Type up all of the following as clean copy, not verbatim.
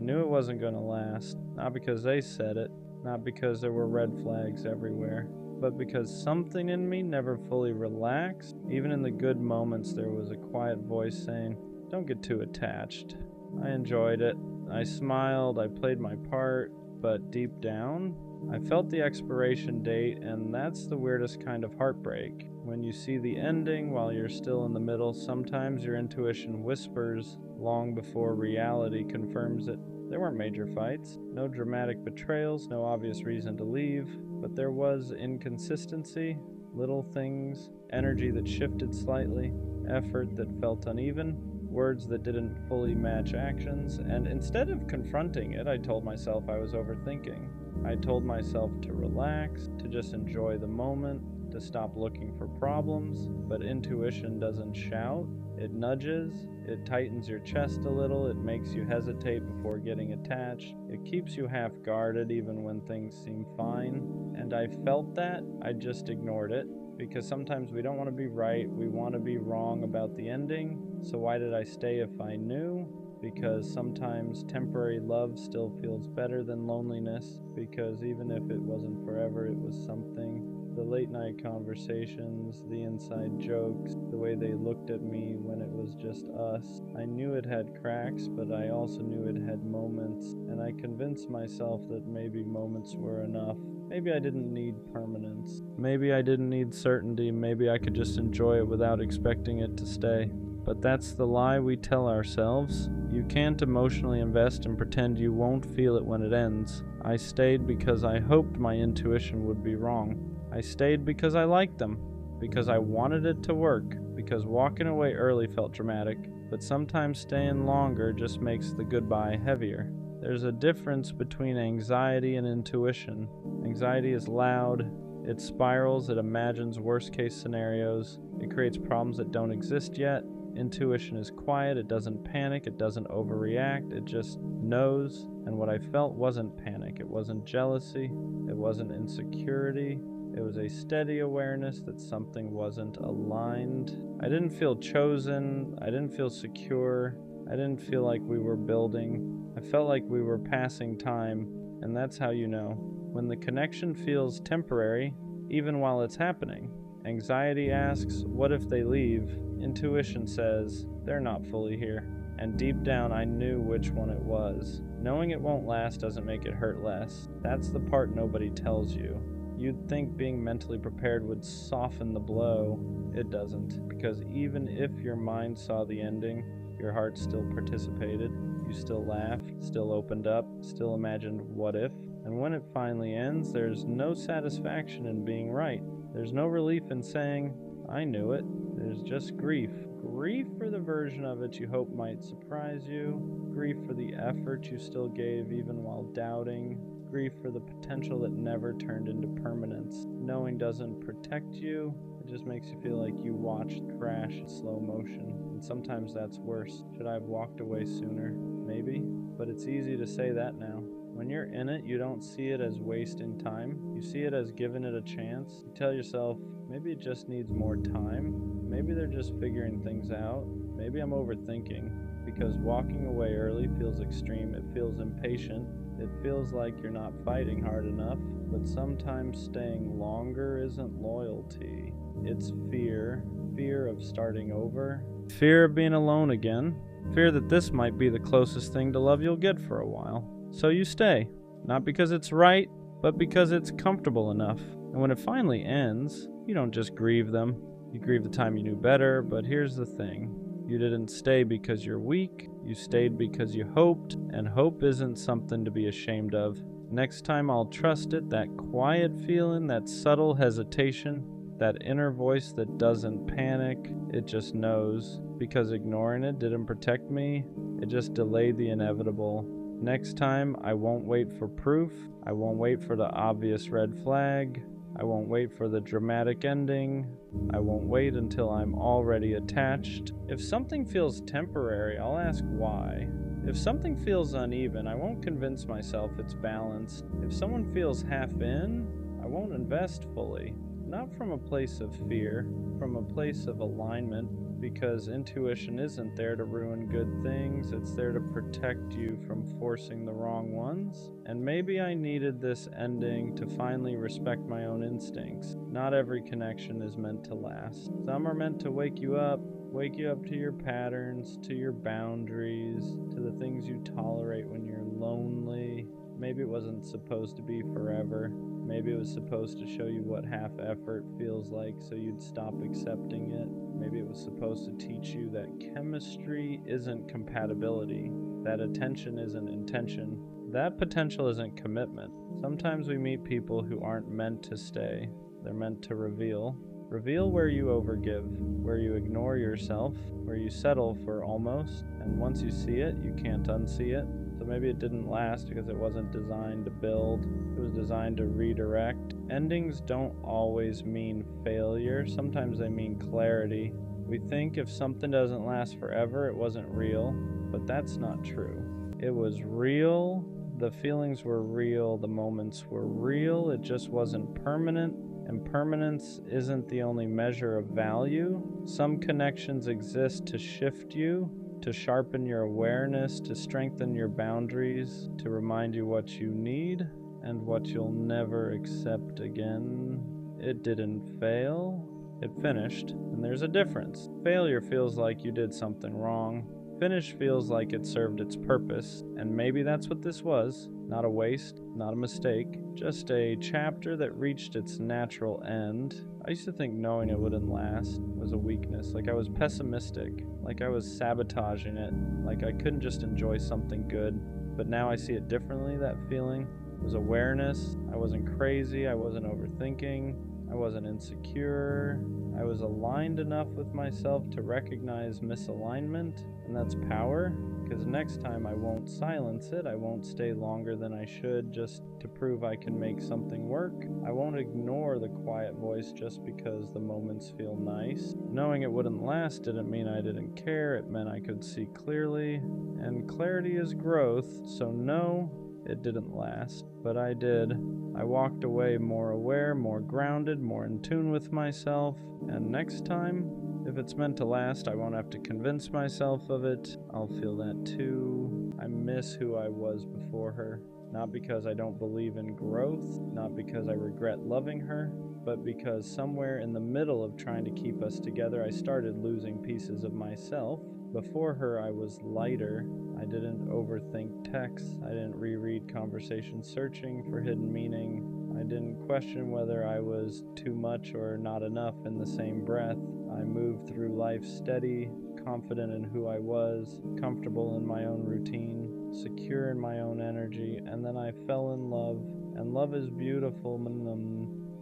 knew it wasn't going to last, not because they said it, not because there were red flags everywhere, but because something in me never fully relaxed. Even in the good moments, there was a quiet voice saying, "Don't get too attached." I enjoyed it. I smiled, I played my part, but deep down, I felt the expiration date, and that's the weirdest kind of heartbreak. When you see the ending while you're still in the middle, sometimes your intuition whispers long before reality confirms it. There weren't major fights, no dramatic betrayals, no obvious reason to leave, but there was inconsistency, little things, energy that shifted slightly, effort that felt uneven, words that didn't fully match actions, and instead of confronting it, I told myself I was overthinking. I told myself to relax, to just enjoy the moment, to stop looking for problems, but intuition doesn't shout. It nudges, it tightens your chest a little, it makes you hesitate before getting attached, it keeps you half guarded even when things seem fine, and I felt that, I just ignored it, because sometimes we don't want to be right, we want to be wrong about the ending, so why did I stay if I knew? Because sometimes temporary love still feels better than loneliness, because even if it wasn't forever, it was something. The late night conversations, the inside jokes, the way they looked at me when it was just us. I knew it had cracks, but I also knew it had moments, and I convinced myself that maybe moments were enough. Maybe I didn't need permanence. Maybe I didn't need certainty. Maybe I could just enjoy it without expecting it to stay. But that's the lie we tell ourselves. You can't emotionally invest and pretend you won't feel it when it ends. I stayed because I hoped my intuition would be wrong. I stayed because I liked them, because I wanted it to work, because walking away early felt dramatic, but sometimes staying longer just makes the goodbye heavier. There's a difference between anxiety and intuition. Anxiety is loud, it spirals, it imagines worst-case scenarios, it creates problems that don't exist yet. Intuition is quiet, it doesn't panic, it doesn't overreact, it just knows. And what I felt wasn't panic, it wasn't jealousy, it wasn't insecurity. It was a steady awareness that something wasn't aligned. I didn't feel chosen, I didn't feel secure, I didn't feel like we were building. I felt like we were passing time, and that's how you know. When the connection feels temporary, even while it's happening. Anxiety asks, what if they leave? Intuition says, they're not fully here. And deep down I knew which one it was. Knowing it won't last doesn't make it hurt less. That's the part nobody tells you. You'd think being mentally prepared would soften the blow. It doesn't, because even if your mind saw the ending, your heart still participated. You still laughed, still opened up, still imagined what if. And when it finally ends, there's no satisfaction in being right. There's no relief in saying, I knew it. There's just grief. Grief for the version of it you hope might surprise you. Grief for the effort you still gave even while doubting. Grief for the potential that never turned into permanence. Knowing doesn't protect you, it just makes you feel like you watched crash in slow motion. And sometimes that's worse. Should I have walked away sooner? Maybe. But it's easy to say that now. When you're in it, you don't see it as wasting time. You see it as giving it a chance. You tell yourself, maybe it just needs more time. Maybe they're just figuring things out. Maybe I'm overthinking. Because walking away early feels extreme. It feels impatient. It feels like you're not fighting hard enough. But sometimes staying longer isn't loyalty. It's fear. Fear of starting over. Fear of being alone again. Fear that this might be the closest thing to love you'll get for a while. So you stay, not because it's right, but because it's comfortable enough. And when it finally ends, you don't just grieve them. You grieve the time you knew better, but here's the thing. You didn't stay because you're weak, you stayed because you hoped, and hope isn't something to be ashamed of. Next time I'll trust it, that quiet feeling, that subtle hesitation, that inner voice that doesn't panic, it just knows. Because ignoring it didn't protect me, it just delayed the inevitable. Next time, I won't wait for proof. I won't wait for the obvious red flag. I won't wait for the dramatic ending. I won't wait until I'm already attached. If something feels temporary, I'll ask why. If something feels uneven, I won't convince myself it's balanced. If someone feels half in, I won't invest fully. Not from a place of fear, from a place of alignment. Because intuition isn't there to ruin good things, it's there to protect you from reinforcing the wrong ones. And maybe I needed this ending to finally respect my own instincts. Not every connection is meant to last. Some are meant to wake you up to your patterns, to your boundaries, to the things you tolerate when you're lonely. Maybe it wasn't supposed to be forever. Maybe it was supposed to show you what half effort feels like so you'd stop accepting it. Maybe it was supposed to teach you that chemistry isn't compatibility, that attention isn't intention, that potential isn't commitment. Sometimes we meet people who aren't meant to stay. They're meant to reveal. Reveal where you overgive, where you ignore yourself, where you settle for almost, and once you see it, you can't unsee it. So maybe it didn't last because it wasn't designed to build, it was designed to redirect. Endings don't always mean failure, sometimes they mean clarity. We think if something doesn't last forever, it wasn't real, but that's not true. It was real, the feelings were real, the moments were real, it just wasn't permanent. And permanence isn't the only measure of value. Some connections exist to shift you, to sharpen your awareness, to strengthen your boundaries, to remind you what you need and what you'll never accept again. It didn't fail, it finished, and there's a difference. Failure feels like you did something wrong. Finish feels like it served its purpose, and maybe that's what this was. Not a waste, not a mistake, just a chapter that reached its natural end. I used to think knowing it wouldn't last was a weakness, like I was pessimistic, like I was sabotaging it, like I couldn't just enjoy something good. But now I see it differently, that feeling. It was awareness, I wasn't crazy, I wasn't overthinking, I wasn't insecure. I was aligned enough with myself to recognize misalignment, and that's power, because next time I won't silence it, I won't stay longer than I should just to prove I can make something work. I won't ignore the quiet voice just because the moments feel nice. Knowing it wouldn't last didn't mean I didn't care, it meant I could see clearly, and clarity is growth, so no, it didn't last, but I did. I walked away more aware, more grounded, more in tune with myself, and next time, if it's meant to last, I won't have to convince myself of it. I'll feel that too. I miss who I was before her, not because I don't believe in growth, not because I regret loving her, but because somewhere in the middle of trying to keep us together, I started losing pieces of myself. Before her, I was lighter. I didn't overthink texts. I didn't reread conversations searching for hidden meaning. I didn't question whether I was too much or not enough in the same breath. I moved through life steady, confident in who I was, comfortable in my own routine, secure in my own energy, and then I fell in love. And love is beautiful,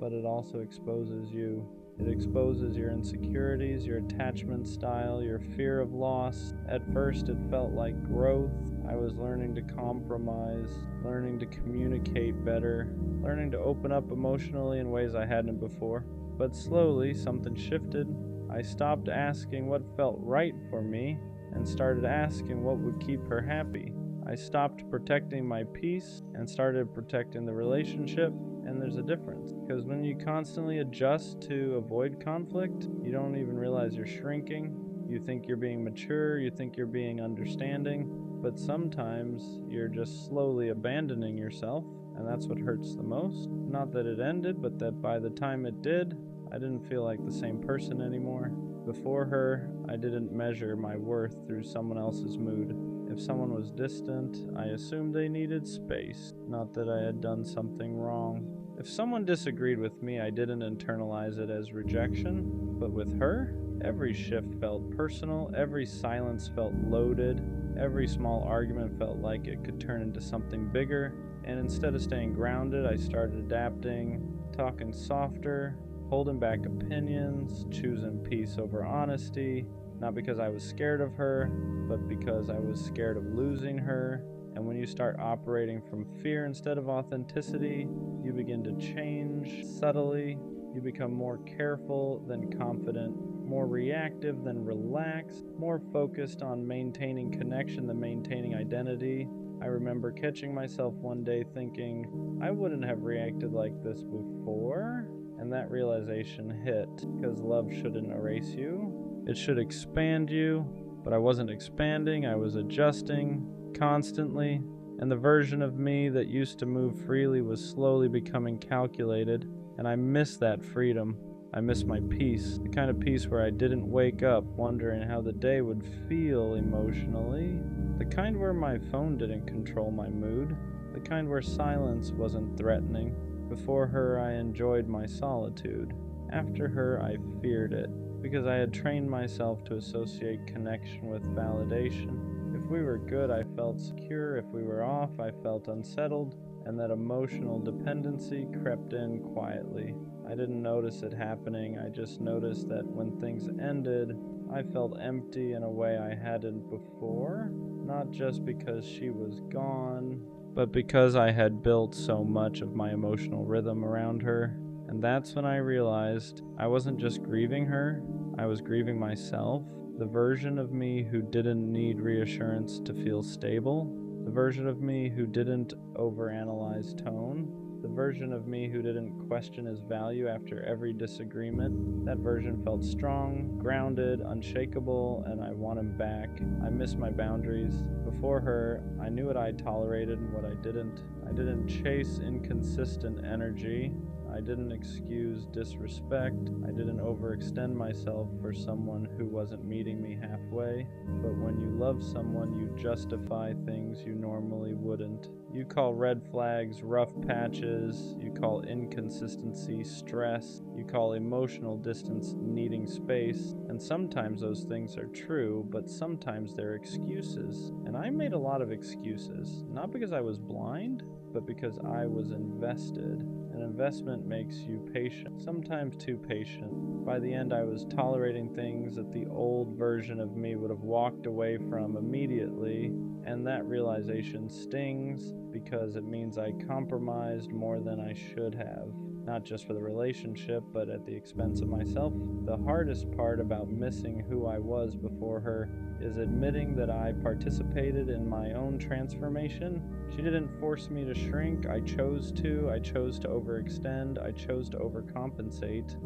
but it also exposes you. It exposes your insecurities, your attachment style, your fear of loss. At first, it felt like growth. I was learning to compromise, learning to communicate better, learning to open up emotionally in ways I hadn't before. But slowly, something shifted. I stopped asking what felt right for me and started asking what would keep her happy. I stopped protecting my peace and started protecting the relationship. And there's a difference, because when you constantly adjust to avoid conflict, you don't even realize you're shrinking. You think you're being mature, you think you're being understanding, but sometimes you're just slowly abandoning yourself, and that's what hurts the most. Not that it ended, but that by the time it did, I didn't feel like the same person anymore. Before her, I didn't measure my worth through someone else's mood. If someone was distant, I assumed they needed space, not that I had done something wrong. If someone disagreed with me, I didn't internalize it as rejection, but with her, every shift felt personal, every silence felt loaded, every small argument felt like it could turn into something bigger, and instead of staying grounded, I started adapting, talking softer, holding back opinions, choosing peace over honesty, not because I was scared of her, but because I was scared of losing her. And when you start operating from fear instead of authenticity, you begin to change subtly. You become more careful than confident, more reactive than relaxed, more focused on maintaining connection than maintaining identity. I remember catching myself one day thinking, I wouldn't have reacted like this before. And that realization hit, because love shouldn't erase you. It should expand you, but I wasn't expanding, I was adjusting constantly. And the version of me that used to move freely was slowly becoming calculated, and I miss that freedom. I miss my peace, the kind of peace where I didn't wake up wondering how the day would feel emotionally, the kind where my phone didn't control my mood, the kind where silence wasn't threatening. Before her, I enjoyed my solitude. After her, I feared it, because I had trained myself to associate connection with validation. If we were good, I felt secure. If we were off, I felt unsettled, and that emotional dependency crept in quietly. I didn't notice it happening. I just noticed that when things ended, I felt empty in a way I hadn't before, not just because she was gone, but because I had built so much of my emotional rhythm around her. And that's when I realized I wasn't just grieving her, I was grieving myself, the version of me who didn't need reassurance to feel stable, the version of me who didn't overanalyze tone, the version of me who didn't question his value after every disagreement. That version felt strong, grounded, unshakable, and I want him back. I miss my boundaries. Before her, I knew what I tolerated and what I didn't. I didn't chase inconsistent energy. I didn't excuse disrespect. I didn't overextend myself for someone who wasn't meeting me halfway. But when you love someone, you justify things you normally wouldn't. You call red flags rough patches. You call inconsistency stress. You call emotional distance needing space. And sometimes those things are true, but sometimes they're excuses. And I made a lot of excuses, not because I was blind, but because I was invested. An investment makes you patient, sometimes too patient. By the end, I was tolerating things that the old version of me would have walked away from immediately, and that realization stings because it means I compromised more than I should have. Not just for the relationship, but at the expense of myself. The hardest part about missing who I was before her is admitting that I participated in my own transformation. She didn't force me to shrink. I chose to. I chose to overextend. I chose to overcompensate.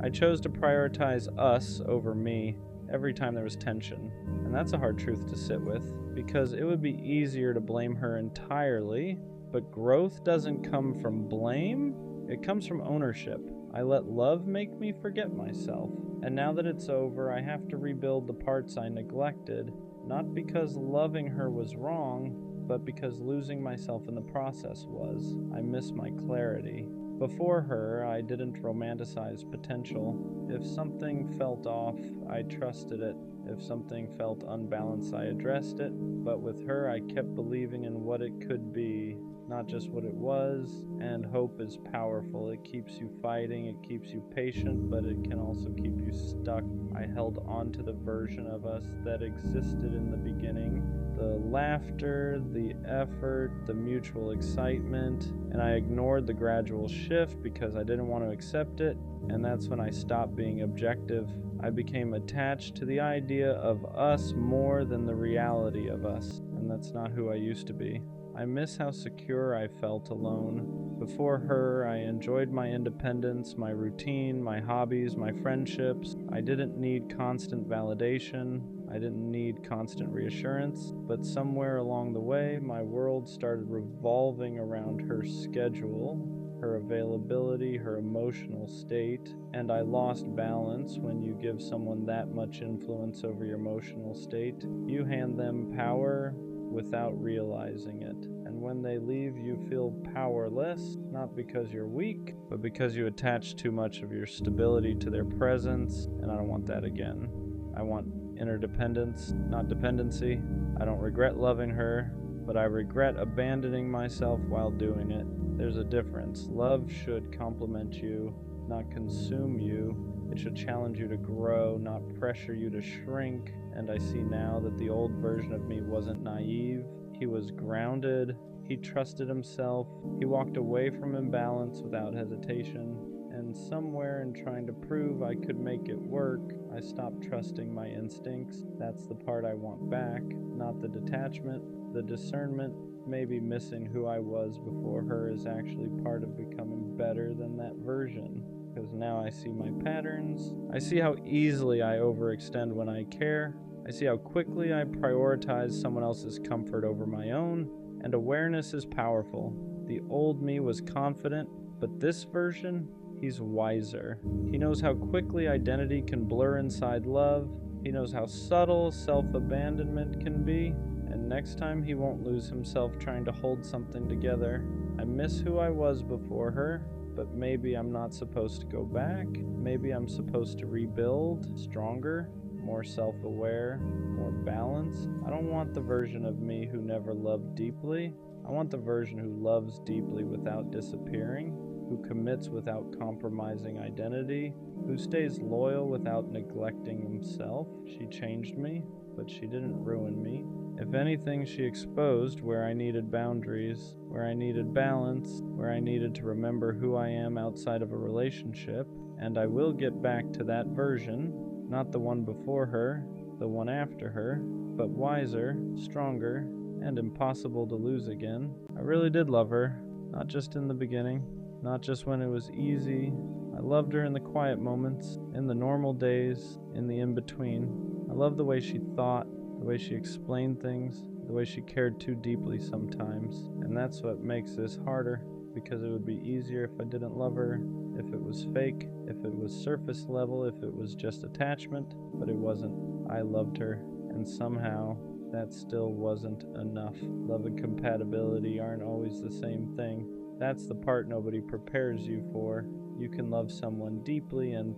I chose to prioritize us over me every time there was tension. And that's a hard truth to sit with, because it would be easier to blame her entirely, but growth doesn't come from blame. It comes from ownership. I let love make me forget myself. And now that it's over, I have to rebuild the parts I neglected, not because loving her was wrong, but because losing myself in the process was. I miss my clarity. Before her, I didn't romanticize potential. If something felt off, I trusted it. If something felt unbalanced, I addressed it. But with her, I kept believing in what it could be, not just what it was, and hope is powerful. It keeps you fighting, it keeps you patient, but it can also keep you stuck. I held on to the version of us that existed in the beginning, the laughter, the effort, the mutual excitement, and I ignored the gradual shift because I didn't want to accept it, and that's when I stopped being objective. I became attached to the idea of us more than the reality of us, and that's not who I used to be. I miss how secure I felt alone. Before her, I enjoyed my independence, my routine, my hobbies, my friendships. I didn't need constant validation. I didn't need constant reassurance. But somewhere along the way, my world started revolving around her schedule, her availability, her emotional state, and I lost balance. When you give someone that much influence over your emotional state, you hand them power without realizing it. And when they leave, you feel powerless, not because you're weak, but because you attach too much of your stability to their presence, and I don't want that again. I want interdependence, not dependency. I don't regret loving her, but I regret abandoning myself while doing it. There's a difference. Love should complement you, not consume you. It should challenge you to grow, not pressure you to shrink. And I see now that the old version of me wasn't naive. He was grounded. He trusted himself. He walked away from imbalance without hesitation. And somewhere in trying to prove I could make it work, I stopped trusting my instincts. That's the part I want back, not the detachment. The discernment, maybe missing who I was before her, is actually part of becoming better than that version. Because now I see my patterns. I see how easily I overextend when I care. I see how quickly I prioritize someone else's comfort over my own. And awareness is powerful. The old me was confident, but this version, he's wiser. He knows how quickly identity can blur inside love. He knows how subtle self-abandonment can be. And next time he won't lose himself trying to hold something together. I miss who I was before her, but maybe I'm not supposed to go back. Maybe I'm supposed to rebuild, stronger, more self-aware, more balanced. I don't want the version of me who never loved deeply. I want the version who loves deeply without disappearing, who commits without compromising identity, who stays loyal without neglecting himself. She changed me, but she didn't ruin me. If anything, she exposed where I needed boundaries, where I needed balance, where I needed to remember who I am outside of a relationship, and I will get back to that version, not the one before her, the one after her, but wiser, stronger, and impossible to lose again. I really did love her, not just in the beginning, not just when it was easy. I loved her in the quiet moments, in the normal days, in the in-between. I loved the way she thought, the way she explained things, the way she cared too deeply sometimes. And that's what makes this harder, because it would be easier if I didn't love her, if it was fake, if it was surface level, if it was just attachment, but it wasn't. I loved her, and somehow that still wasn't enough. Love and compatibility aren't always the same thing. That's the part nobody prepares you for. You can love someone deeply and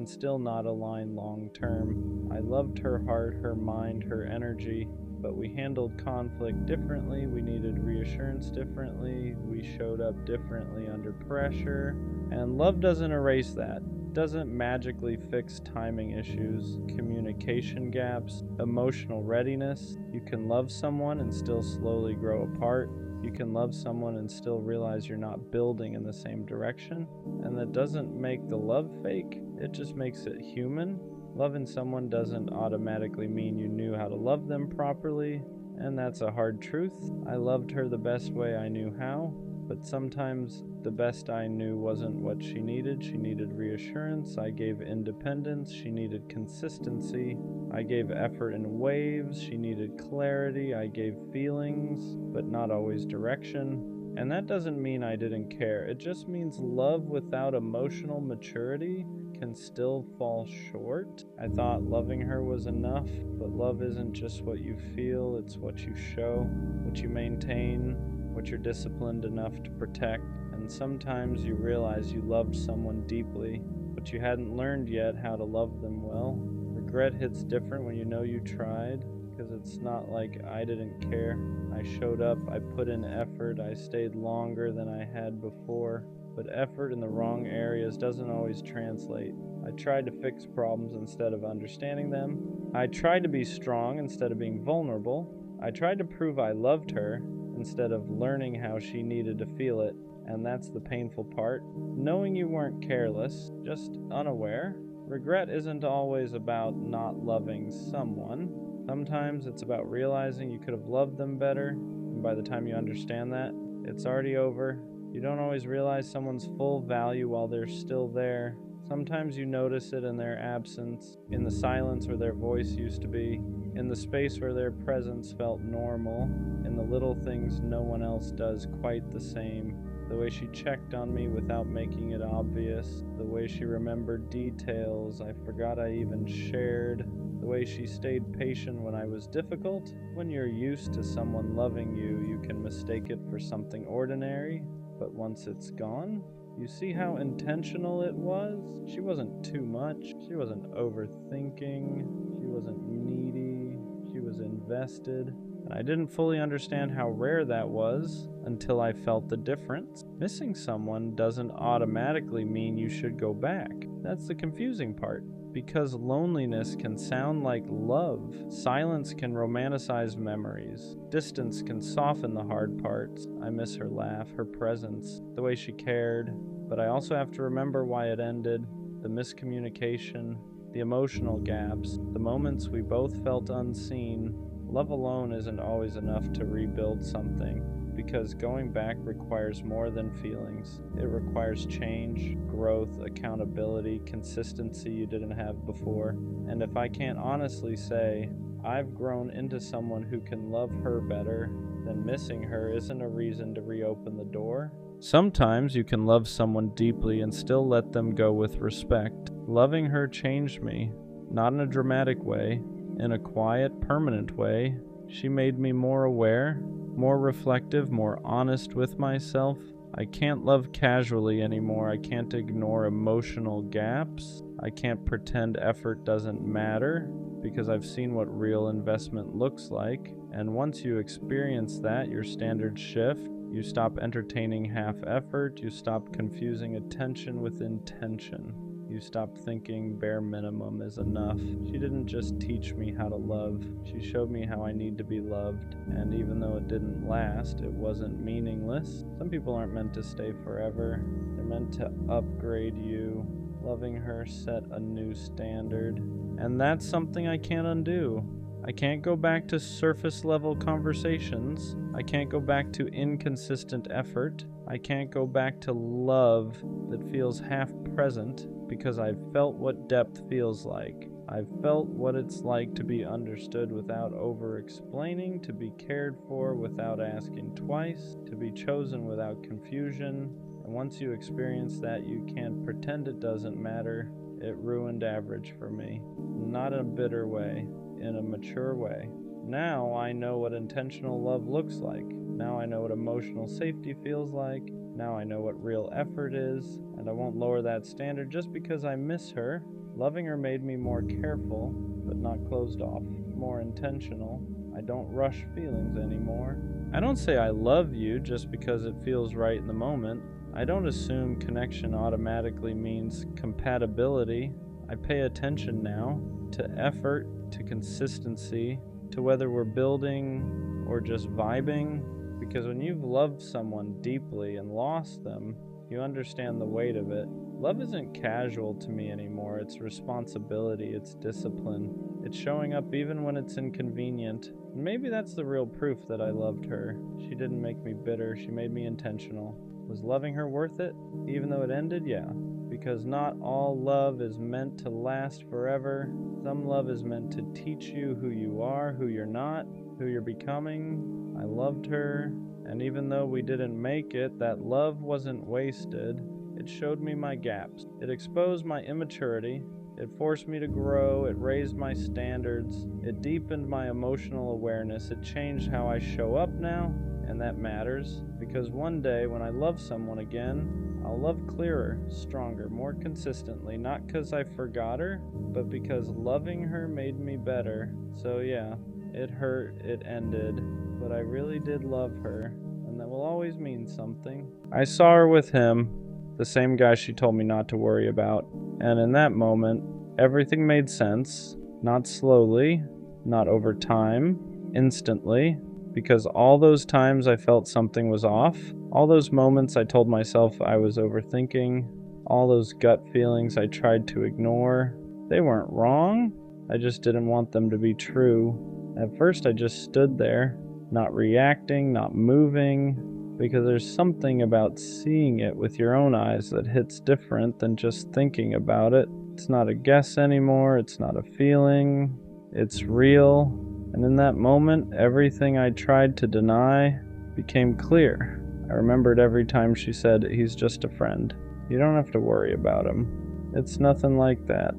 still not align long term. I loved her heart, her mind, her energy, but we handled conflict differently. We needed reassurance differently. We showed up differently under pressure. And love doesn't erase that. Doesn't magically fix timing issues, communication gaps, emotional readiness. You can love someone and still slowly grow apart. You can love someone and still realize you're not building in the same direction. And that doesn't make the love fake, it just makes it human. Loving someone doesn't automatically mean you knew how to love them properly, and that's a hard truth. I loved her the best way I knew how, but sometimes the best I knew wasn't what she needed. She needed reassurance. I gave independence. She needed consistency. I gave effort in waves. She needed clarity. I gave feelings, but not always direction. And that doesn't mean I didn't care. It just means love without emotional maturity can still fall short. I thought loving her was enough, but love isn't just what you feel, it's what you show, what you maintain, what you're disciplined enough to protect. And sometimes you realize you loved someone deeply, but you hadn't learned yet how to love them well. Regret hits different when you know you tried, because it's not like I didn't care. I showed up, I put in effort, I stayed longer than I had before. But effort in the wrong areas doesn't always translate. I tried to fix problems instead of understanding them. I tried to be strong instead of being vulnerable. I tried to prove I loved her instead of learning how she needed to feel it. And that's the painful part. Knowing you weren't careless, just unaware. Regret isn't always about not loving someone. Sometimes it's about realizing you could have loved them better, and by the time you understand that, it's already over. You don't always realize someone's full value while they're still there. Sometimes you notice it in their absence, in the silence where their voice used to be, in the space where their presence felt normal, in the little things no one else does quite the same. The way she checked on me without making it obvious, the way she remembered details I forgot I even shared, the way she stayed patient when I was difficult. When you're used to someone loving you, you can mistake it for something ordinary. But once it's gone, you see how intentional it was. She wasn't too much. She wasn't overthinking. She wasn't needy. She was invested. And I didn't fully understand how rare that was until I felt the difference. Missing someone doesn't automatically mean you should go back. That's the confusing part. Because loneliness can sound like love. Silence can romanticize memories. Distance can soften the hard parts. I miss her laugh, her presence, the way she cared. But I also have to remember why it ended, the miscommunication, the emotional gaps, the moments we both felt unseen. Love alone isn't always enough to rebuild something, because going back requires more than feelings. It requires change, growth, accountability, consistency you didn't have before. And if I can't honestly say, I've grown into someone who can love her better, then missing her isn't a reason to reopen the door. Sometimes you can love someone deeply and still let them go with respect. Loving her changed me, not in a dramatic way, in a quiet, permanent way. She made me more aware, more reflective, more honest with myself. I can't love casually anymore. I can't ignore emotional gaps. I can't pretend effort doesn't matter, because I've seen what real investment looks like. And once you experience that, your standards shift. You stop entertaining half effort. You stop confusing attention with intention. You stop thinking bare minimum is enough. She didn't just teach me how to love. She showed me how I need to be loved. And even though it didn't last, it wasn't meaningless. Some people aren't meant to stay forever. They're meant to upgrade you. Loving her set a new standard. And that's something I can't undo. I can't go back to surface level conversations. I can't go back to inconsistent effort. I can't go back to love that feels half present, because I've felt what depth feels like. I've felt what it's like to be understood without over-explaining, to be cared for without asking twice, to be chosen without confusion. And once you experience that, you can't pretend it doesn't matter. It ruined average for me. Not in a bitter way, in a mature way. Now I know what intentional love looks like. Now I know what emotional safety feels like. Now I know what real effort is, and I won't lower that standard just because I miss her. Loving her made me more careful, but not closed off, more intentional. I don't rush feelings anymore. I don't say I love you just because it feels right in the moment. I don't assume connection automatically means compatibility. I pay attention now to effort, to consistency, to whether we're building or just vibing. Because when you've loved someone deeply and lost them, you understand the weight of it. Love isn't casual to me anymore. It's responsibility, it's discipline. It's showing up even when it's inconvenient. And maybe that's the real proof that I loved her. She didn't make me bitter, she made me intentional. Was loving her worth it? Even though it ended? Yeah. Because not all love is meant to last forever. Some love is meant to teach you who you are, who you're not, who you're becoming. I loved her, and even though we didn't make it, that love wasn't wasted. It showed me my gaps. It exposed my immaturity. It forced me to grow. It raised my standards. It deepened my emotional awareness. It changed how I show up now, and that matters, because one day when I love someone again, I'll love clearer, stronger, more consistently, not because I forgot her, but because loving her made me better. So yeah, it hurt, it ended, but I really did love her, and that will always mean something. I saw her with him, the same guy she told me not to worry about, and in that moment, everything made sense, not slowly, not over time, instantly, because all those times I felt something was off, all those moments I told myself I was overthinking, all those gut feelings I tried to ignore, they weren't wrong, I just didn't want them to be true. At first I just stood there, not reacting, not moving, because there's something about seeing it with your own eyes that hits different than just thinking about it. It's not a guess anymore, it's not a feeling, it's real. And in that moment, everything I tried to deny became clear. I remembered every time she said, "He's just a friend. You don't have to worry about him. It's nothing like that."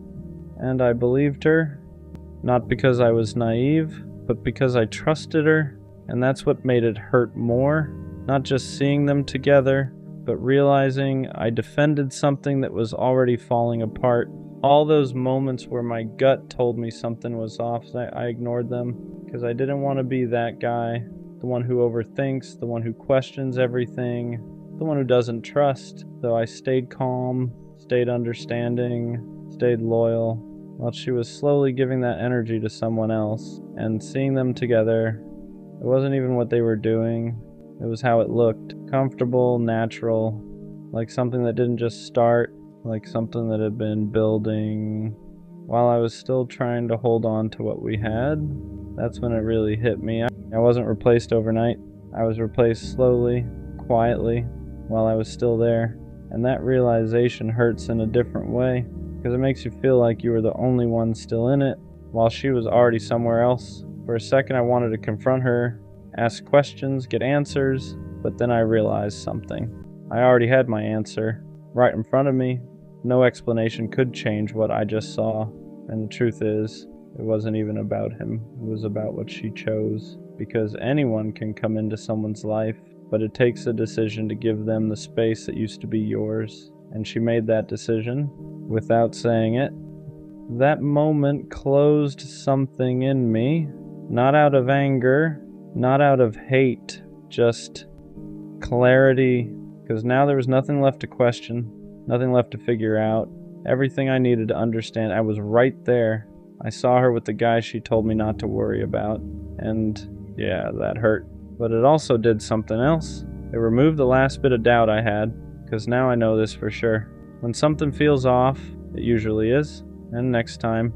And I believed her, not because I was naive, but because I trusted her. And that's what made it hurt more. Not just seeing them together, but realizing I defended something that was already falling apart. All those moments where my gut told me something was off, I ignored them because I didn't want to be that guy, the one who overthinks, the one who questions everything, the one who doesn't trust. So I stayed calm, stayed understanding, stayed loyal, while she was slowly giving that energy to someone else. And seeing them together, it wasn't even what they were doing, it was how it looked. Comfortable, natural, like something that didn't just start, like something that had been building. While I was still trying to hold on to what we had, that's when it really hit me. I wasn't replaced overnight. I was replaced slowly, quietly, while I was still there. And that realization hurts in a different way, because it makes you feel like you were the only one still in it, while she was already somewhere else. For a second I wanted to confront her ask questions, get answers, but then I realized something. I already had my answer right in front of me. No explanation could change what I just saw, and the truth is, it wasn't even about him. It was about what she chose, because anyone can come into someone's life, but it takes a decision to give them the space that used to be yours, and she made that decision without saying it. That moment closed something in me, not out of anger, not out of hate, just clarity, because now there was nothing left to question, nothing left to figure out. Everything I needed to understand, I was right there. I saw her with the guy she told me not to worry about, and yeah, that hurt. But it also did something else. It removed the last bit of doubt I had, because now I know this for sure. When something feels off, it usually is, and next time,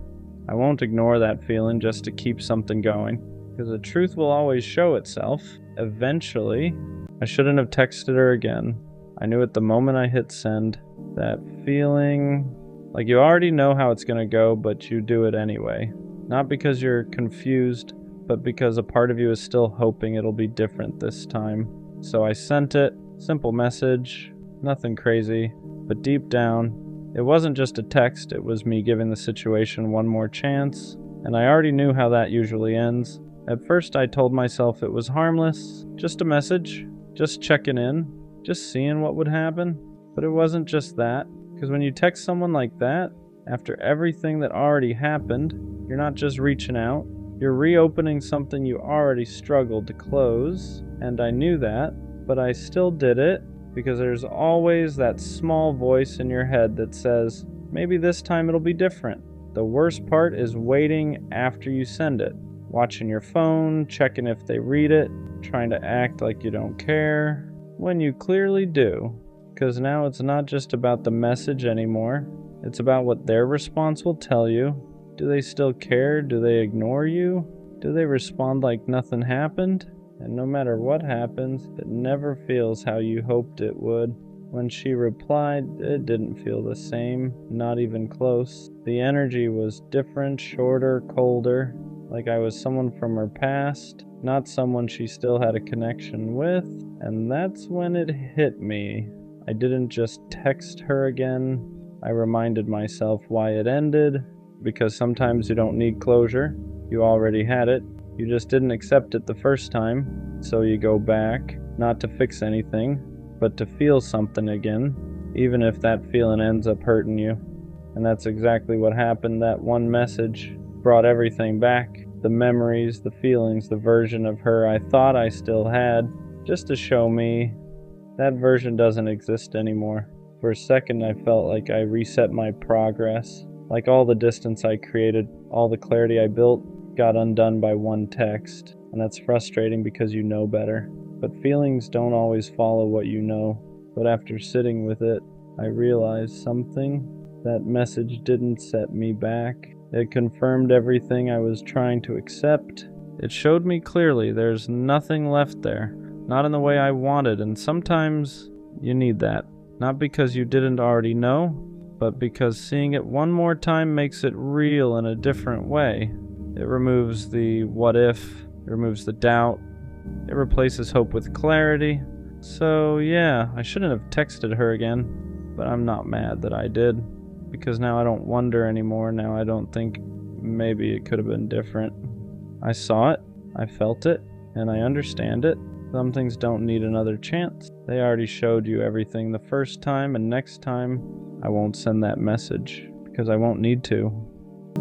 I won't ignore that feeling just to keep something going, because the truth will always show itself. Eventually, I shouldn't have texted her again. I knew at the moment I hit send, that feeling like you already know how it's gonna go, but you do it anyway. Not because you're confused, but because a part of you is still hoping it'll be different this time. So I sent it, simple message, nothing crazy, but deep down, it wasn't just a text, it was me giving the situation one more chance, and I already knew how that usually ends. At first I told myself it was harmless, just a message, just checking in, just seeing what would happen. But it wasn't just that, because when you text someone like that, after everything that already happened, you're not just reaching out, you're reopening something you already struggled to close, and I knew that, but I still did it, because there's always that small voice in your head that says, maybe this time it'll be different. The worst part is waiting after you send it, watching your phone, checking if they read it, trying to act like you don't care, when you clearly do. Because now it's not just about the message anymore, it's about what their response will tell you. Do they still care? Do they ignore you? Do they respond like nothing happened? And no matter what happens, it never feels how you hoped it would. When she replied, it didn't feel the same, not even close. The energy was different, shorter, colder, like I was someone from her past, not someone she still had a connection with. And that's when it hit me. I didn't just text her again. I reminded myself why it ended, because sometimes you don't need closure. You already had it. You just didn't accept it the first time, so you go back, not to fix anything, but to feel something again, even if that feeling ends up hurting you. And that's exactly what happened. That one message brought everything back. The memories, the feelings, the version of her I thought I still had, just to show me that version doesn't exist anymore. For a second I felt like I reset my progress, like all the distance I created, all the clarity I built, got undone by one text. And that's frustrating because you know better. But feelings don't always follow what you know. But after sitting with it, I realized something. That message didn't set me back. It confirmed everything I was trying to accept. It showed me clearly there's nothing left there. Not in the way I wanted, and sometimes you need that. Not because you didn't already know, but because seeing it one more time makes it real in a different way. It removes the what if, it removes the doubt, it replaces hope with clarity. So yeah, I shouldn't have texted her again, but I'm not mad that I did, because now I don't wonder anymore. Now I don't think maybe it could have been different. I saw it, I felt it, and I understand it. Some things don't need another chance. They already showed you everything the first time, and next time I won't send that message, because I won't need to.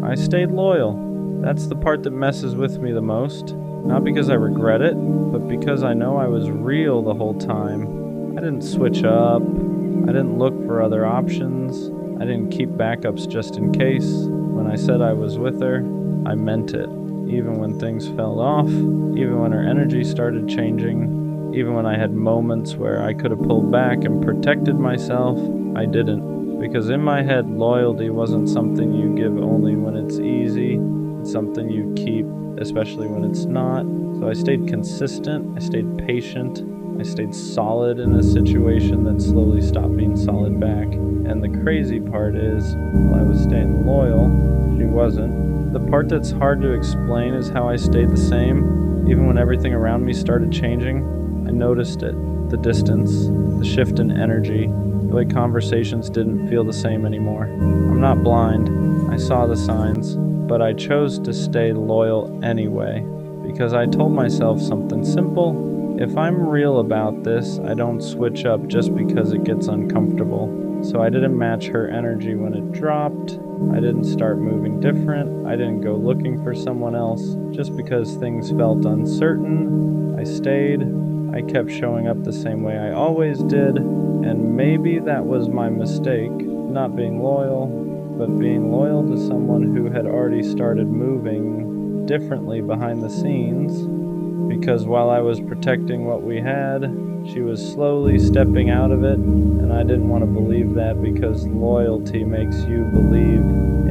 I stayed loyal. That's the part that messes with me the most. Not because I regret it, but because I know I was real the whole time. I didn't switch up. I didn't look for other options. I didn't keep backups just in case. When I said I was with her, I meant it. Even when things fell off, even when her energy started changing, even when I had moments where I could have pulled back and protected myself, I didn't. Because in my head, loyalty wasn't something you give only when it's easy. It's something you keep, especially when it's not. So I stayed consistent, I stayed patient, I stayed solid in a situation that slowly stopped being solid back. And the crazy part is, while I was staying loyal, she wasn't. The part that's hard to explain is how I stayed the same, even when everything around me started changing. I noticed it, the distance, the shift in energy, the way conversations didn't feel the same anymore. I'm not blind, I saw the signs, but I chose to stay loyal anyway, because I told myself something simple. If I'm real about this, I don't switch up just because it gets uncomfortable. So I didn't match her energy when it dropped. I didn't start moving different. I didn't go looking for someone else. Just because things felt uncertain, I stayed. I kept showing up the same way I always did. And maybe that was my mistake, not being loyal, but being loyal to someone who had already started moving differently behind the scenes. Because while I was protecting what we had, she was slowly stepping out of it, and I didn't want to believe that, because loyalty makes you believe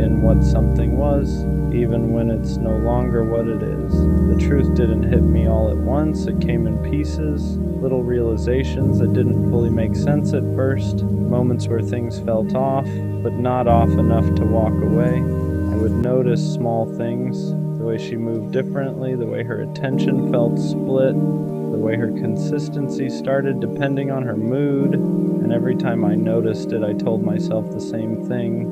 in what something was, even when it's no longer what it is. The truth didn't hit me all at once. It came in pieces, little realizations that didn't fully make sense at first, moments where things felt off, but not off enough to walk away. I would notice small things, the way she moved differently, the way her attention felt split, the way her consistency started depending on her mood, and every time I noticed it, I told myself the same thing.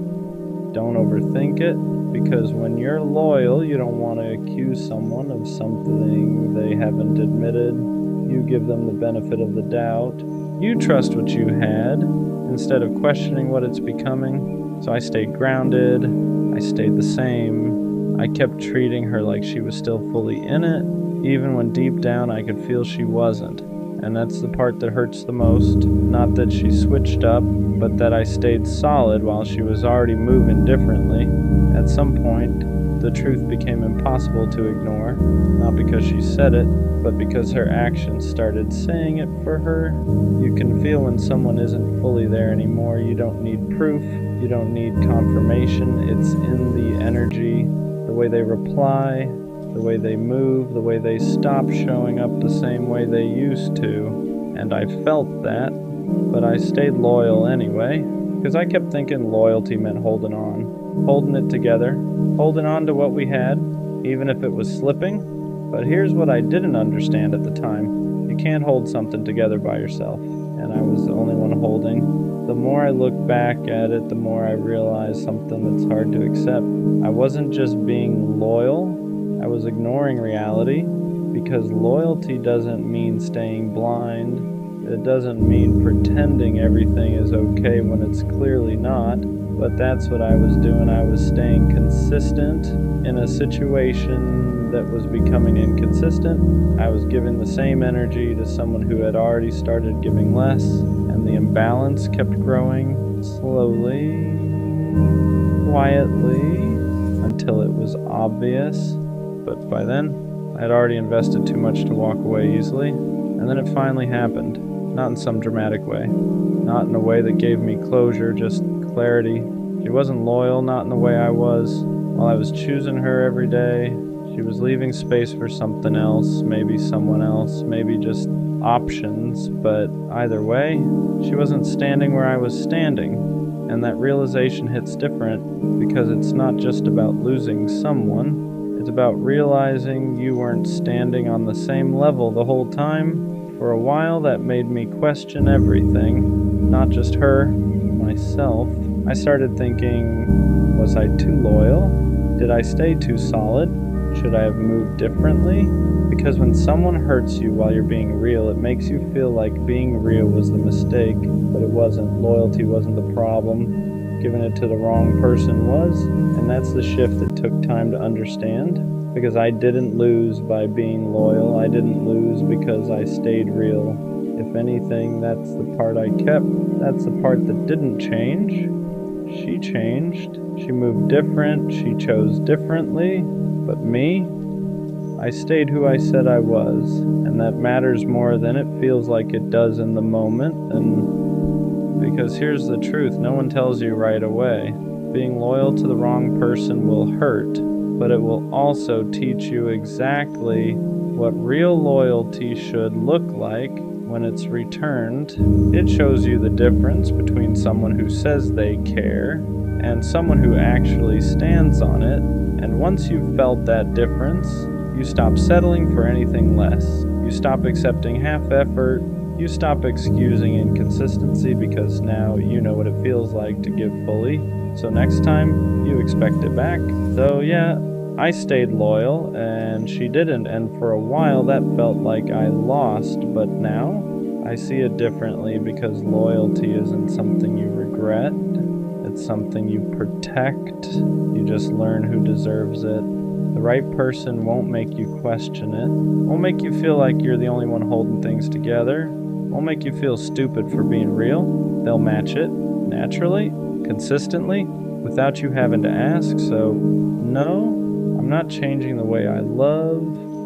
Don't overthink it, because when you're loyal, you don't want to accuse someone of something they haven't admitted. You give them the benefit of the doubt. You trust what you had, instead of questioning what it's becoming. So I stayed grounded, I stayed the same. I kept treating her like she was still fully in it, even when deep down I could feel she wasn't. And that's the part that hurts the most. Not that she switched up, but that I stayed solid while she was already moving differently. At some point, the truth became impossible to ignore, not because she said it, but because her actions started saying it for her. You can feel when someone isn't fully there anymore. You don't need proof, you don't need confirmation. It's in the energy, the way they reply, the way they move, the way they stop showing up the same way they used to. And I felt that, but I stayed loyal anyway, because I kept thinking loyalty meant holding on, holding it together, holding on to what we had, even if it was slipping. But here's what I didn't understand at the time. You can't hold something together by yourself, and I was the only one holding. The more I look back at it, the more I realize something that's hard to accept. I wasn't just being loyal, I was ignoring reality, because loyalty doesn't mean staying blind. It doesn't mean pretending everything is okay when it's clearly not. But that's what I was doing. I was staying consistent in a situation that was becoming inconsistent. I was giving the same energy to someone who had already started giving less, and the imbalance kept growing slowly, quietly, until it was obvious. But by then, I had already invested too much to walk away easily, and then it finally happened. Not in some dramatic way, not in a way that gave me closure, just clarity. She wasn't loyal, not in the way I was. While I was choosing her every day, she was leaving space for something else, maybe someone else, maybe just options. But either way, she wasn't standing where I was standing. And that realization hits different, because it's not just about losing someone. It's about realizing you weren't standing on the same level the whole time. For a while, that made me question everything, not just her, myself. I started thinking, was I too loyal? Did I stay too solid? Should I have moved differently? Because when someone hurts you while you're being real, it makes you feel like being real was the mistake, but it wasn't. Loyalty wasn't the problem. Giving it to the wrong person was, and that's the shift that took time to understand. Because I didn't lose by being loyal. I didn't lose because I stayed real. If anything, that's the part I kept. That's the part that didn't change. She changed. She moved different. She chose differently. But me, I stayed who I said I was. And that matters more than it feels like it does in the moment. And because here's the truth, no one tells you right away. Being loyal to the wrong person will hurt, but it will also teach you exactly what real loyalty should look like when it's returned. It shows you the difference between someone who says they care and someone who actually stands on it. And once you've felt that difference, you stop settling for anything less. You stop accepting half effort. You stop excusing inconsistency because now you know what it feels like to give fully. So next time, you expect it back. So yeah, I stayed loyal and she didn't, and for a while that felt like I lost, but now I see it differently because loyalty isn't something you regret. It's something you protect. You just learn who deserves it. The right person won't make you question it, won't make you feel like you're the only one holding things together, won't make you feel stupid for being real. They'll match it naturally, consistently, without you having to ask. So no, I'm not changing the way I love,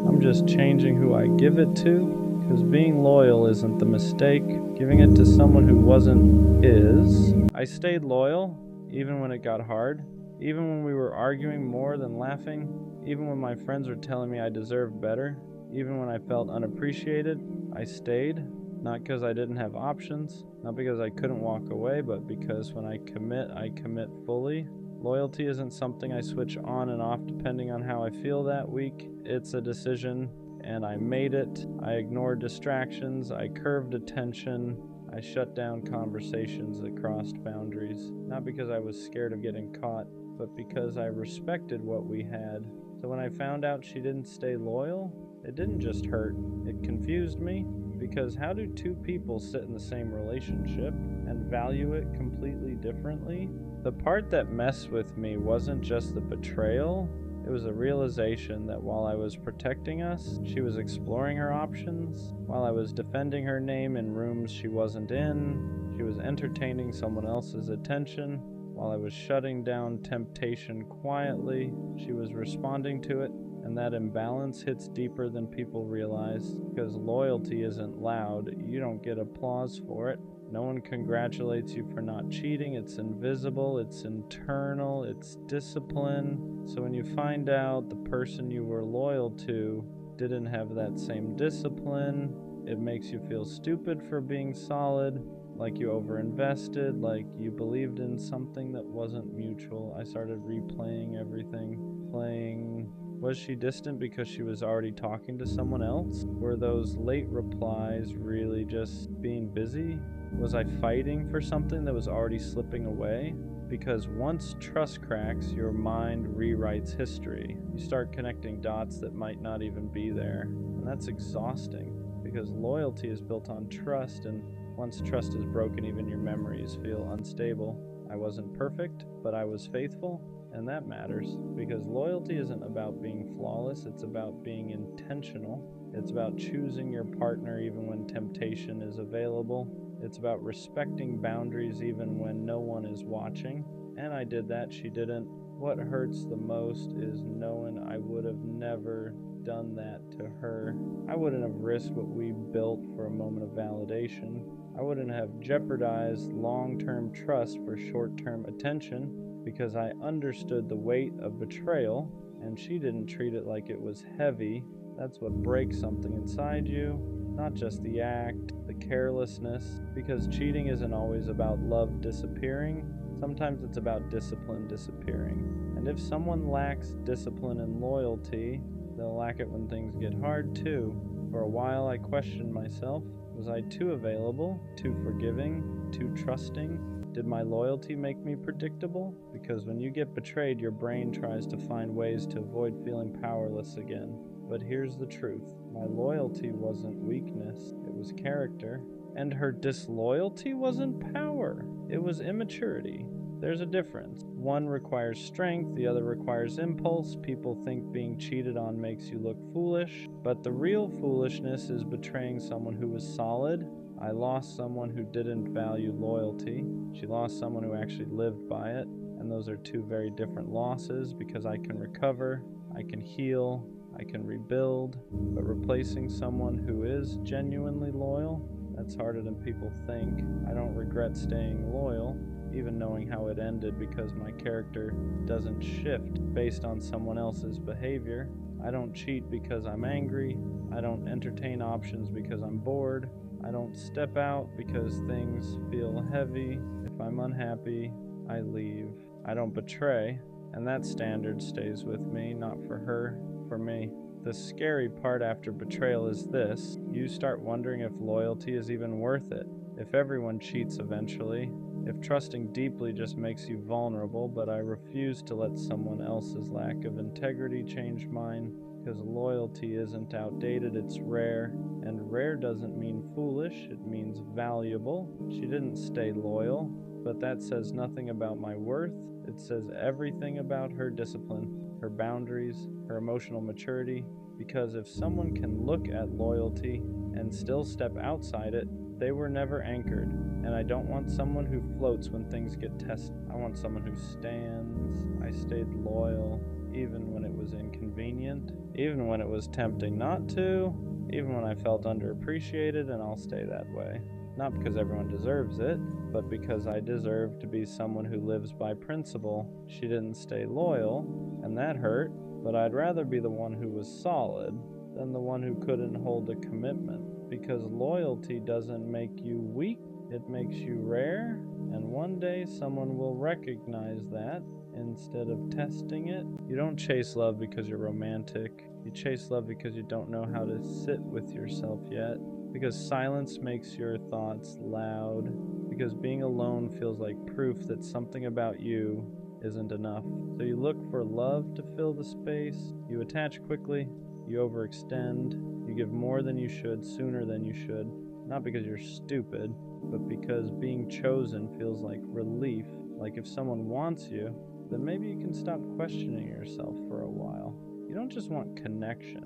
I'm just changing who I give it to, because being loyal isn't the mistake. Giving it to someone who wasn't is. I stayed loyal, even when it got hard, even when we were arguing more than laughing, even when my friends were telling me I deserved better, even when I felt unappreciated. I stayed, not because I didn't have options, not because I couldn't walk away, but because when I commit fully. Loyalty isn't something I switch on and off depending on how I feel that week. It's a decision, and I made it. I ignored distractions, I curved attention, I shut down conversations that crossed boundaries. Not because I was scared of getting caught, but because I respected what we had. So when I found out she didn't stay loyal, it didn't just hurt, it confused me. Because how do two people sit in the same relationship and value it completely differently? The part that messed with me wasn't just the betrayal, it was a realization that while I was protecting us, she was exploring her options. While I was defending her name in rooms she wasn't in, she was entertaining someone else's attention. While I was shutting down temptation quietly, she was responding to it. And that imbalance hits deeper than people realize, because loyalty isn't loud. You don't get applause for it. No one congratulates you for not cheating. It's invisible, it's internal, it's discipline. So when you find out the person you were loyal to didn't have that same discipline, it makes you feel stupid for being solid, like you overinvested, like you believed in something that wasn't mutual. I started replaying everything, playing... Was she distant because she was already talking to someone else? Were those late replies really just being busy? Was I fighting for something that was already slipping away? Because once trust cracks, your mind rewrites history. You start connecting dots that might not even be there. And that's exhausting, because loyalty is built on trust, and once trust is broken, even your memories feel unstable. I wasn't perfect, but I was faithful. And that matters, because loyalty isn't about being flawless, it's about being intentional. It's about choosing your partner even when temptation is available. It's about respecting boundaries even when no one is watching. And I did that, she didn't. What hurts the most is knowing I would have never done that to her. I wouldn't have risked what we built for a moment of validation. I wouldn't have jeopardized long-term trust for short-term attention, because I understood the weight of betrayal, and she didn't treat it like it was heavy. That's what breaks something inside you, not just the act, the carelessness, because cheating isn't always about love disappearing. Sometimes it's about discipline disappearing. And if someone lacks discipline and loyalty, they'll lack it when things get hard too. For a while I questioned myself. Was I too available, too forgiving, too trusting? Did my loyalty make me predictable? Because when you get betrayed, your brain tries to find ways to avoid feeling powerless again. But here's the truth. My loyalty wasn't weakness, it was character. And her disloyalty wasn't power, it was immaturity. There's a difference. One requires strength, the other requires impulse. People think being cheated on makes you look foolish, but the real foolishness is betraying someone who was solid. I lost someone who didn't value loyalty. She lost someone who actually lived by it. And those are two very different losses, because I can recover, I can heal, I can rebuild. But replacing someone who is genuinely loyal, that's harder than people think. I don't regret staying loyal, even knowing how it ended, because my character doesn't shift based on someone else's behavior. I don't cheat because I'm angry. I don't entertain options because I'm bored. I don't step out because things feel heavy. If I'm unhappy, I leave. I don't betray, and that standard stays with me, not for her, for me. The scary part after betrayal is this: you start wondering if loyalty is even worth it, if everyone cheats eventually, if trusting deeply just makes you vulnerable. But I refuse to let someone else's lack of integrity change mine, because loyalty isn't outdated, it's rare. And rare doesn't mean foolish, it means valuable. She didn't stay loyal, but that says nothing about my worth. It says everything about her discipline, her boundaries, her emotional maturity. Because if someone can look at loyalty and still step outside it, they were never anchored. And I don't want someone who floats when things get tested. I want someone who stands. I stayed loyal, even when it was inconvenient, even when it was tempting not to, even when I felt underappreciated, and I'll stay that way. Not because everyone deserves it, but because I deserve to be someone who lives by principle. She didn't stay loyal, and that hurt, but I'd rather be the one who was solid than the one who couldn't hold a commitment. Because loyalty doesn't make you weak, it makes you rare, and one day someone will recognize that instead of testing it. You don't chase love because you're romantic. You chase love because you don't know how to sit with yourself yet. Because silence makes your thoughts loud. Because being alone feels like proof that something about you isn't enough. So you look for love to fill the space. You attach quickly. You overextend. You give more than you should, sooner than you should. Not because you're stupid, but because being chosen feels like relief. Like if someone wants you, then maybe you can stop questioning yourself for a while. You don't just want connection.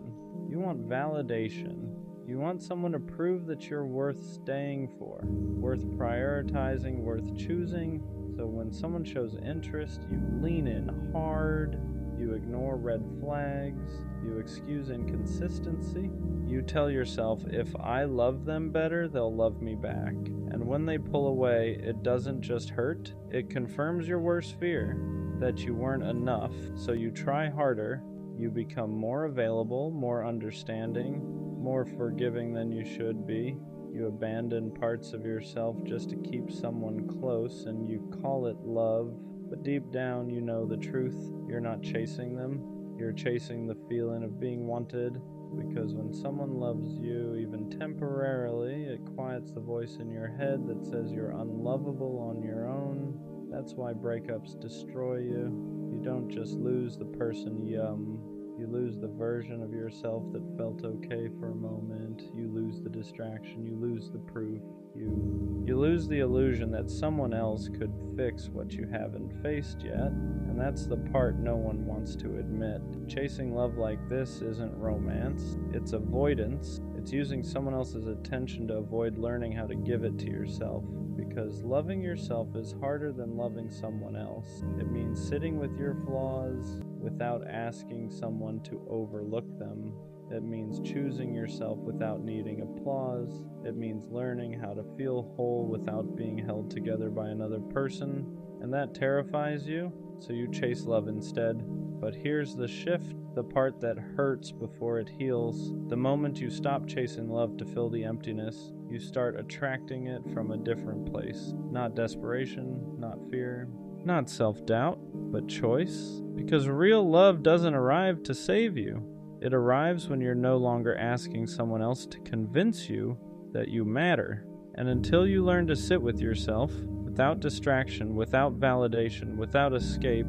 You want validation. You want someone to prove that you're worth staying for, worth prioritizing, worth choosing. So when someone shows interest, you lean in hard, you ignore red flags, you excuse inconsistency. You tell yourself, if I love them better, they'll love me back. And when they pull away, it doesn't just hurt, it confirms your worst fear, that you weren't enough. So you try harder, you become more available, more understanding, more forgiving than you should be. You abandon parts of yourself just to keep someone close, and you call it love. But deep down, you know the truth. You're not chasing them. You're chasing the feeling of being wanted. Because when someone loves you, even temporarily, it quiets the voice in your head that says you're unlovable on your own. That's why breakups destroy you. You don't just lose the person you lose the version of yourself that felt okay for a moment. You lose the distraction. You lose the proof. You lose the illusion that someone else could fix what you haven't faced yet. And that's the part no one wants to admit. Chasing love like this isn't romance. It's avoidance. It's using someone else's attention to avoid learning how to give it to yourself. Because loving yourself is harder than loving someone else. It means sitting with your flaws without asking someone to overlook them. It means choosing yourself without needing applause. It means learning how to feel whole without being held together by another person. And that terrifies you, so you chase love instead. But here's the shift, the part that hurts before it heals. The moment you stop chasing love to fill the emptiness, you start attracting it from a different place. Not desperation, not fear, not self-doubt, but choice. Because real love doesn't arrive to save you. It arrives when you're no longer asking someone else to convince you that you matter. And until you learn to sit with yourself, without distraction, without validation, without escape,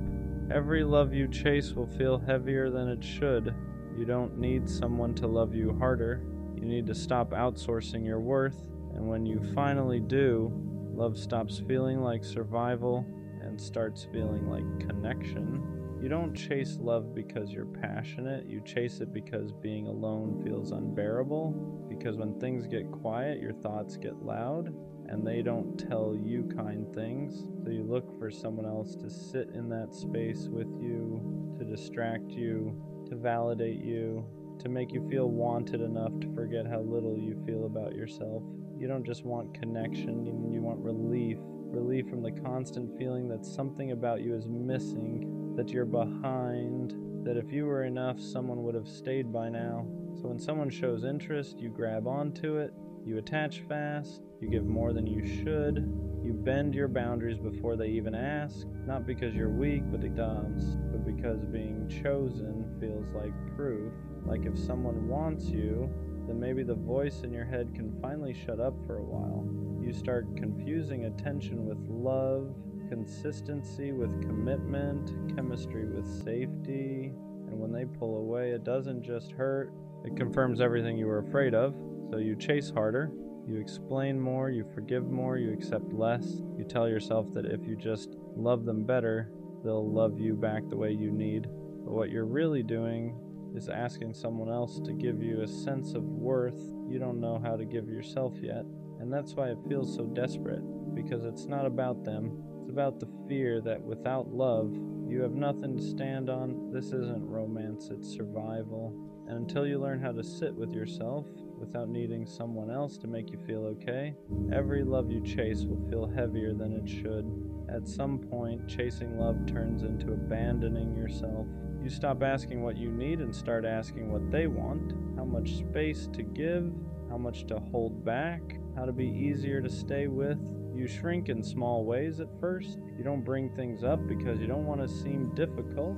every love you chase will feel heavier than it should. You don't need someone to love you harder. You need to stop outsourcing your worth. And when you finally do, love stops feeling like survival and starts feeling like connection. You don't chase love because you're passionate. You chase it because being alone feels unbearable. Because when things get quiet, your thoughts get loud, and they don't tell you kind things. So you look for someone else to sit in that space with you, to distract you, to validate you, to make you feel wanted enough to forget how little you feel about yourself. You don't just want connection, you want relief. Relief from the constant feeling that something about you is missing, that you're behind, that if you were enough, someone would have stayed by now. So when someone shows interest, you grab onto it, you attach fast, You give more than you should. You bend your boundaries before they even ask, not because you're weak, but because being chosen feels like proof. Like if someone wants you, then maybe the voice in your head can finally shut up for a while. You start confusing attention with love, consistency with commitment, chemistry with safety, and when they pull away, it doesn't just hurt, it confirms everything you were afraid of. So you chase harder, you explain more, you forgive more, you accept less. You tell yourself that if you just love them better, they'll love you back the way you need. But what you're really doing is asking someone else to give you a sense of worth you don't know how to give yourself yet. And that's why it feels so desperate, because it's not about them. It's about the fear that without love, you have nothing to stand on. This isn't romance, it's survival. And until you learn how to sit with yourself without needing someone else to make you feel okay, every love you chase will feel heavier than it should. At some point, chasing love turns into abandoning yourself. You stop asking what you need and start asking what they want, how much space to give, how much to hold back, how to be easier to stay with. You shrink in small ways at first. You don't bring things up because you don't want to seem difficult.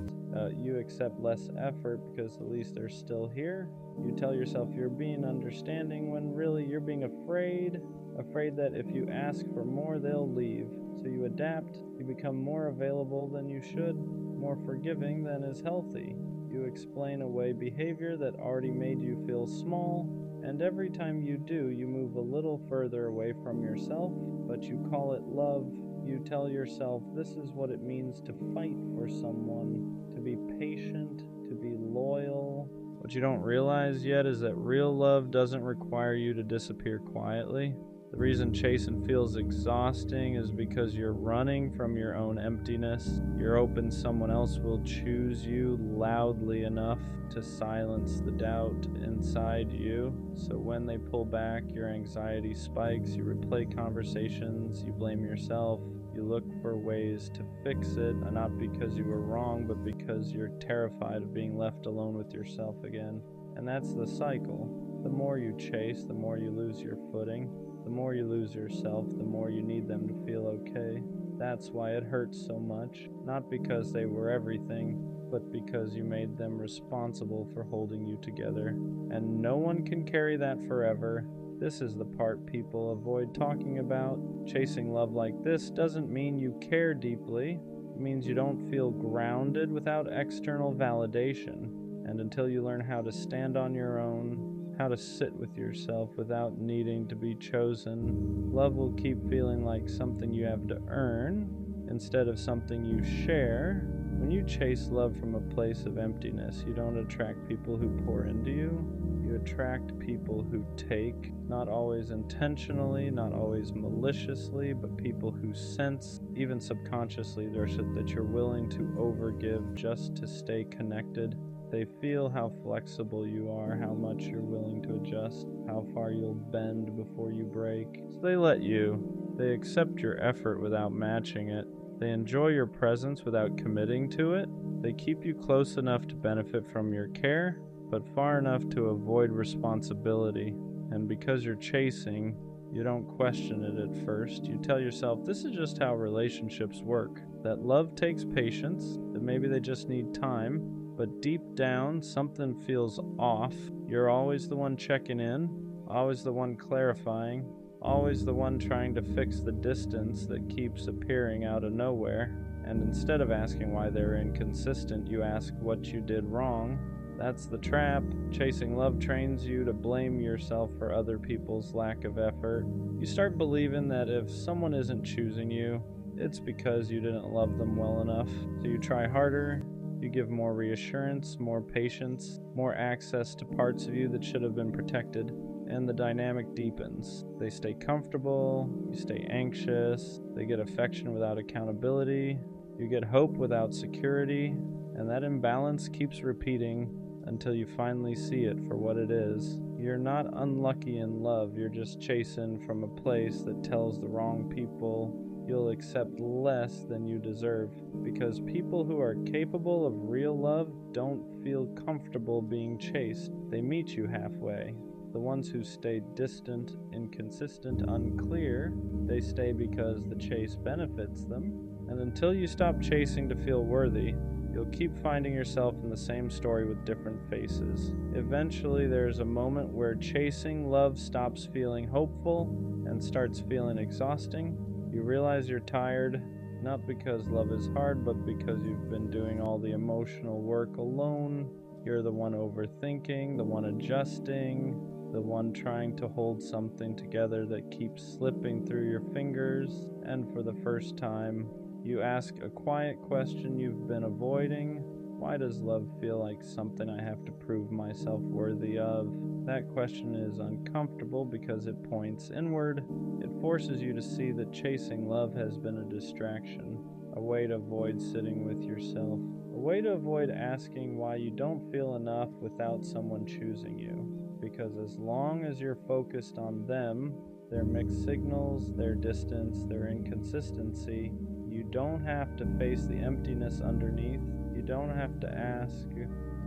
You accept less effort because at least they're still here. You tell yourself you're being understanding when really you're being afraid that if you ask for more, they'll leave. So you adapt. You become more available than you should, more forgiving than is healthy. You explain away behavior that already made you feel small, and every time you do, you move a little further away from yourself, but you call it love. You tell yourself this is what it means to fight for someone, to be patient, to be loyal. What you don't realize yet is that real love doesn't require you to disappear quietly. The reason chasing feels exhausting is because you're running from your own emptiness. You're hoping someone else will choose you loudly enough to silence the doubt inside you. So when they pull back, your anxiety spikes, you replay conversations, you blame yourself, you look for ways to fix it, not because you were wrong, but because you're terrified of being left alone with yourself again. And that's the cycle. The more you chase, the more you lose your footing. The more you lose yourself, the more you need them to feel okay. That's why it hurts so much. Not because they were everything, but because you made them responsible for holding you together. And no one can carry that forever. This is the part people avoid talking about. Chasing love like this doesn't mean you care deeply. It means you don't feel grounded without external validation. And until you learn how to stand on your own, how to sit with yourself without needing to be chosen, love will keep feeling like something you have to earn instead of something you share. When you chase love from a place of emptiness, you don't attract people who pour into you. You attract people who take, not always intentionally, not always maliciously, but people who sense, even subconsciously, that you're willing to overgive just to stay connected. They feel how flexible you are, how much you're willing to adjust, how far you'll bend before you break. So they let you. They accept your effort without matching it. They enjoy your presence without committing to it. They keep you close enough to benefit from your care, but far enough to avoid responsibility. And because you're chasing, you don't question it at first. You tell yourself this is just how relationships work, that love takes patience, that maybe they just need time. But deep down, something feels off. You're always the one checking in, always the one clarifying, always the one trying to fix the distance that keeps appearing out of nowhere. And instead of asking why they're inconsistent, you ask what you did wrong. That's the trap. Chasing love trains you to blame yourself for other people's lack of effort. You start believing that if someone isn't choosing you, it's because you didn't love them well enough. So you try harder. You give more reassurance, more patience, more access to parts of you that should have been protected, and the dynamic deepens. They stay comfortable, you stay anxious, they get affection without accountability, you get hope without security, and that imbalance keeps repeating until you finally see it for what it is. You're not unlucky in love, you're just chasing from a place that tells the wrong people you'll accept less than you deserve, because people who are capable of real love don't feel comfortable being chased. They meet you halfway. The ones who stay distant, inconsistent, unclear, they stay because the chase benefits them. And until you stop chasing to feel worthy, you'll keep finding yourself in the same story with different faces. Eventually, there's a moment where chasing love stops feeling hopeful and starts feeling exhausting. You realize you're tired, not because love is hard, but because you've been doing all the emotional work alone. You're the one overthinking, the one adjusting, the one trying to hold something together that keeps slipping through your fingers. And for the first time, you ask a quiet question you've been avoiding. Why does love feel like something I have to prove myself worthy of? That question is uncomfortable because it points inward. It forces you to see that chasing love has been a distraction, a way to avoid sitting with yourself, a way to avoid asking why you don't feel enough without someone choosing you. Because as long as you're focused on them, their mixed signals, their distance, their inconsistency, you don't have to face the emptiness underneath. You don't have to ask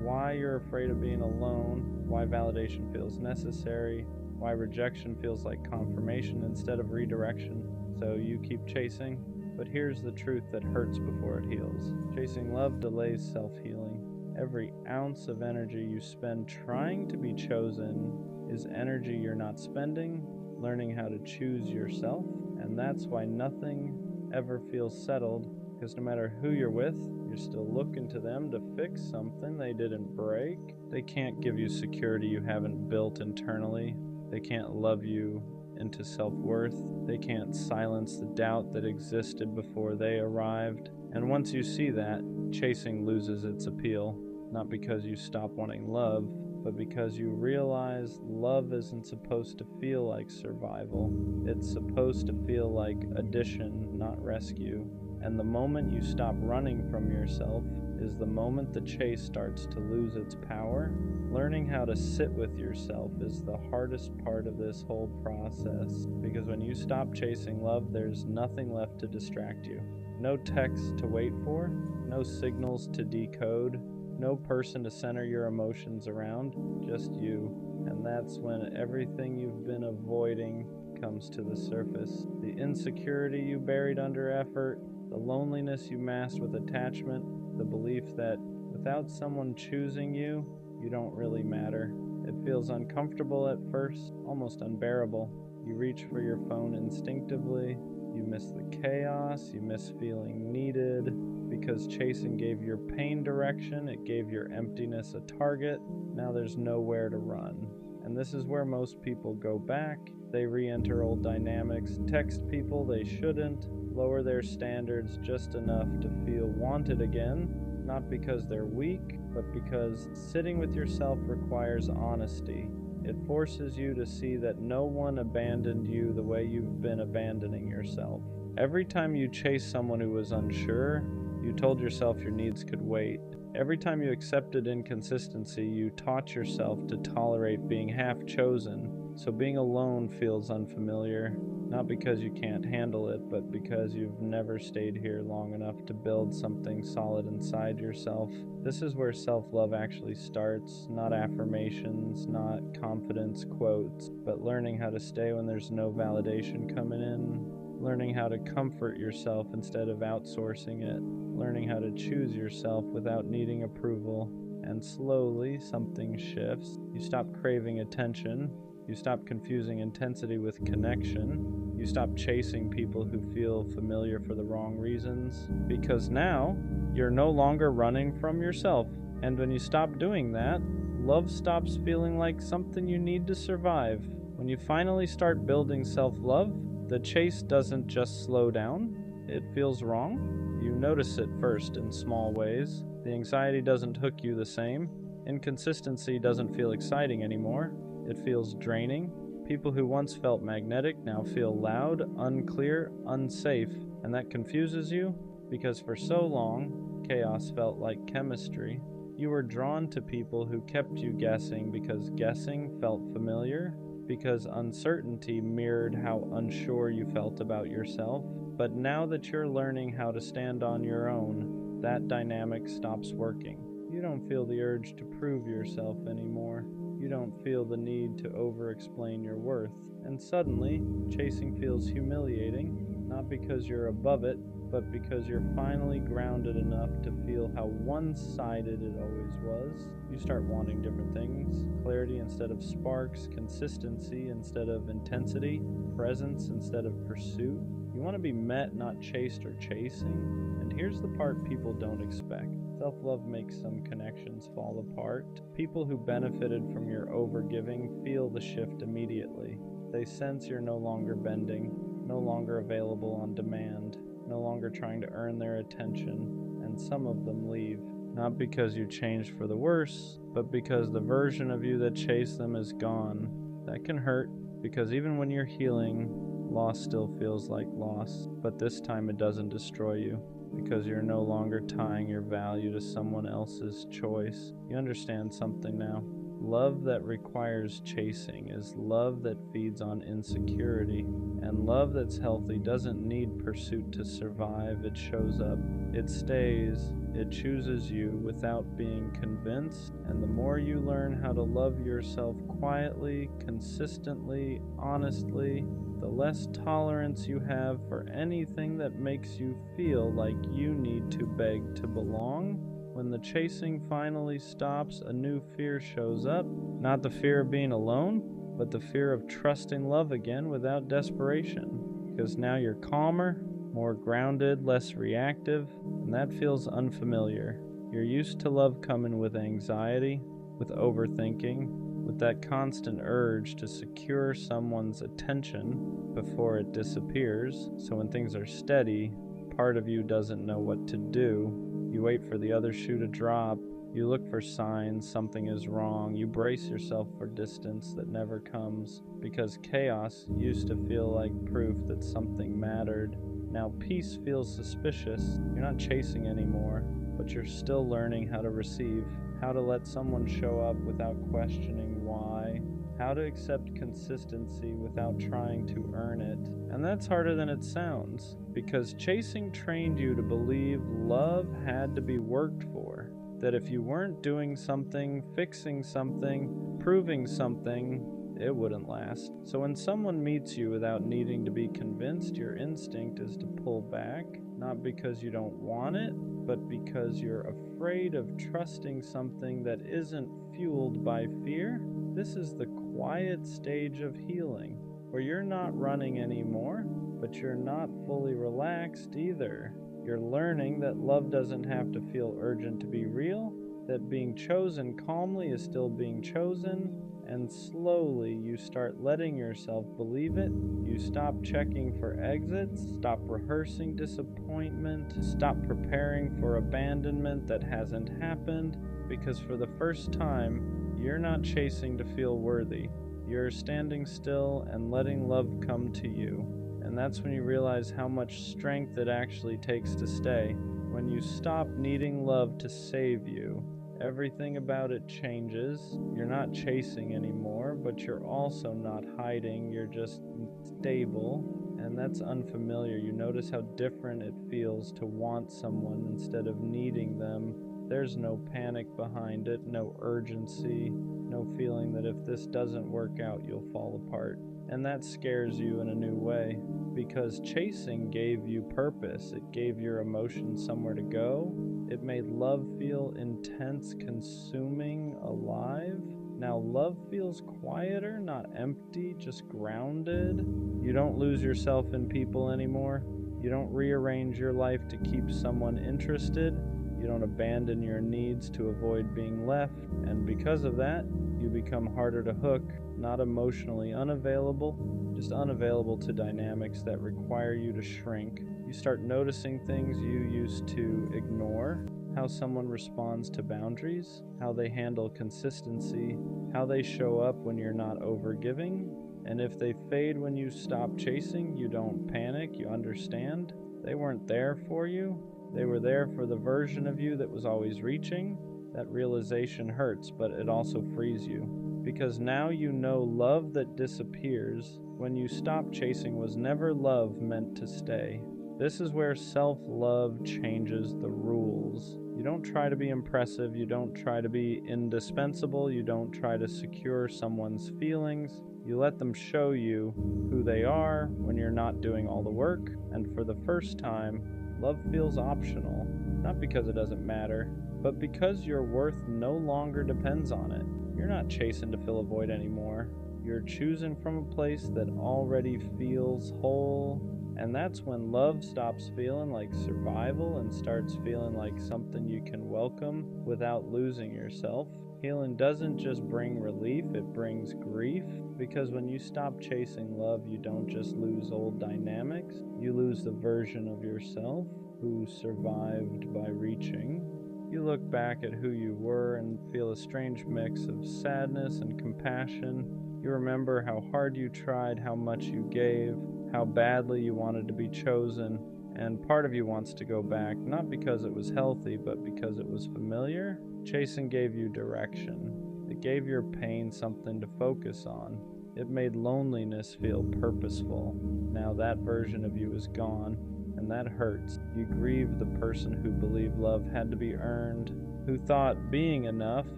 why you're afraid of being alone, why validation feels necessary, why rejection feels like confirmation instead of redirection. So you keep chasing. But here's the truth that hurts before it heals. Chasing love delays self-healing. Every ounce of energy you spend trying to be chosen is energy you're not spending, learning how to choose yourself. And that's why nothing ever feels settled, because no matter who you're with, you're still looking to them to fix something they didn't break. They can't give you security you haven't built internally. They can't love you into self-worth. They can't silence the doubt that existed before they arrived. And once you see that, chasing loses its appeal, not because you stop wanting love, but because you realize love isn't supposed to feel like survival. It's supposed to feel like addition, not rescue. And the moment you stop running from yourself is the moment the chase starts to lose its power. Learning how to sit with yourself is the hardest part of this whole process, because when you stop chasing love, there's nothing left to distract you. No text to wait for, no signals to decode, no person to center your emotions around, just you. And that's when everything you've been avoiding comes to the surface. The insecurity you buried under effort, the loneliness you masked with attachment, the belief that without someone choosing you, you don't really matter. It feels uncomfortable at first, almost unbearable. You reach for your phone instinctively. You miss the chaos, you miss feeling needed, because chasing gave your pain direction, it gave your emptiness a target. Now there's nowhere to run. And this is where most people go back. They re-enter old dynamics, text people they shouldn't, lower their standards just enough to feel wanted again, not because they're weak, but because sitting with yourself requires honesty. It forces you to see that no one abandoned you the way you've been abandoning yourself. Every time you chased someone who was unsure, you told yourself your needs could wait. Every time you accepted inconsistency, you taught yourself to tolerate being half chosen. So being alone feels unfamiliar, not because you can't handle it, but because you've never stayed here long enough to build something solid inside yourself. This is where self-love actually starts, not affirmations, not confidence quotes, but learning how to stay when there's no validation coming in, learning how to comfort yourself instead of outsourcing it, learning how to choose yourself without needing approval. And slowly, something shifts. You stop craving attention. You stop confusing intensity with connection. You stop chasing people who feel familiar for the wrong reasons. Because now, you're no longer running from yourself. And when you stop doing that, love stops feeling like something you need to survive. When you finally start building self-love, the chase doesn't just slow down. It feels wrong. You notice it first in small ways. The anxiety doesn't hook you the same. Inconsistency doesn't feel exciting anymore. It feels draining. People who once felt magnetic now feel loud, unclear, unsafe, and that confuses you because for so long, chaos felt like chemistry. You were drawn to people who kept you guessing because guessing felt familiar, because uncertainty mirrored how unsure you felt about yourself. But now that you're learning how to stand on your own, that dynamic stops working. You don't feel the urge to prove yourself anymore. You You don't feel the need to over-explain your worth. And suddenly, chasing feels humiliating, not because you're above it, but because you're finally grounded enough to feel how one-sided it always was. You start wanting different things: clarity instead of sparks, consistency instead of intensity, presence instead of pursuit. You want to be met, not chased or chasing. And here's the part people don't expect. Self-love makes some connections fall apart. People who benefited from your overgiving feel the shift immediately. They sense you're no longer bending, no longer available on demand, no longer trying to earn their attention, and some of them leave. Not because you changed for the worse, but because the version of you that chased them is gone. That can hurt, because even when you're healing, loss still feels like loss, but this time it doesn't destroy you, because you're no longer tying your value to someone else's choice. You understand something now. Love that requires chasing is love that feeds on insecurity, and love that's healthy doesn't need pursuit to survive. It shows up, it stays, it chooses you without being convinced, and the more you learn how to love yourself quietly, consistently, honestly, the less tolerance you have for anything that makes you feel like you need to beg to belong. When the chasing finally stops, a new fear shows up. Not the fear of being alone, but the fear of trusting love again without desperation. Because now you're calmer, more grounded, less reactive, and that feels unfamiliar. You're used to love coming with anxiety, with overthinking, with that constant urge to secure someone's attention before it disappears. So when things are steady, part of you doesn't know what to do. You wait for the other shoe to drop. You look for signs something is wrong. You brace yourself for distance that never comes, because chaos used to feel like proof that something mattered. Now peace feels suspicious. You're not chasing anymore, but you're still learning how to receive, how to let someone show up without questioning why, how to accept consistency without trying to earn it. And that's harder than it sounds, because chasing trained you to believe love had to be worked for, that if you weren't doing something, fixing something, proving something, it wouldn't last. So when someone meets you without needing to be convinced, your instinct is to pull back, not because you don't want it, but because you're afraid of trusting something that isn't fueled by fear. This is the quiet stage of healing, where you're not running anymore, but you're not fully relaxed either. You're learning that love doesn't have to feel urgent to be real, that being chosen calmly is still being chosen, and slowly you start letting yourself believe it. You stop checking for exits, stop rehearsing disappointment, stop preparing for abandonment that hasn't happened, because for the first time, you're not chasing to feel worthy. You're standing still and letting love come to you. And that's when you realize how much strength it actually takes to stay. When you stop needing love to save you, everything about it changes. You're not chasing anymore, but you're also not hiding. You're just stable, and that's unfamiliar. You notice how different it feels to want someone instead of needing them. There's no panic behind it, no urgency, no feeling that if this doesn't work out, you'll fall apart. And that scares you in a new way, because chasing gave you purpose. It gave your emotions somewhere to go. It made love feel intense, consuming, alive. Now love feels quieter, not empty, just grounded. You don't lose yourself in people anymore. You don't rearrange your life to keep someone interested. You don't abandon your needs to avoid being left. And because of that, you become harder to hook, not emotionally unavailable, just unavailable to dynamics that require you to shrink. You start noticing things you used to ignore, how someone responds to boundaries, how they handle consistency, how they show up when you're not overgiving. And if they fade when you stop chasing, you don't panic, you understand. They weren't there for you. They were there for the version of you that was always reaching. That realization hurts, but it also frees you. Because now you know love that disappears when you stop chasing was never love meant to stay. This is where self-love changes the rules. You don't try to be impressive, you don't try to be indispensable, you don't try to secure someone's feelings. You let them show you who they are when you're not doing all the work, and for the first time, love feels optional, not because it doesn't matter, but because your worth no longer depends on it. You're not chasing to fill a void anymore. You're choosing from a place that already feels whole, and that's when love stops feeling like survival and starts feeling like something you can welcome without losing yourself. Healing doesn't just bring relief, it brings grief, because when you stop chasing love, you don't just lose old dynamics, you lose the version of yourself who survived by reaching. You look back at who you were and feel a strange mix of sadness and compassion. You remember how hard you tried, how much you gave, how badly you wanted to be chosen, and part of you wants to go back, not because it was healthy, but because it was familiar. Chasing gave you direction. It gave your pain something to focus on. It made loneliness feel purposeful. Now that version of you is gone, and that hurts. You grieve the person who believed love had to be earned, who thought being enough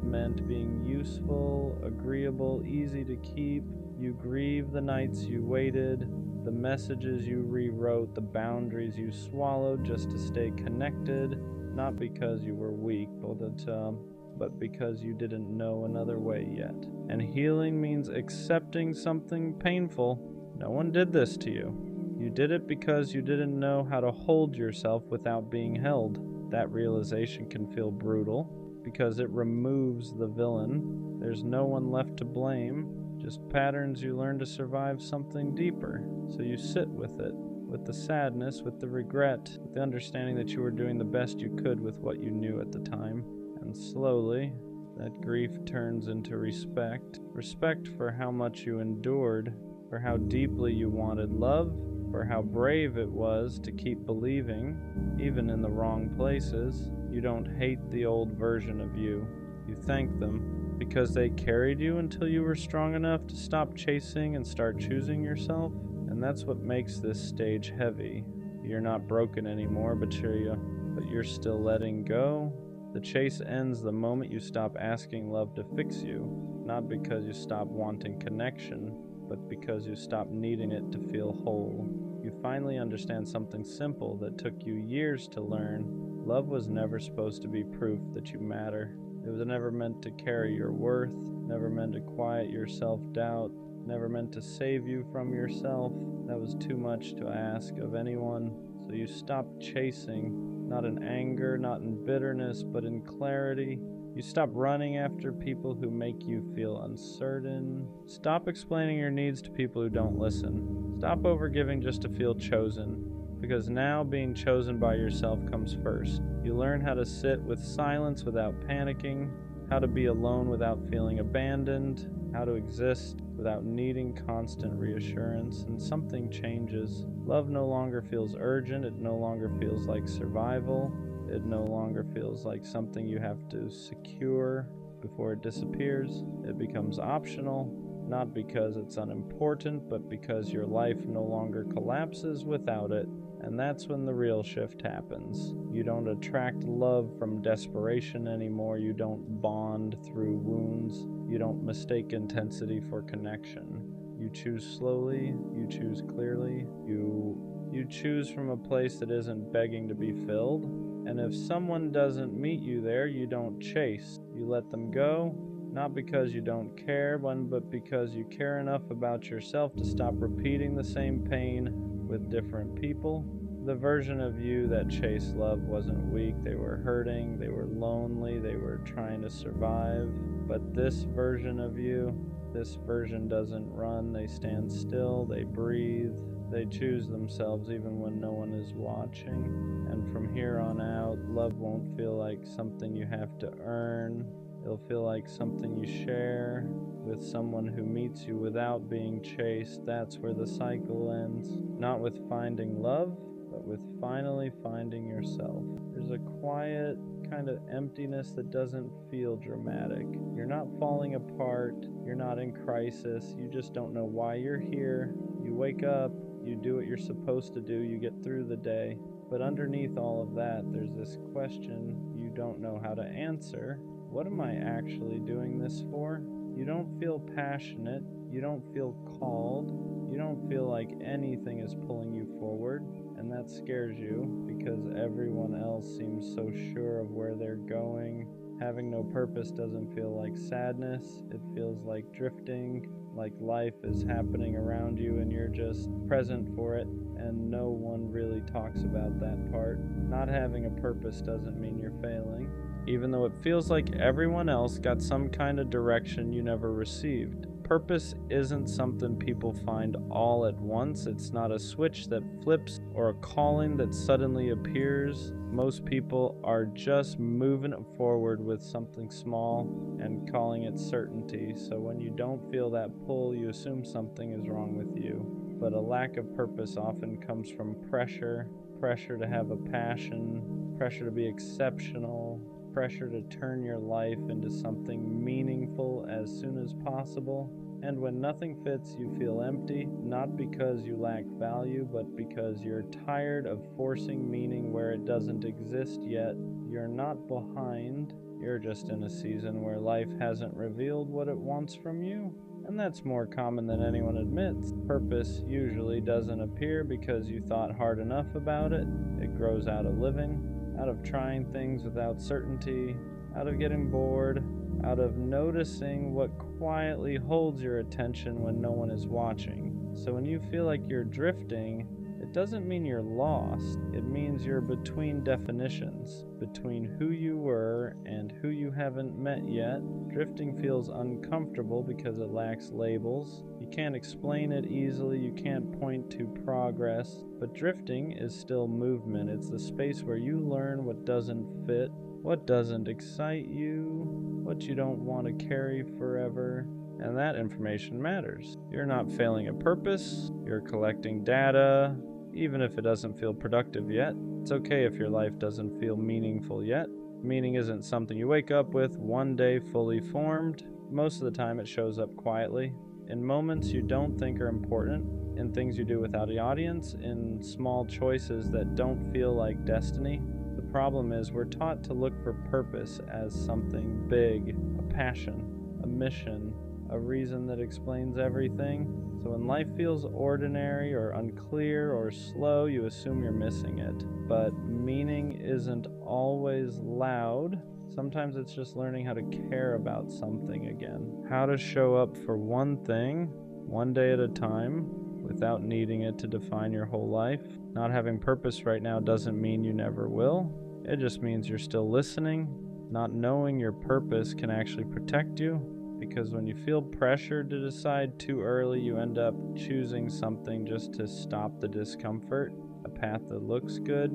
meant being useful, agreeable, easy to keep. You grieve the nights you waited, the messages you rewrote, the boundaries you swallowed just to stay connected, not because you were weak, but because you didn't know another way yet. And healing means accepting something painful. No one did this to you. You did it because you didn't know how to hold yourself without being held. That realization can feel brutal because it removes the villain. There's no one left to blame, just patterns you learn to survive something deeper. So you sit with it, with the sadness, with the regret, with the understanding that you were doing the best you could with what you knew at the time. And slowly, that grief turns into respect. Respect for how much you endured, for how deeply you wanted love, for how brave it was to keep believing, even in the wrong places. You don't hate the old version of you. You thank them because they carried you until you were strong enough to stop chasing and start choosing yourself. And that's what makes this stage heavy. You're not broken anymore, but you're still letting go. The chase ends the moment you stop asking love to fix you, not because you stop wanting connection, but because you stop needing it to feel whole. You finally understand something simple that took you years to learn. Love was never supposed to be proof that you matter. It was never meant to carry your worth, never meant to quiet your self-doubt, never meant to save you from yourself. That was too much to ask of anyone. So you stopped chasing, not in anger, not in bitterness, but in clarity. You stop running after people who make you feel uncertain. Stop explaining your needs to people who don't listen. Stop overgiving just to feel chosen, because now being chosen by yourself comes first. You learn how to sit with silence without panicking, how to be alone without feeling abandoned, how to exist without needing constant reassurance, and something changes. Love no longer feels urgent, it no longer feels like survival. It no longer feels like something you have to secure before it disappears. It becomes optional, not because it's unimportant, but because your life no longer collapses without it. And that's when the real shift happens. You don't attract love from desperation anymore. You don't bond through wounds. You don't mistake intensity for connection. You choose slowly. You choose clearly. You choose from a place that isn't begging to be filled. And if someone doesn't meet you there, you don't chase. You let them go, not because you don't care, but because you care enough about yourself to stop repeating the same pain with different people. The version of you that chased love wasn't weak. They were hurting, they were lonely, they were trying to survive. But this version of you, this version doesn't run. They stand still, they breathe. They choose themselves even when no one is watching. And from here on out, love won't feel like something you have to earn. It'll feel like something you share with someone who meets you without being chased. That's where the cycle ends. Not with finding love, but with finally finding yourself. There's a quiet kind of emptiness that doesn't feel dramatic. You're not falling apart. You're not in crisis. You just don't know why you're here. You wake up. You do what you're supposed to do, you get through the day. But underneath all of that, there's this question you you don't know how to answer, what am I actually doing this for? You don't feel passionate, you don't feel called, you don't feel like anything is pulling you forward, and that scares you because everyone else seems so sure of where they're going. Having no purpose doesn't feel like sadness, it feels like drifting, like life is happening around you and you're just present for it, and no one really talks about that part. Not having a purpose doesn't mean you're failing, even though it feels like everyone else got some kind of direction you never received. Purpose isn't something people find all at once. It's not a switch that flips or a calling that suddenly appears. Most people are just moving it forward with something small and calling it certainty. So when you don't feel that pull, you assume something is wrong with you. But a lack of purpose often comes from pressure to have a passion, pressure to be exceptional, pressure to turn your life into something meaningful as soon as possible. And when nothing fits, you feel empty, not because you lack value, but because you're tired of forcing meaning where it doesn't exist yet. You're not behind, you're just in a season where life hasn't revealed what it wants from you. And that's more common than anyone admits. Purpose usually doesn't appear because you thought hard enough about it. It grows out of living, out of trying things without certainty, out of getting bored, out of noticing what quietly holds your attention when no one is watching. So when you feel like you're drifting, it doesn't mean you're lost. It means you're between definitions, between who you were and who you haven't met yet. Drifting feels uncomfortable because it lacks labels. You can't explain it easily, you can't point to progress, but drifting is still movement. It's the space where you learn what doesn't fit, what doesn't excite you, what you don't want to carry forever, and that information matters. You're not failing a purpose, you're collecting data, even if it doesn't feel productive yet. It's okay if your life doesn't feel meaningful yet. Meaning isn't something you wake up with one day fully formed. Most of the time it shows up quietly, in moments you don't think are important, in things you do without the audience, in small choices that don't feel like destiny. The problem is we're taught to look for purpose as something big, a passion, a mission, a reason that explains everything. So when life feels ordinary or unclear or slow, you assume you're missing it. But meaning isn't always loud. Sometimes it's just learning how to care about something again. How to show up for one thing, one day at a time, without needing it to define your whole life. Not having purpose right now doesn't mean you never will. It just means you're still listening. Not knowing your purpose can actually protect you, because when you feel pressured to decide too early, you end up choosing something just to stop the discomfort. A path that looks good,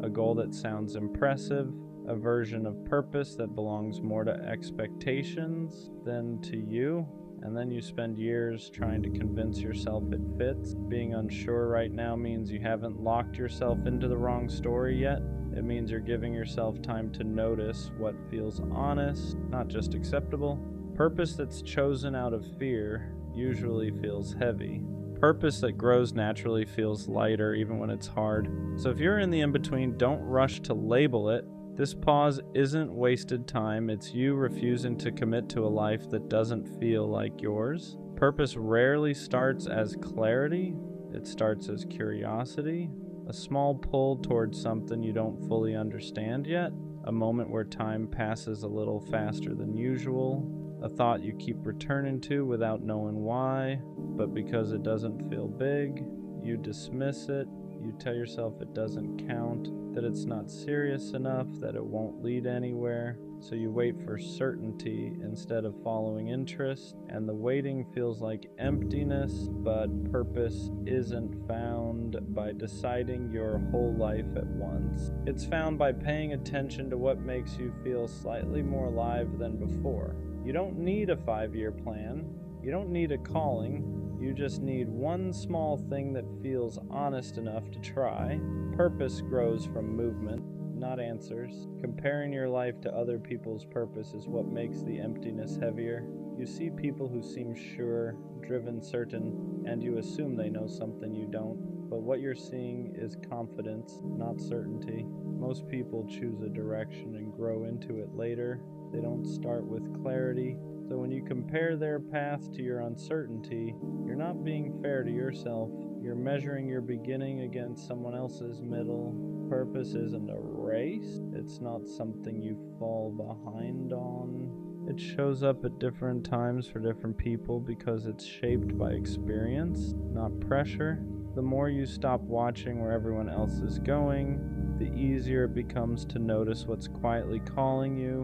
a goal that sounds impressive, a version of purpose that belongs more to expectations than to you. And then you spend years trying to convince yourself it fits. Being unsure right now means you haven't locked yourself into the wrong story yet. It means you're giving yourself time to notice what feels honest, not just acceptable. Purpose that's chosen out of fear usually feels heavy. Purpose that grows naturally feels lighter even when it's hard. So if you're in the in-between, don't rush to label it. This pause isn't wasted time, it's you refusing to commit to a life that doesn't feel like yours. Purpose rarely starts as clarity, it starts as curiosity, a small pull towards something you don't fully understand yet, a moment where time passes a little faster than usual, a thought you keep returning to without knowing why, but because it doesn't feel big, you dismiss it. You tell yourself it doesn't count, that it's not serious enough, that it won't lead anywhere. So you wait for certainty instead of following interest, and the waiting feels like emptiness, but purpose isn't found by deciding your whole life at once. It's found by paying attention to what makes you feel slightly more alive than before. You don't need a 5-year plan. You don't need a calling. You just need one small thing that feels honest enough to try. Purpose grows from movement, not answers. Comparing your life to other people's purpose is what makes the emptiness heavier. You see people who seem sure, driven, certain, and you assume they know something you don't. but what you're seeing is confidence, not certainty. Most people choose a direction and grow into it later. They don't start with clarity. So when you compare their path to your uncertainty, you're not being fair to yourself. You're measuring your beginning against someone else's middle. Purpose isn't a race. It's not something you fall behind on. It shows up at different times for different people because it's shaped by experience, not pressure. The more you stop watching where everyone else is going, the easier it becomes to notice what's quietly calling you,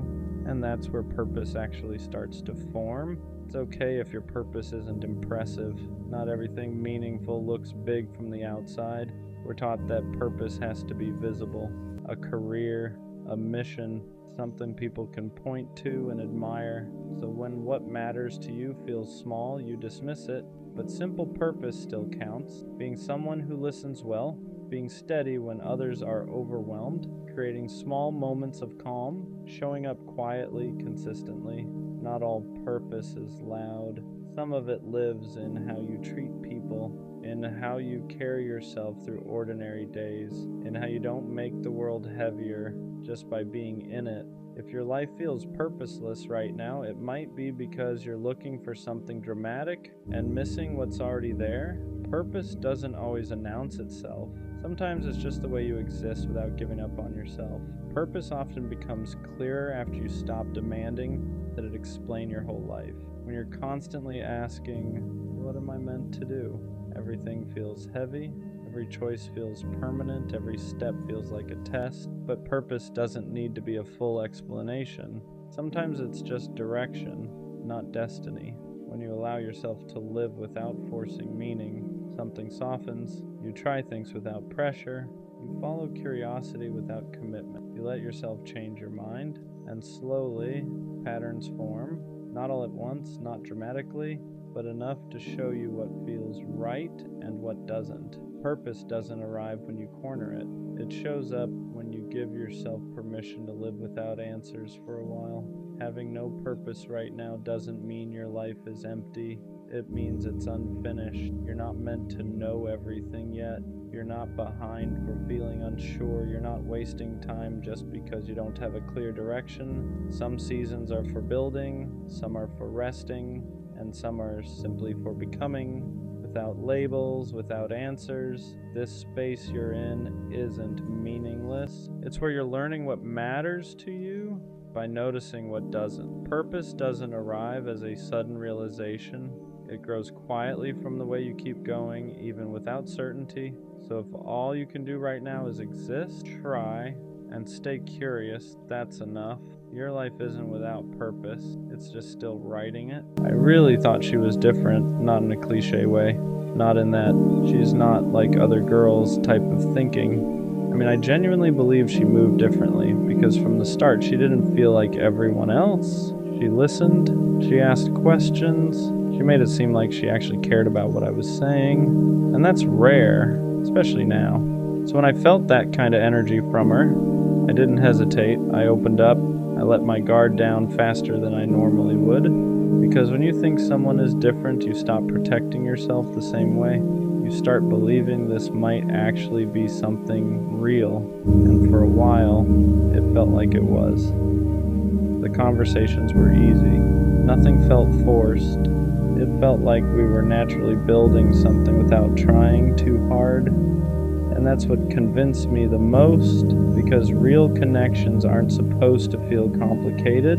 and that's where purpose actually starts to form. It's okay if your purpose isn't impressive. Not everything meaningful looks big from the outside. We're taught that purpose has to be visible. A career, a mission, something people can point to and admire. So when what matters to you feels small, you dismiss it. But simple purpose still counts. Being someone who listens well, being steady when others are overwhelmed, creating small moments of calm, showing up quietly, consistently. Not all purpose is loud. Some of it lives in how you treat people, in how you carry yourself through ordinary days, in how you don't make the world heavier just by being in it. If your life feels purposeless right now, it might be because you're looking for something dramatic and missing what's already there. Purpose doesn't always announce itself. Sometimes it's just the way you exist without giving up on yourself. Purpose often becomes clearer after you stop demanding that it explain your whole life. When you're constantly asking, what am I meant to do? Everything feels heavy. Every choice feels permanent, every step feels like a test, but purpose doesn't need to be a full explanation. Sometimes it's just direction, not destiny. When you allow yourself to live without forcing meaning, something softens. You try things without pressure. You follow curiosity without commitment. You let yourself change your mind, and slowly, patterns form. Not all at once, not dramatically, but enough to show you what feels right and what doesn't. Purpose doesn't arrive when you corner it. It shows up when you give yourself permission to live without answers for a while. Having no purpose right now doesn't mean your life is empty. It means it's unfinished. You're not meant to know everything yet. You're not behind for feeling unsure. You're not wasting time just because you don't have a clear direction. Some seasons are for building, some are for resting, and some are simply for becoming. Without labels, without answers, this space you're in isn't meaningless. It's where you're learning what matters to you by noticing what doesn't. Purpose doesn't arrive as a sudden realization. It grows quietly from the way you keep going, even without certainty. So if all you can do right now is exist, try, and stay curious, that's enough. Your life isn't without purpose, it's just still writing it. I really thought she was different, not in a cliche way. Not in that she's not like other girls type of thinking. I mean, I genuinely believe she moved differently, because from the start she didn't feel like everyone else. She listened, she asked questions, she made it seem like she actually cared about what I was saying, and that's rare, especially now. So when I felt that kind of energy from her, I didn't hesitate. I opened up. I let my guard down faster than I normally would, because when you think someone is different, you stop protecting yourself the same way. You start believing this might actually be something real, and for a while, it felt like it was. The conversations were easy. Nothing felt forced. It felt like we were naturally building something without trying too hard. And that's what convinced me the most, because real connections aren't supposed to feel complicated.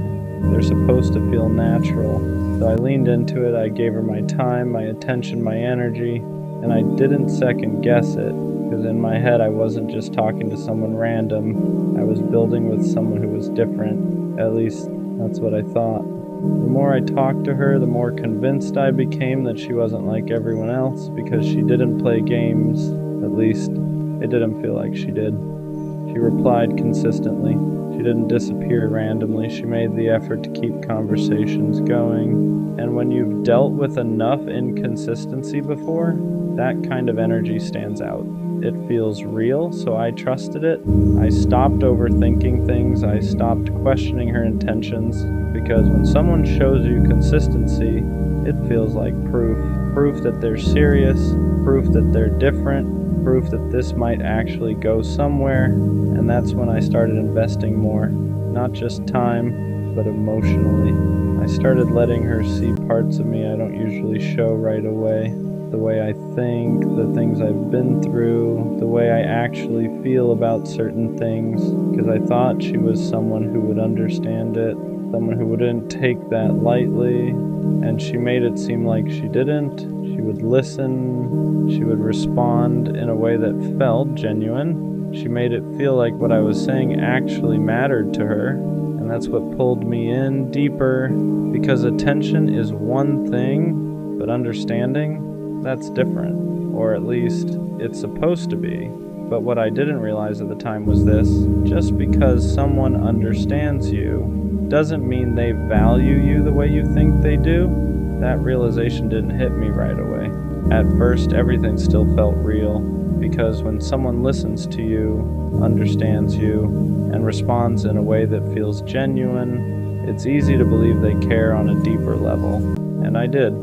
They're supposed to feel natural. So I leaned into it, I gave her my time, my attention, my energy, and I didn't second guess it, because in my head I wasn't just talking to someone random. I was building with someone who was different. At least that's what I thought. The more I talked to her, the more convinced I became that she wasn't like everyone else, because she didn't play games. At least, it didn't feel like she did. She replied consistently. She didn't disappear randomly. She made the effort to keep conversations going. And when you've dealt with enough inconsistency before, that kind of energy stands out. It feels real, so I trusted it. I stopped overthinking things. I stopped questioning her intentions, because when someone shows you consistency, it feels like proof. Proof that they're serious, proof that they're different, proof that this might actually go somewhere, and that's when I started investing more, not just time, but emotionally. I started letting her see parts of me I don't usually show right away. The way I think, the things I've been through, the way I actually feel about certain things, because I thought she was someone who would understand it, someone who wouldn't take that lightly, and she made it seem like she didn't. She would listen, she would respond in a way that felt genuine. She made it feel like what I was saying actually mattered to her, and that's what pulled me in deeper, because attention is one thing, but understanding, that's different, or at least it's supposed to be. But what I didn't realize at the time was this: just because someone understands you doesn't mean they value you the way you think they do. That realization didn't hit me right away. At first, everything still felt real, because when someone listens to you, understands you, and responds in a way that feels genuine, it's easy to believe they care on a deeper level. And I did.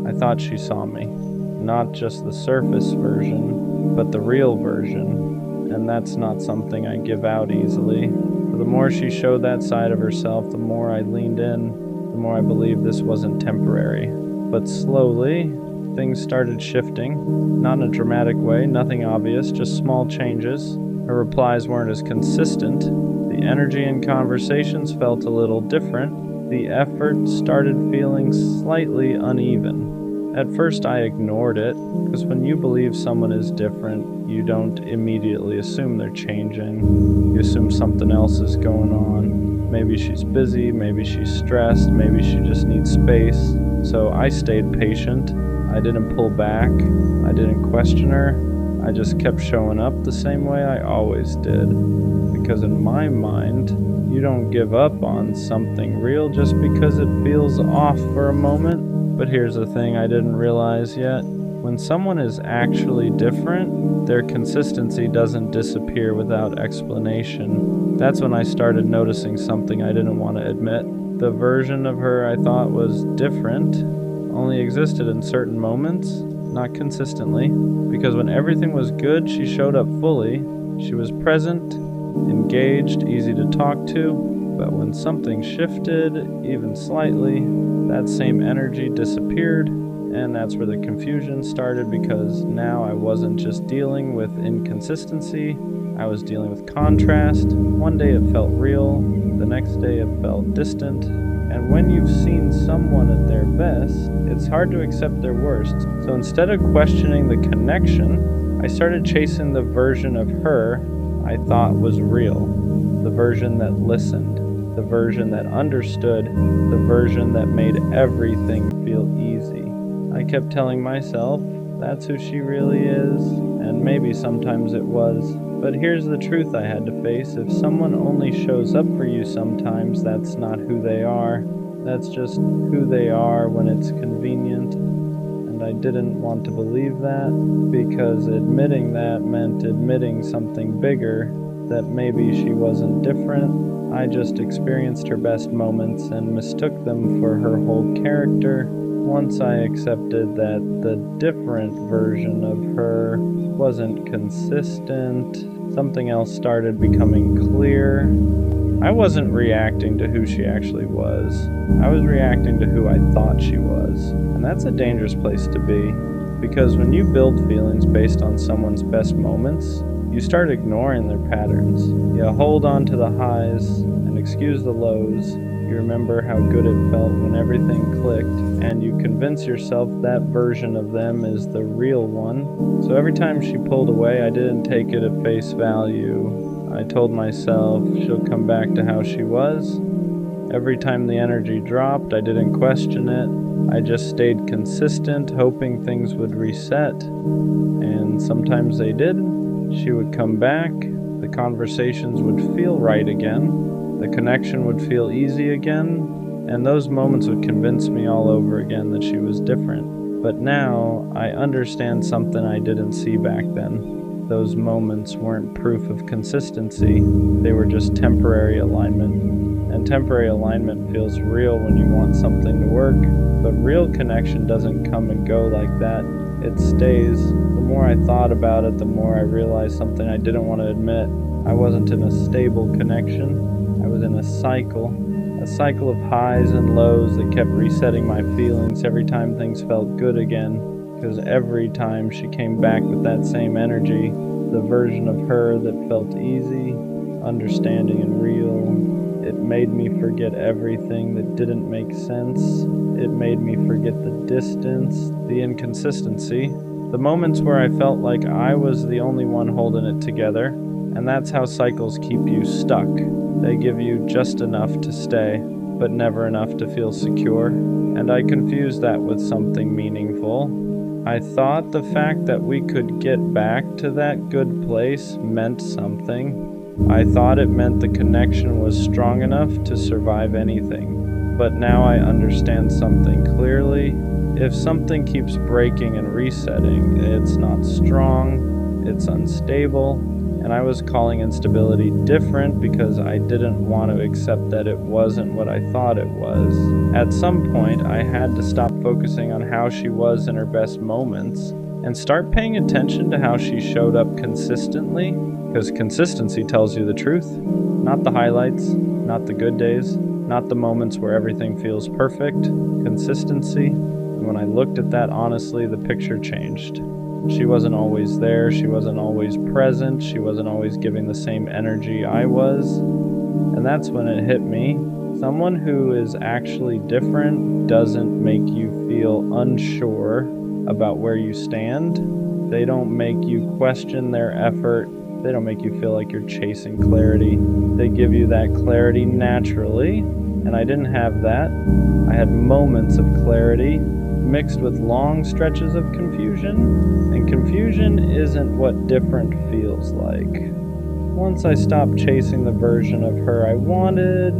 I thought she saw me. Not just the surface version, but the real version, and that's not something I give out easily. For the more she showed that side of herself, the more I leaned in, the more I believed this wasn't temporary. But slowly, things started shifting, not in a dramatic way, nothing obvious, just small changes. Her replies weren't as consistent, the energy in conversations felt a little different, the effort started feeling slightly uneven. At first I ignored it, because when you believe someone is different, you don't immediately assume they're changing. You assume something else is going on. Maybe she's busy, maybe she's stressed, maybe she just needs space. So I stayed patient. I didn't pull back. I didn't question her. I just kept showing up the same way I always did. Because in my mind, you don't give up on something real just because it feels off for a moment. But here's the thing I didn't realize yet. When someone is actually different, their consistency doesn't disappear without explanation. That's when I started noticing something I didn't want to admit. The version of her I thought was different only existed in certain moments, not consistently. Because when everything was good, she showed up fully. She was present, engaged, easy to talk to. But when something shifted, even slightly, that same energy disappeared, and that's where the confusion started, because now I wasn't just dealing with inconsistency, I was dealing with contrast. One day it felt real, the next day it felt distant, and when you've seen someone at their best, it's hard to accept their worst. So instead of questioning the connection, I started chasing the version of her I thought was real, the version that listened, the version that understood, the version that made everything feel easy. I kept telling myself, that's who she really is, and maybe sometimes it was. But here's the truth I had to face: if someone only shows up for you sometimes, that's not who they are. That's just who they are when it's convenient. And I didn't want to believe that, because admitting that meant admitting something bigger, that maybe she wasn't different. I just experienced her best moments and mistook them for her whole character. Once I accepted that the different version of her wasn't consistent, something else started becoming clear. I wasn't reacting to who she actually was. I was reacting to who I thought she was. And that's a dangerous place to be, because when you build feelings based on someone's best moments, you start ignoring their patterns. You hold on to the highs and excuse the lows. You remember how good it felt when everything clicked, and you convince yourself that version of them is the real one. So every time she pulled away, I didn't take it at face value. I told myself she'll come back to how she was. Every time the energy dropped, I didn't question it. I just stayed consistent, hoping things would reset. And sometimes they did. She would come back, the conversations would feel right again, the connection would feel easy again, and those moments would convince me all over again that she was different. But now, I understand something I didn't see back then. Those moments weren't proof of consistency, they were just temporary alignment. And temporary alignment feels real when you want something to work, but real connection doesn't come and go like that. it stays. The more I thought about it, the more I realized something I didn't want to admit. I wasn't in a stable connection. I was in a cycle of highs and lows that kept resetting my feelings every time things felt good again. Because every time she came back with that same energy, the version of her that felt easy, understanding, and real, it made me forget everything that didn't make sense. It made me forget the distance, the inconsistency, the moments where I felt like I was the only one holding it together. And that's how cycles keep you stuck. They give you just enough to stay, but never enough to feel secure. And I confused that with something meaningful. I thought the fact that we could get back to that good place meant something. I thought it meant the connection was strong enough to survive anything. But now I understand something clearly. If something keeps breaking and resetting, it's not strong, it's unstable. And I was calling instability different because I didn't want to accept that it wasn't what I thought it was. At some point, I had to stop focusing on how she was in her best moments and start paying attention to how she showed up consistently, because consistency tells you the truth. Not the highlights, not the good days, not the moments where everything feels perfect. Consistency. And when I looked at that honestly, the picture changed. She wasn't always there, she wasn't always present, she wasn't always giving the same energy I was. And that's when it hit me. Someone who is actually different doesn't make you feel unsure about where you stand. They don't make you question their effort. They don't make you feel like you're chasing clarity. They give you that clarity naturally, and I didn't have that. I had moments of clarity mixed with long stretches of confusion, and confusion isn't what different feels like. Once I stopped chasing the version of her I wanted,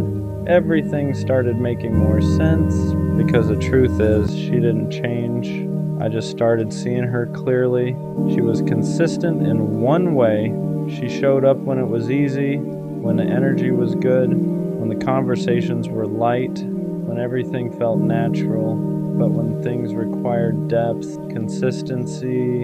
everything started making more sense, because the truth is, she didn't change. I just started seeing her clearly. She was consistent in one way. She showed up when it was easy, when the energy was good, when the conversations were light, when everything felt natural. But when things required depth, consistency,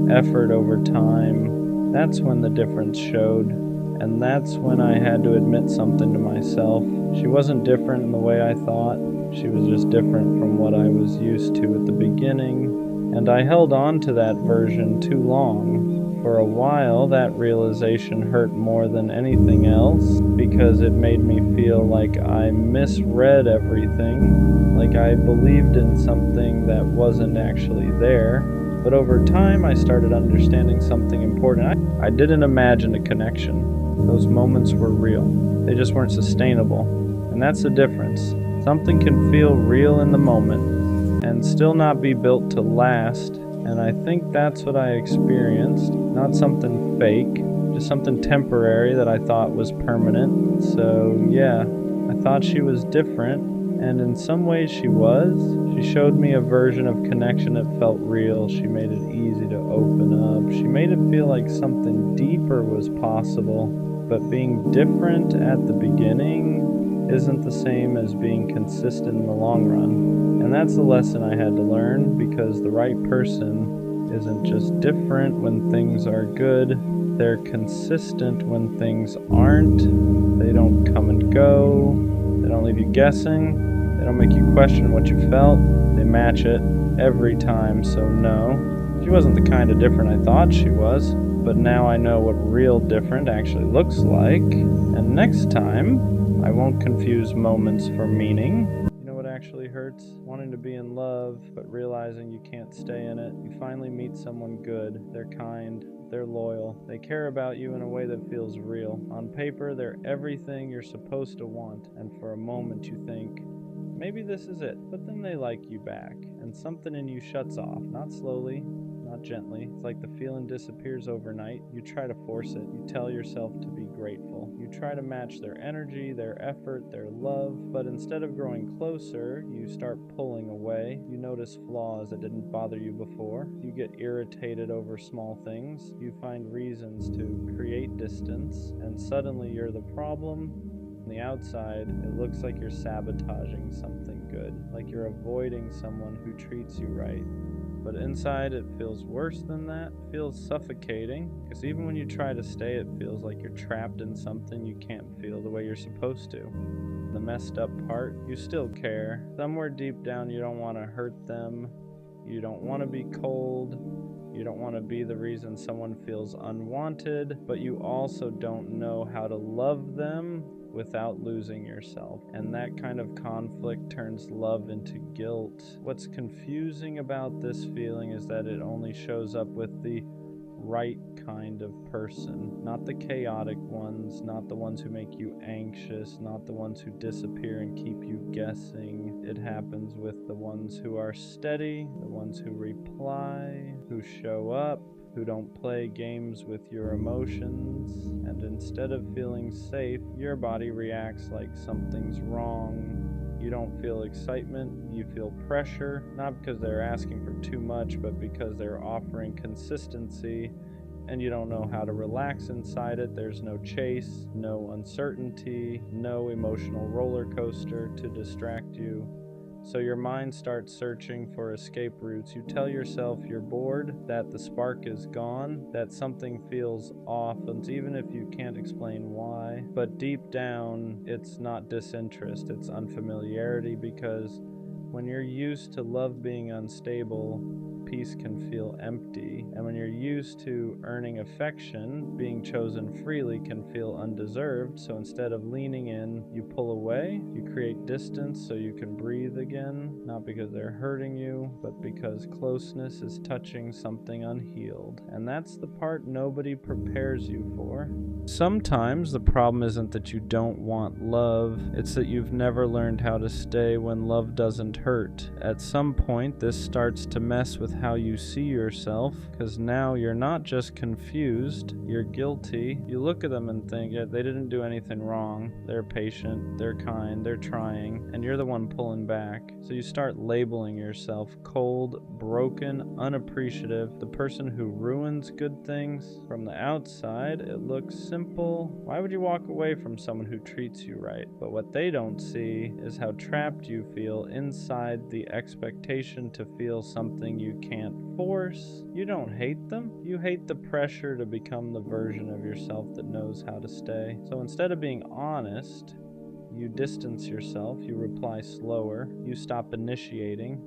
effort over time, that's when the difference showed. And that's when I had to admit something to myself. She wasn't different in the way I thought. She was just different from what I was used to at the beginning. And I held on to that version too long. For a while, that realization hurt more than anything else, because it made me feel like I misread everything, like I believed in something that wasn't actually there. But over time, I started understanding something important. I didn't imagine a connection. Those moments were real. They just weren't sustainable. And that's the difference. Something can feel real in the moment and still not be built to last. And I think that's what I experienced. Not something fake, just something temporary that I thought was permanent. So yeah, I thought she was different, and in some ways she was. She showed me a version of connection that felt real. She made it easy to open up. She made it feel like something deeper was possible. But being different at the beginning isn't the same as being consistent in the long run. And that's the lesson I had to learn, because the right person isn't just different when things are good. They're consistent when things aren't. They don't come and go. They don't leave you guessing. They don't make you question what you felt. They match it every time. So no, she wasn't the kind of different I thought she was. But now I know what real different actually looks like. And next time, I won't confuse moments for meaning. You know what actually hurts? Wanting to be in love, but realizing you can't stay in it. You finally meet someone good. They're kind. They're loyal. They care about you in a way that feels real. On paper, they're everything you're supposed to want. And for a moment, you think, maybe this is it. But then they like you back. And something in you shuts off. Not slowly, not gently. It's like the feeling disappears overnight. You try to force it. You tell yourself to be grateful. You try to match their energy, their effort, their love. But instead of growing closer, you start pulling away. You notice flaws that didn't bother you before. You get irritated over small things. You find reasons to create distance. And suddenly you're the problem. On the outside, it looks like you're sabotaging something good. Like you're avoiding someone who treats you right. But inside it feels worse than that. It feels suffocating, because even when you try to stay, it feels like you're trapped in something you can't feel the way you're supposed to. The messed up part, you still care. Somewhere deep down you don't want to hurt them. You don't want to be cold. You don't want to be the reason someone feels unwanted, but you also don't know how to love them without losing yourself. And that kind of conflict turns love into guilt. What's confusing about this feeling is that it only shows up with the right kind of person, not the chaotic ones, not the ones who make you anxious, not the ones who disappear and keep you guessing. It happens with the ones who are steady, the ones who reply, who show up, who don't play games with your emotions. And instead of feeling safe, your body reacts like something's wrong. You don't feel excitement, you feel pressure, not because they're asking for too much, but because they're offering consistency, and you don't know how to relax inside it. There's no chase, no uncertainty, no emotional roller coaster to distract you. So your mind starts searching for escape routes. You tell yourself you're bored, that the spark is gone, that something feels off, and even if you can't explain why. But deep down, it's not disinterest, it's unfamiliarity, because when you're used to love being unstable, peace can feel empty. And when you're used to earning affection, being chosen freely can feel undeserved. So instead of leaning in, you pull away, you create distance so you can breathe again, not because they're hurting you, but because closeness is touching something unhealed. And that's the part nobody prepares you for. Sometimes the problem isn't that you don't want love, it's that you've never learned how to stay when love doesn't hurt. At some point, this starts to mess with how you see yourself, because now you're not just confused, you're guilty. You look at them and think, yeah, they didn't do anything wrong. They're patient, they're kind, they're trying, and you're the one pulling back. So you start labeling yourself cold, broken, unappreciative, the person who ruins good things. From the outside, it looks simple. Why would you walk away from someone who treats you right? But what they don't see is how trapped you feel inside the expectation to feel something you can't force. You don't hate them. You hate the pressure to become the version of yourself that knows how to stay. So instead of being honest, you distance yourself, you reply slower, you stop initiating.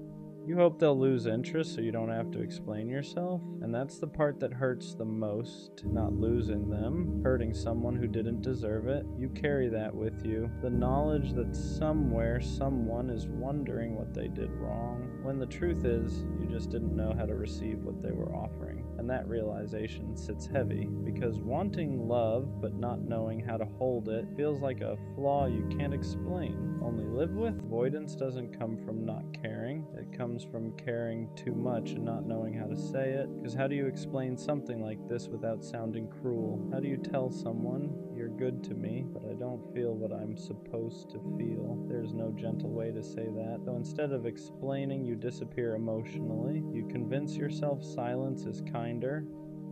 You hope they'll lose interest so you don't have to explain yourself. And that's the part that hurts the most, not losing them, hurting someone who didn't deserve it. You carry that with you. The knowledge that somewhere someone is wondering what they did wrong, when the truth is you just didn't know how to receive what they were offering. And that realization sits heavy, because wanting love but not knowing how to hold it feels like a flaw you can't explain, only live with. Avoidance doesn't come from not caring, it comes from caring too much and not knowing how to say it. Because how do you explain something like this without sounding cruel? How do you tell someone, you're good to me, but I don't feel what I'm supposed to feel? There's no gentle way to say that. So instead of explaining, you disappear emotionally. You convince yourself silence is kinder.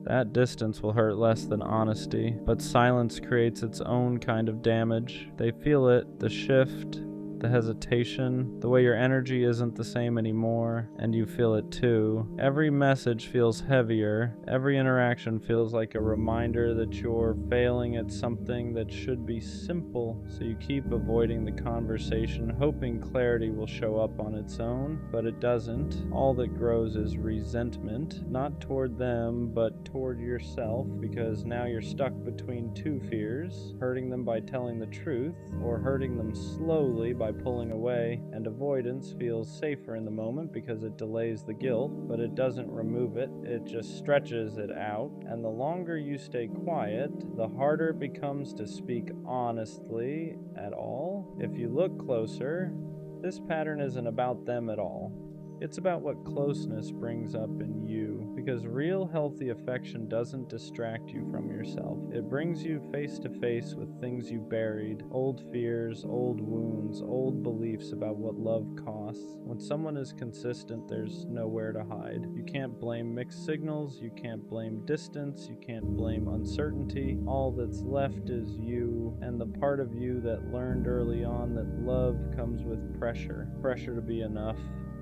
That distance will hurt less than honesty, but silence creates its own kind of damage. They feel it, the shift, the hesitation, the way your energy isn't the same anymore, and you feel it too. Every message feels heavier. Every interaction feels like a reminder that you're failing at something that should be simple. So you keep avoiding the conversation, hoping clarity will show up on its own, but it doesn't. All that grows is resentment, not toward them, but toward yourself, because now you're stuck between two fears, hurting them by telling the truth, or hurting them slowly by pulling away. And avoidance feels safer in the moment because it delays the guilt, but it doesn't remove it, it just stretches it out. And the longer you stay quiet, the harder it becomes to speak honestly at all. If you look closer, this pattern isn't about them at all. It's about what closeness brings up in you, because real healthy affection doesn't distract you from yourself. It brings you face to face with things you buried, old fears, old wounds, old beliefs about what love costs. When someone is consistent, there's nowhere to hide. You can't blame mixed signals, you can't blame distance, you can't blame uncertainty. All that's left is you, and the part of you that learned early on that love comes with pressure. Pressure to be enough,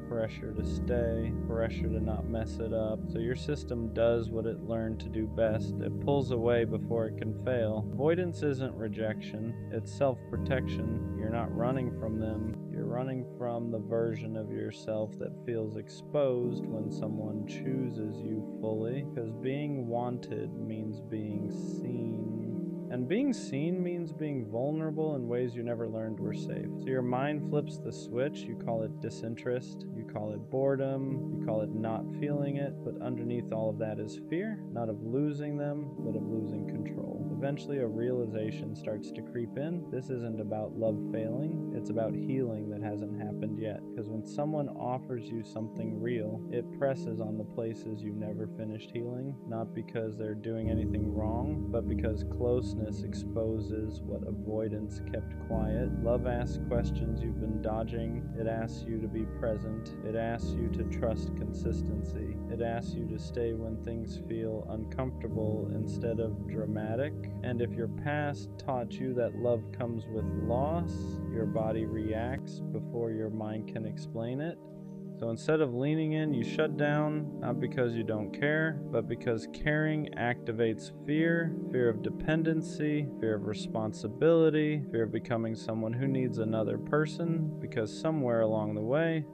pressure to stay, pressure to not mess it up. So your system does what it learned to do best. It pulls away before it can fail. Avoidance isn't rejection, it's self-protection. You're not running from them. You're running from the version of yourself that feels exposed when someone chooses you fully, because being wanted means being seen. And being seen means being vulnerable in ways you never learned were safe. So your mind flips the switch. You call it disinterest, you call it boredom, you call it not feeling it, but underneath all of that is fear, not of losing them, but of losing control. Eventually a realization starts to creep in. This isn't about love failing, it's about healing that hasn't happened yet. Because when someone offers you something real, it presses on the places you never finished healing, not because they're doing anything wrong, but because closeness exposes what avoidance kept quiet. Love asks questions you've been dodging. It asks you to be present. It asks you to trust consistency. It asks you to stay when things feel uncomfortable instead of dramatic. And if your past taught you that love comes with loss, your body reacts before your mind can explain it. So instead of leaning in, you shut down, not because you don't care, but because caring activates fear, fear of dependency, fear of responsibility, fear of becoming someone who needs another person, because somewhere along the way,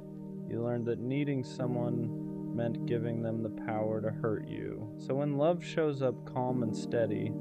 you learned that needing someone meant giving them the power to hurt you. So when love shows up calm and steady,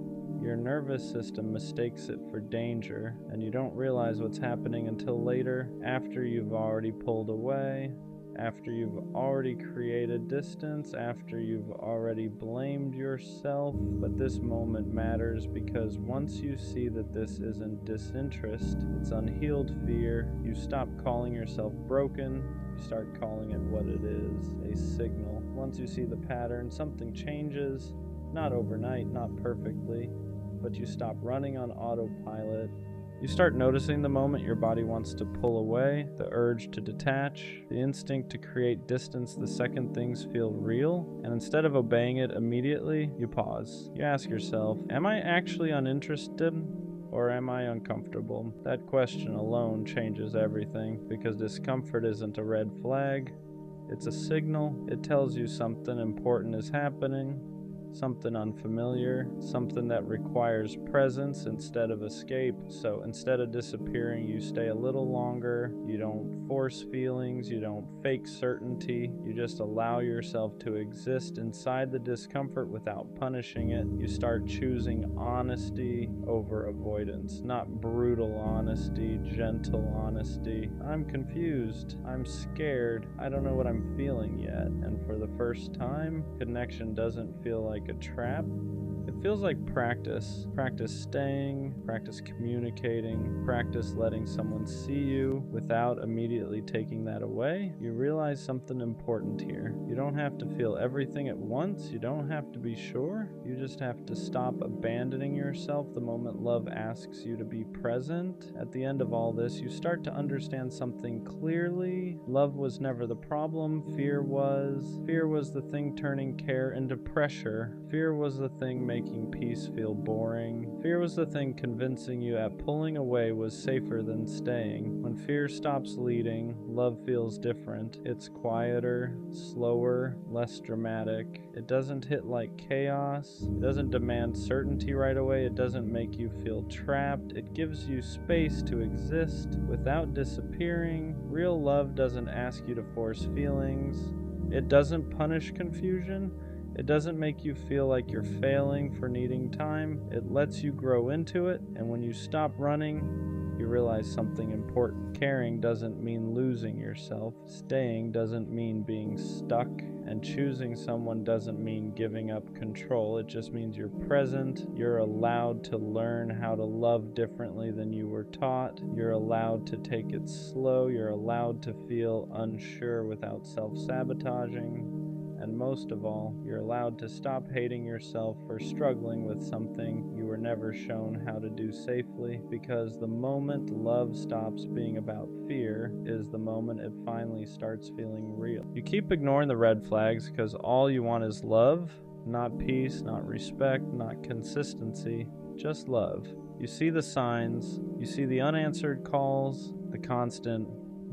your nervous system mistakes it for danger, and you don't realize what's happening until later, after you've already pulled away, after you've already created distance, after you've already blamed yourself. But this moment matters because once you see that this isn't disinterest, it's unhealed fear, you stop calling yourself broken, you start calling it what it is, a signal. Once you see the pattern, something changes, not overnight, not perfectly, but you stop running on autopilot. You start noticing the moment your body wants to pull away, the urge to detach, the instinct to create distance the second things feel real, and instead of obeying it immediately, you pause. You ask yourself, am I actually uninterested? Or am I uncomfortable? That question alone changes everything, because discomfort isn't a red flag, it's a signal. It tells you something important is happening, something unfamiliar, something that requires presence instead of escape. So instead of disappearing, you stay a little longer. You don't force feelings, you don't fake certainty. You just allow yourself to exist inside the discomfort without punishing it. You start choosing honesty over avoidance, not brutal honesty, gentle honesty. I'm confused, I'm scared, I don't know what I'm feeling yet. And for the first time, connection doesn't feel like a trap. It feels like practice. Practice staying, practice communicating, practice letting someone see you without immediately taking that away. You realize something important here. You don't have to feel everything at once. You don't have to be sure. You just have to stop abandoning yourself the moment love asks you to be present. At the end of all this, you start to understand something clearly. Love was never the problem. Fear was. Fear was the thing turning care into pressure. Fear was the thing making peace feel boring. Fear was the thing convincing you that pulling away was safer than staying. When fear stops leading, love feels different. It's quieter, slower, less dramatic. It doesn't hit like chaos. It doesn't demand certainty right away. It doesn't make you feel trapped. It gives you space to exist without disappearing. Real love doesn't ask you to force feelings. It doesn't punish confusion. It doesn't make you feel like you're failing for needing time. It lets you grow into it, and when you stop running, you realize something important. Caring doesn't mean losing yourself. Staying doesn't mean being stuck. And choosing someone doesn't mean giving up control. It just means you're present. You're allowed to learn how to love differently than you were taught. You're allowed to take it slow. You're allowed to feel unsure without self-sabotaging. And most of all, you're allowed to stop hating yourself for struggling with something you were never shown how to do safely, because the moment love stops being about fear is the moment it finally starts feeling real. You keep ignoring the red flags because all you want is love, not peace, not respect, not consistency, just love. You see the signs, you see the unanswered calls, the constant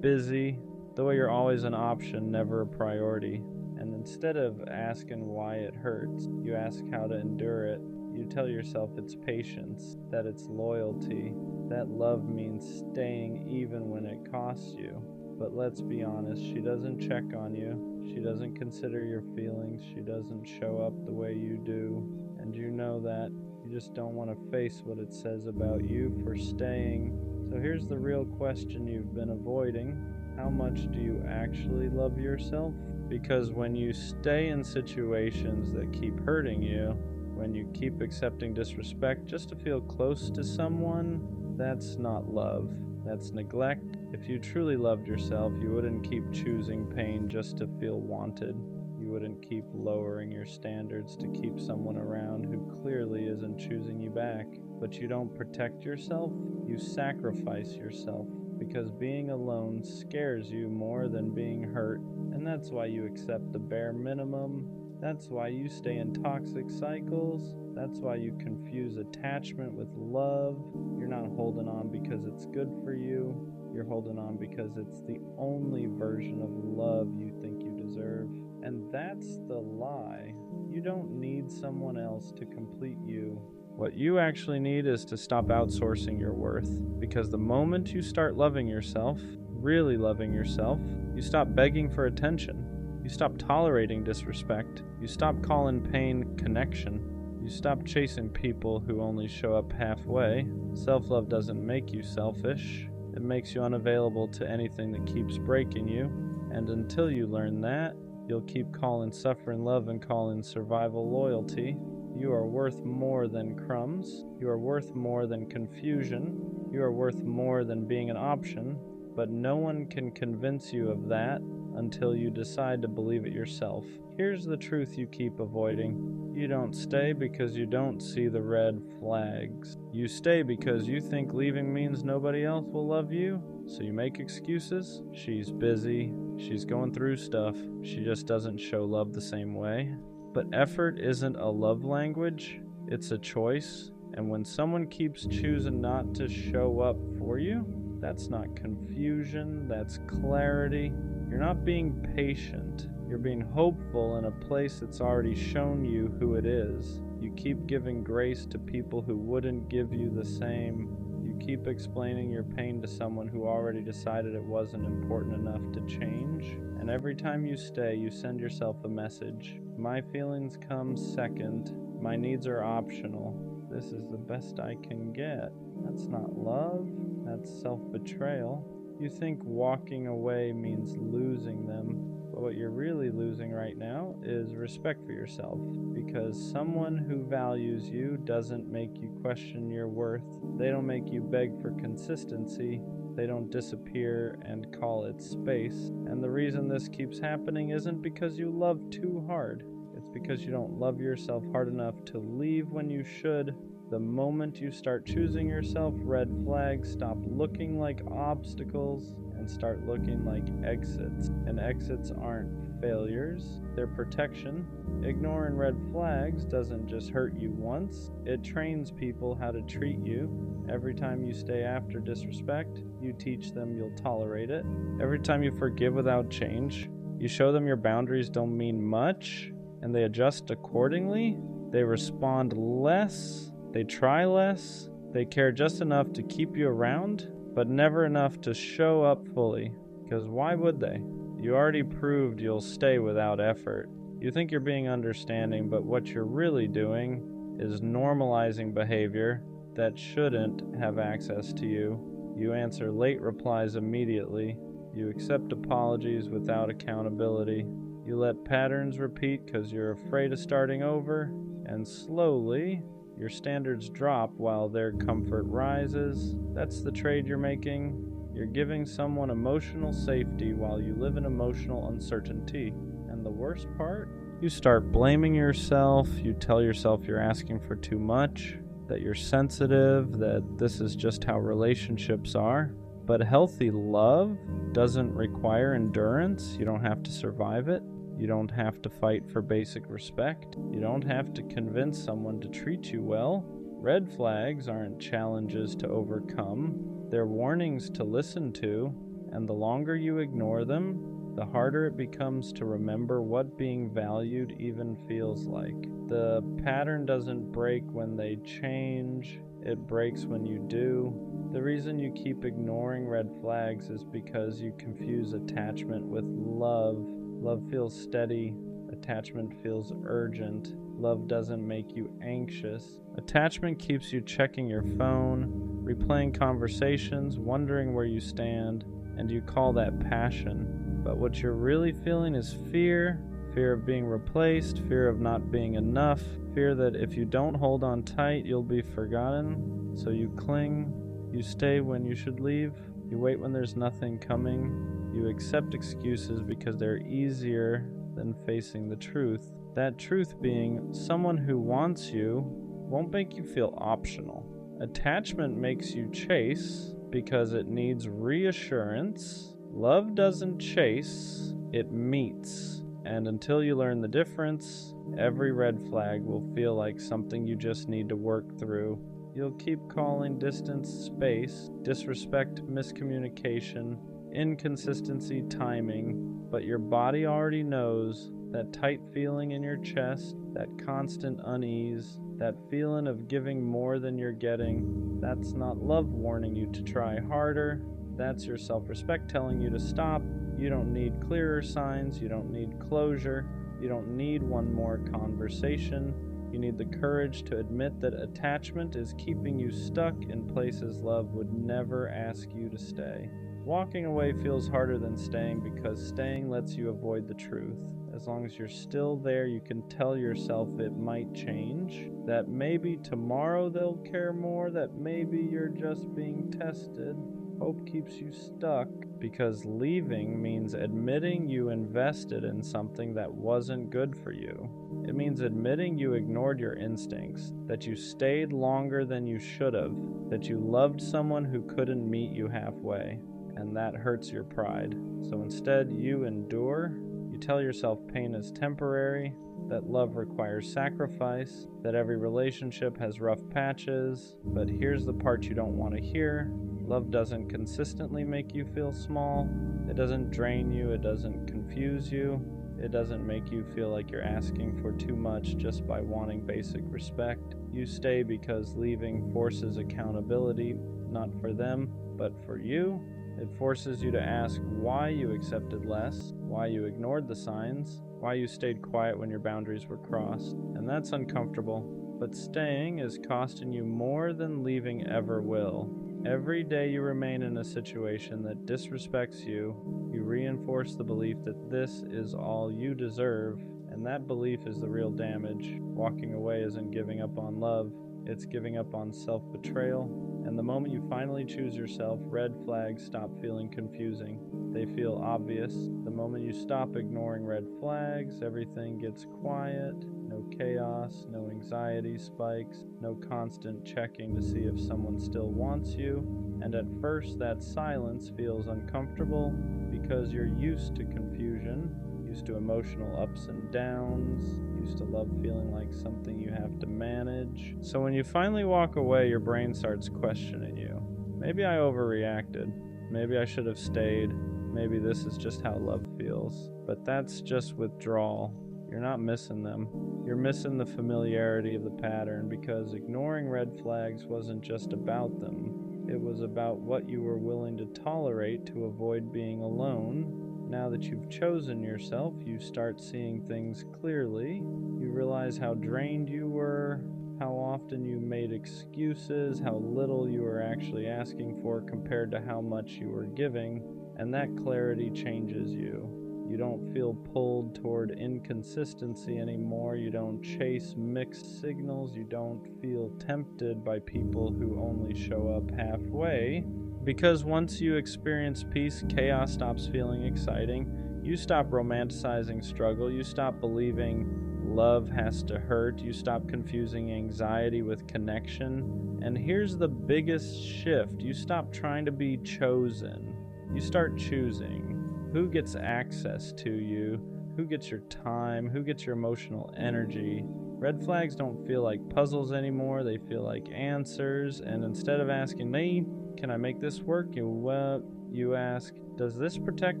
busy, The way you're always an option, never a priority. And instead of asking why it hurts, you ask how to endure it. You tell yourself it's patience, that it's loyalty, that love means staying even when it costs you. But let's be honest, she doesn't check on you. She doesn't consider your feelings. She doesn't show up the way you do. And you know that. You just don't want to face what it says about you for staying. So here's the real question you've been avoiding. How much do you actually love yourself? Because when you stay in situations that keep hurting you, when you keep accepting disrespect just to feel close to someone, that's not love. That's neglect. If you truly loved yourself, you wouldn't keep choosing pain just to feel wanted. You wouldn't keep lowering your standards to keep someone around who clearly isn't choosing you back. But you don't protect yourself, you sacrifice yourself. Because being alone scares you more than being hurt. And that's why you accept the bare minimum. That's why you stay in toxic cycles. That's why you confuse attachment with love. You're not holding on because it's good for you. You're holding on because it's the only version of love you think you deserve. And that's the lie. You don't need someone else to complete you. What you actually need is to stop outsourcing your worth. Because the moment you start loving yourself, really loving yourself, you stop begging for attention. You stop tolerating disrespect. You stop calling pain connection. You stop chasing people who only show up halfway. Self-love doesn't make you selfish. It makes you unavailable to anything that keeps breaking you. And until you learn that, you'll keep calling suffering love and calling survival loyalty. You are worth more than crumbs. You are worth more than confusion. You are worth more than being an option. But no one can convince you of that until you decide to believe it yourself. Here's the truth you keep avoiding. You don't stay because you don't see the red flags. You stay because you think leaving means nobody else will love you. So you make excuses. She's busy. She's going through stuff. She just doesn't show love the same way. But effort isn't a love language. It's a choice. And when someone keeps choosing not to show up for you, that's not confusion, that's clarity. You're not being patient. You're being hopeful in a place that's already shown you who it is. You keep giving grace to people who wouldn't give you the same. You keep explaining your pain to someone who already decided it wasn't important enough to change. And every time you stay, you send yourself a message. My feelings come second. My needs are optional. This is the best I can get. That's not love. That's self-betrayal. You think walking away means losing them, but what you're really losing right now is respect for yourself, because someone who values you doesn't make you question your worth. They don't make you beg for consistency. They don't disappear and call it space. And the reason this keeps happening isn't because you love too hard. It's because you don't love yourself hard enough to leave when you should. The moment you start choosing yourself, red flags stop looking like obstacles and start looking like exits. And exits aren't failures, they're protection. Ignoring red flags doesn't just hurt you once, it trains people how to treat you. Every time you stay after disrespect, you teach them you'll tolerate it. Every time you forgive without change, you show them your boundaries don't mean much, and they adjust accordingly. They respond less. They try less, they care just enough to keep you around, but never enough to show up fully. Because why would they? You already proved you'll stay without effort. You think you're being understanding, but what you're really doing is normalizing behavior that shouldn't have access to you. You answer late replies immediately. You accept apologies without accountability. You let patterns repeat because you're afraid of starting over, and slowly, your standards drop while their comfort rises. That's the trade you're making. You're giving someone emotional safety while you live in emotional uncertainty. And the worst part? You start blaming yourself. You tell yourself you're asking for too much, that you're sensitive, that this is just how relationships are. But healthy love doesn't require endurance. You don't have to survive it. You don't have to fight for basic respect. You don't have to convince someone to treat you well. Red flags aren't challenges to overcome. They're warnings to listen to. And the longer you ignore them, the harder it becomes to remember what being valued even feels like. The pattern doesn't break when they change, it breaks when you do. The reason you keep ignoring red flags is because you confuse attachment with love. Love feels steady, attachment feels urgent. Love doesn't make you anxious. Attachment keeps you checking your phone, replaying conversations, wondering where you stand, and you call that passion. But what you're really feeling is fear. Fear of being replaced, fear of not being enough, fear that if you don't hold on tight, you'll be forgotten. So you cling, you stay when you should leave, you wait when there's nothing coming, you accept excuses because they're easier than facing the truth. That truth being, someone who wants you won't make you feel optional. Attachment makes you chase because it needs reassurance. Love doesn't chase, it meets. And until you learn the difference, every red flag will feel like something you just need to work through. You'll keep calling distance space, disrespect miscommunication, inconsistency timing, but your body already knows that tight feeling in your chest, that constant unease, that feeling of giving more than you're getting. That's not love warning you to try harder. That's your self-respect telling you to stop. You don't need clearer signs. You don't need closure. You don't need one more conversation. You need the courage to admit that attachment is keeping you stuck in places love would never ask you to stay. Walking away feels harder than staying because staying lets you avoid the truth. As long as you're still there, you can tell yourself it might change, that maybe tomorrow they'll care more, that maybe you're just being tested. Hope keeps you stuck because leaving means admitting you invested in something that wasn't good for you. It means admitting you ignored your instincts, that you stayed longer than you should have, that you loved someone who couldn't meet you halfway, and that hurts your pride. So instead, you endure. You tell yourself pain is temporary, that love requires sacrifice, that every relationship has rough patches, but here's the part you don't want to hear. Love doesn't consistently make you feel small. It doesn't drain you. It doesn't confuse you. It doesn't make you feel like you're asking for too much just by wanting basic respect. You stay because leaving forces accountability, not for them, but for you. It forces you to ask why you accepted less, why you ignored the signs, why you stayed quiet when your boundaries were crossed. And that's uncomfortable. But staying is costing you more than leaving ever will. Every day you remain in a situation that disrespects you, you reinforce the belief that this is all you deserve, and that belief is the real damage. Walking away isn't giving up on love, it's giving up on self-betrayal. And the moment you finally choose yourself, red flags stop feeling confusing. They feel obvious. The moment you stop ignoring red flags, everything gets quiet. No chaos, no anxiety spikes, no constant checking to see if someone still wants you. And at first, that silence feels uncomfortable because you're used to confusion, used to emotional ups and downs, used to love feeling like something you have to manage. So when you finally walk away, your brain starts questioning you. Maybe I overreacted. Maybe I should have stayed. Maybe this is just how love feels. But that's just withdrawal. You're not missing them. You're missing the familiarity of the pattern because ignoring red flags wasn't just about them. It was about what you were willing to tolerate to avoid being alone. Now that you've chosen yourself, you start seeing things clearly. You realize how drained you were, how often you made excuses, how little you were actually asking for compared to how much you were giving, and that clarity changes you. You don't feel pulled toward inconsistency anymore. You don't chase mixed signals. You don't feel tempted by people who only show up halfway. Because once you experience peace, chaos stops feeling exciting. You stop romanticizing struggle. You stop believing love has to hurt. You stop confusing anxiety with connection. And here's the biggest shift. You stop trying to be chosen. You start choosing. Who gets access to you? Who gets your time? Who gets your emotional energy? Red flags don't feel like puzzles anymore, they feel like answers, and instead of asking me, can I make this work? You ask, does this protect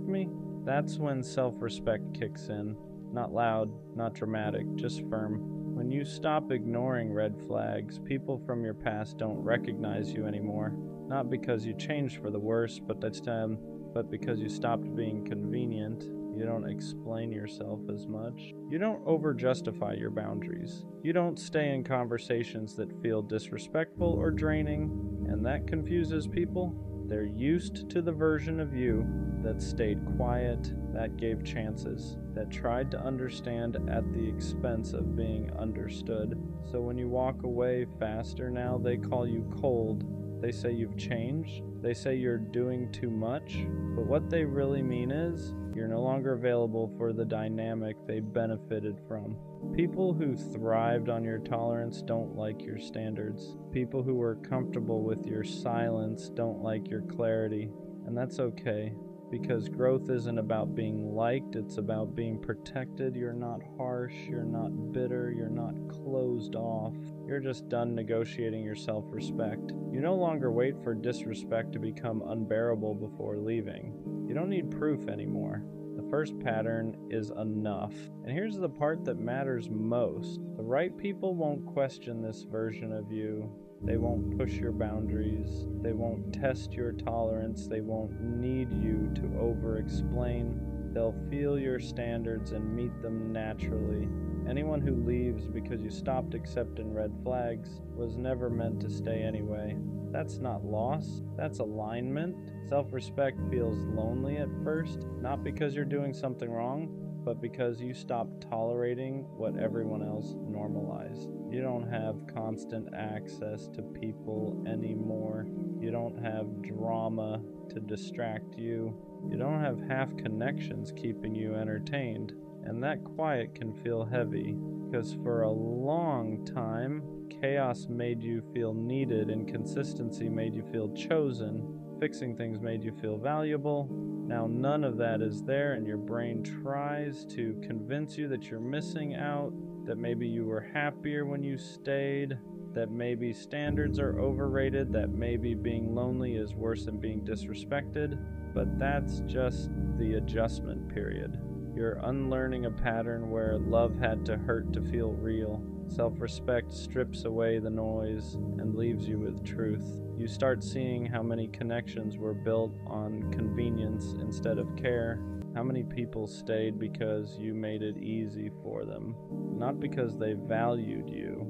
me? That's when self-respect kicks in. Not loud, not dramatic, just firm. When you stop ignoring red flags, people from your past don't recognize you anymore. Not because you changed for the worse, but because you stopped being convenient. You don't explain yourself as much. You don't over-justify your boundaries. You don't stay in conversations that feel disrespectful or draining, and that confuses people. They're used to the version of you that stayed quiet, that gave chances, that tried to understand at the expense of being understood. So when you walk away faster now, they call you cold. They say you've changed. They say you're doing too much. But what they really mean is, you're no longer available for the dynamic they benefited from. People who thrived on your tolerance don't like your standards. People who were comfortable with your silence don't like your clarity. And that's okay, because growth isn't about being liked, it's about being protected. You're not harsh, you're not bitter, you're not closed off. You're just done negotiating your self-respect. You no longer wait for disrespect to become unbearable before leaving. You don't need proof anymore. The first pattern is enough. And here's the part that matters most. The right people won't question this version of you. They won't push your boundaries. They won't test your tolerance. They won't need you to over-explain. They'll feel your standards and meet them naturally. Anyone who leaves because you stopped accepting red flags was never meant to stay anyway. That's not loss, that's alignment. Self-respect feels lonely at first, not because you're doing something wrong, but because you stopped tolerating what everyone else normalized. You don't have constant access to people anymore. You don't have drama to distract you. You don't have half connections keeping you entertained. And that quiet can feel heavy, because for a long time, chaos made you feel needed, and consistency made you feel chosen. Fixing things made you feel valuable. Now none of that is there, and your brain tries to convince you that you're missing out, that maybe you were happier when you stayed, that maybe standards are overrated, that maybe being lonely is worse than being disrespected. But that's just the adjustment period. You're unlearning a pattern where love had to hurt to feel real. Self-respect strips away the noise and leaves you with truth. You start seeing how many connections were built on convenience instead of care. How many people stayed because you made it easy for them, not because they valued you.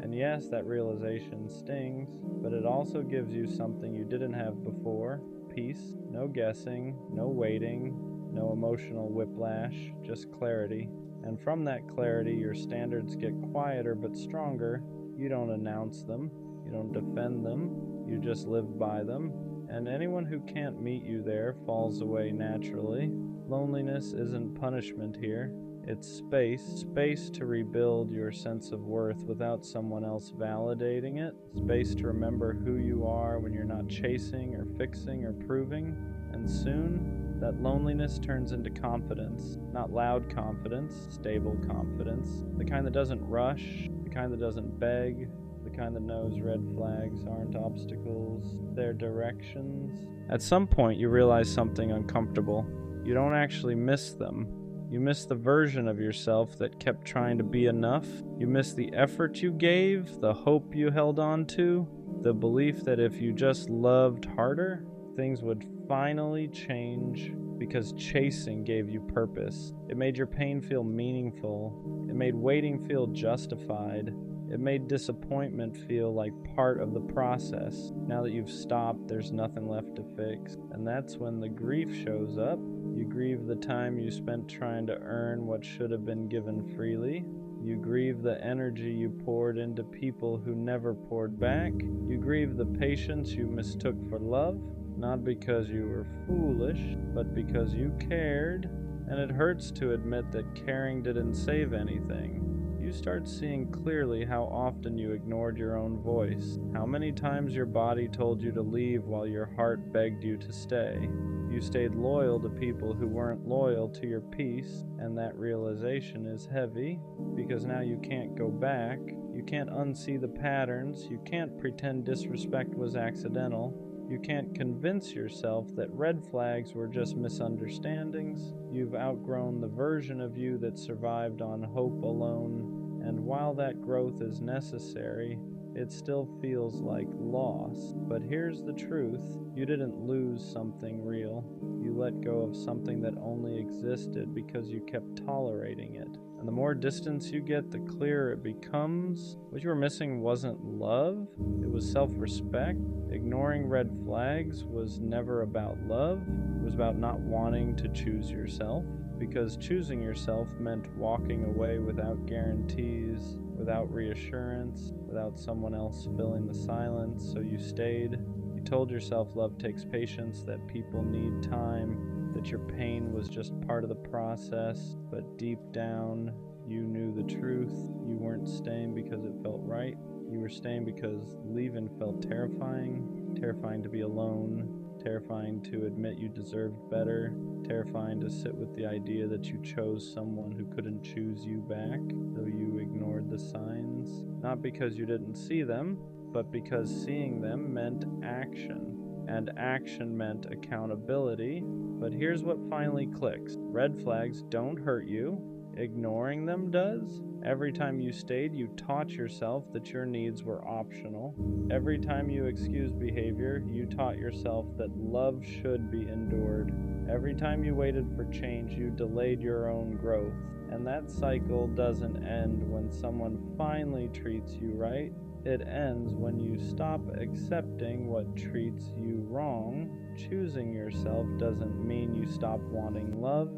And yes, that realization stings, but it also gives you something you didn't have before. Peace, no guessing, no waiting, no emotional whiplash, just clarity. And from that clarity, your standards get quieter but stronger. You don't announce them, you don't defend them, you just live by them. And anyone who can't meet you there falls away naturally. Loneliness isn't punishment here. It's space to rebuild your sense of worth without someone else validating it. Space to remember who you are when you're not chasing or fixing or proving. And soon, that loneliness turns into confidence. Not loud confidence, stable confidence. The kind that doesn't rush, the kind that doesn't beg, the kind that knows red flags aren't obstacles, they're directions. At some point, you realize something uncomfortable. You don't actually miss them. You miss the version of yourself that kept trying to be enough. You miss the effort you gave, the hope you held on to, the belief that if you just loved harder, things would finally change, because chasing gave you purpose. It made your pain feel meaningful. It made waiting feel justified. It made disappointment feel like part of the process. Now that you've stopped, there's nothing left to fix. And that's when the grief shows up. You grieve the time you spent trying to earn what should have been given freely. You grieve the energy you poured into people who never poured back. You grieve the patience you mistook for love, not because you were foolish, but because you cared. And it hurts to admit that caring didn't save anything. You you start seeing clearly how often you ignored your own voice, how many times your body told you to leave while your heart begged you to stay. You stayed loyal to people who weren't loyal to your peace, and that realization is heavy, because now you can't go back, you can't unsee the patterns, you can't pretend disrespect was accidental, you can't convince yourself that red flags were just misunderstandings. You've outgrown the version of you that survived on hope alone, and while that growth is necessary, it still feels like loss. But here's the truth: you didn't lose something real. You let go of something that only existed because you kept tolerating it. And the more distance you get, the clearer it becomes. What you were missing wasn't love, it was self-respect. Ignoring red flags was never about love, it was about not wanting to choose yourself. Because choosing yourself meant walking away without guarantees, without reassurance, without someone else filling the silence, so you stayed. You told yourself love takes patience, that people need time, that your pain was just part of the process, but deep down, you knew the truth. You weren't staying because it felt right. You were staying because leaving felt terrifying, terrifying to be alone, terrifying to admit you deserved better, terrifying to sit with the idea that you chose someone who couldn't choose you back, though you ignored the signs. Not because you didn't see them, but because seeing them meant action, and action meant accountability. But here's what finally clicks: red flags don't hurt you, ignoring them does. Every time you stayed, you taught yourself that your needs were optional. Every time you excused behavior, you taught yourself that love should be endured. Every time you waited for change, you delayed your own growth. And that cycle doesn't end when someone finally treats you right. It ends when you stop accepting what treats you wrong. Choosing yourself doesn't mean you stop wanting love.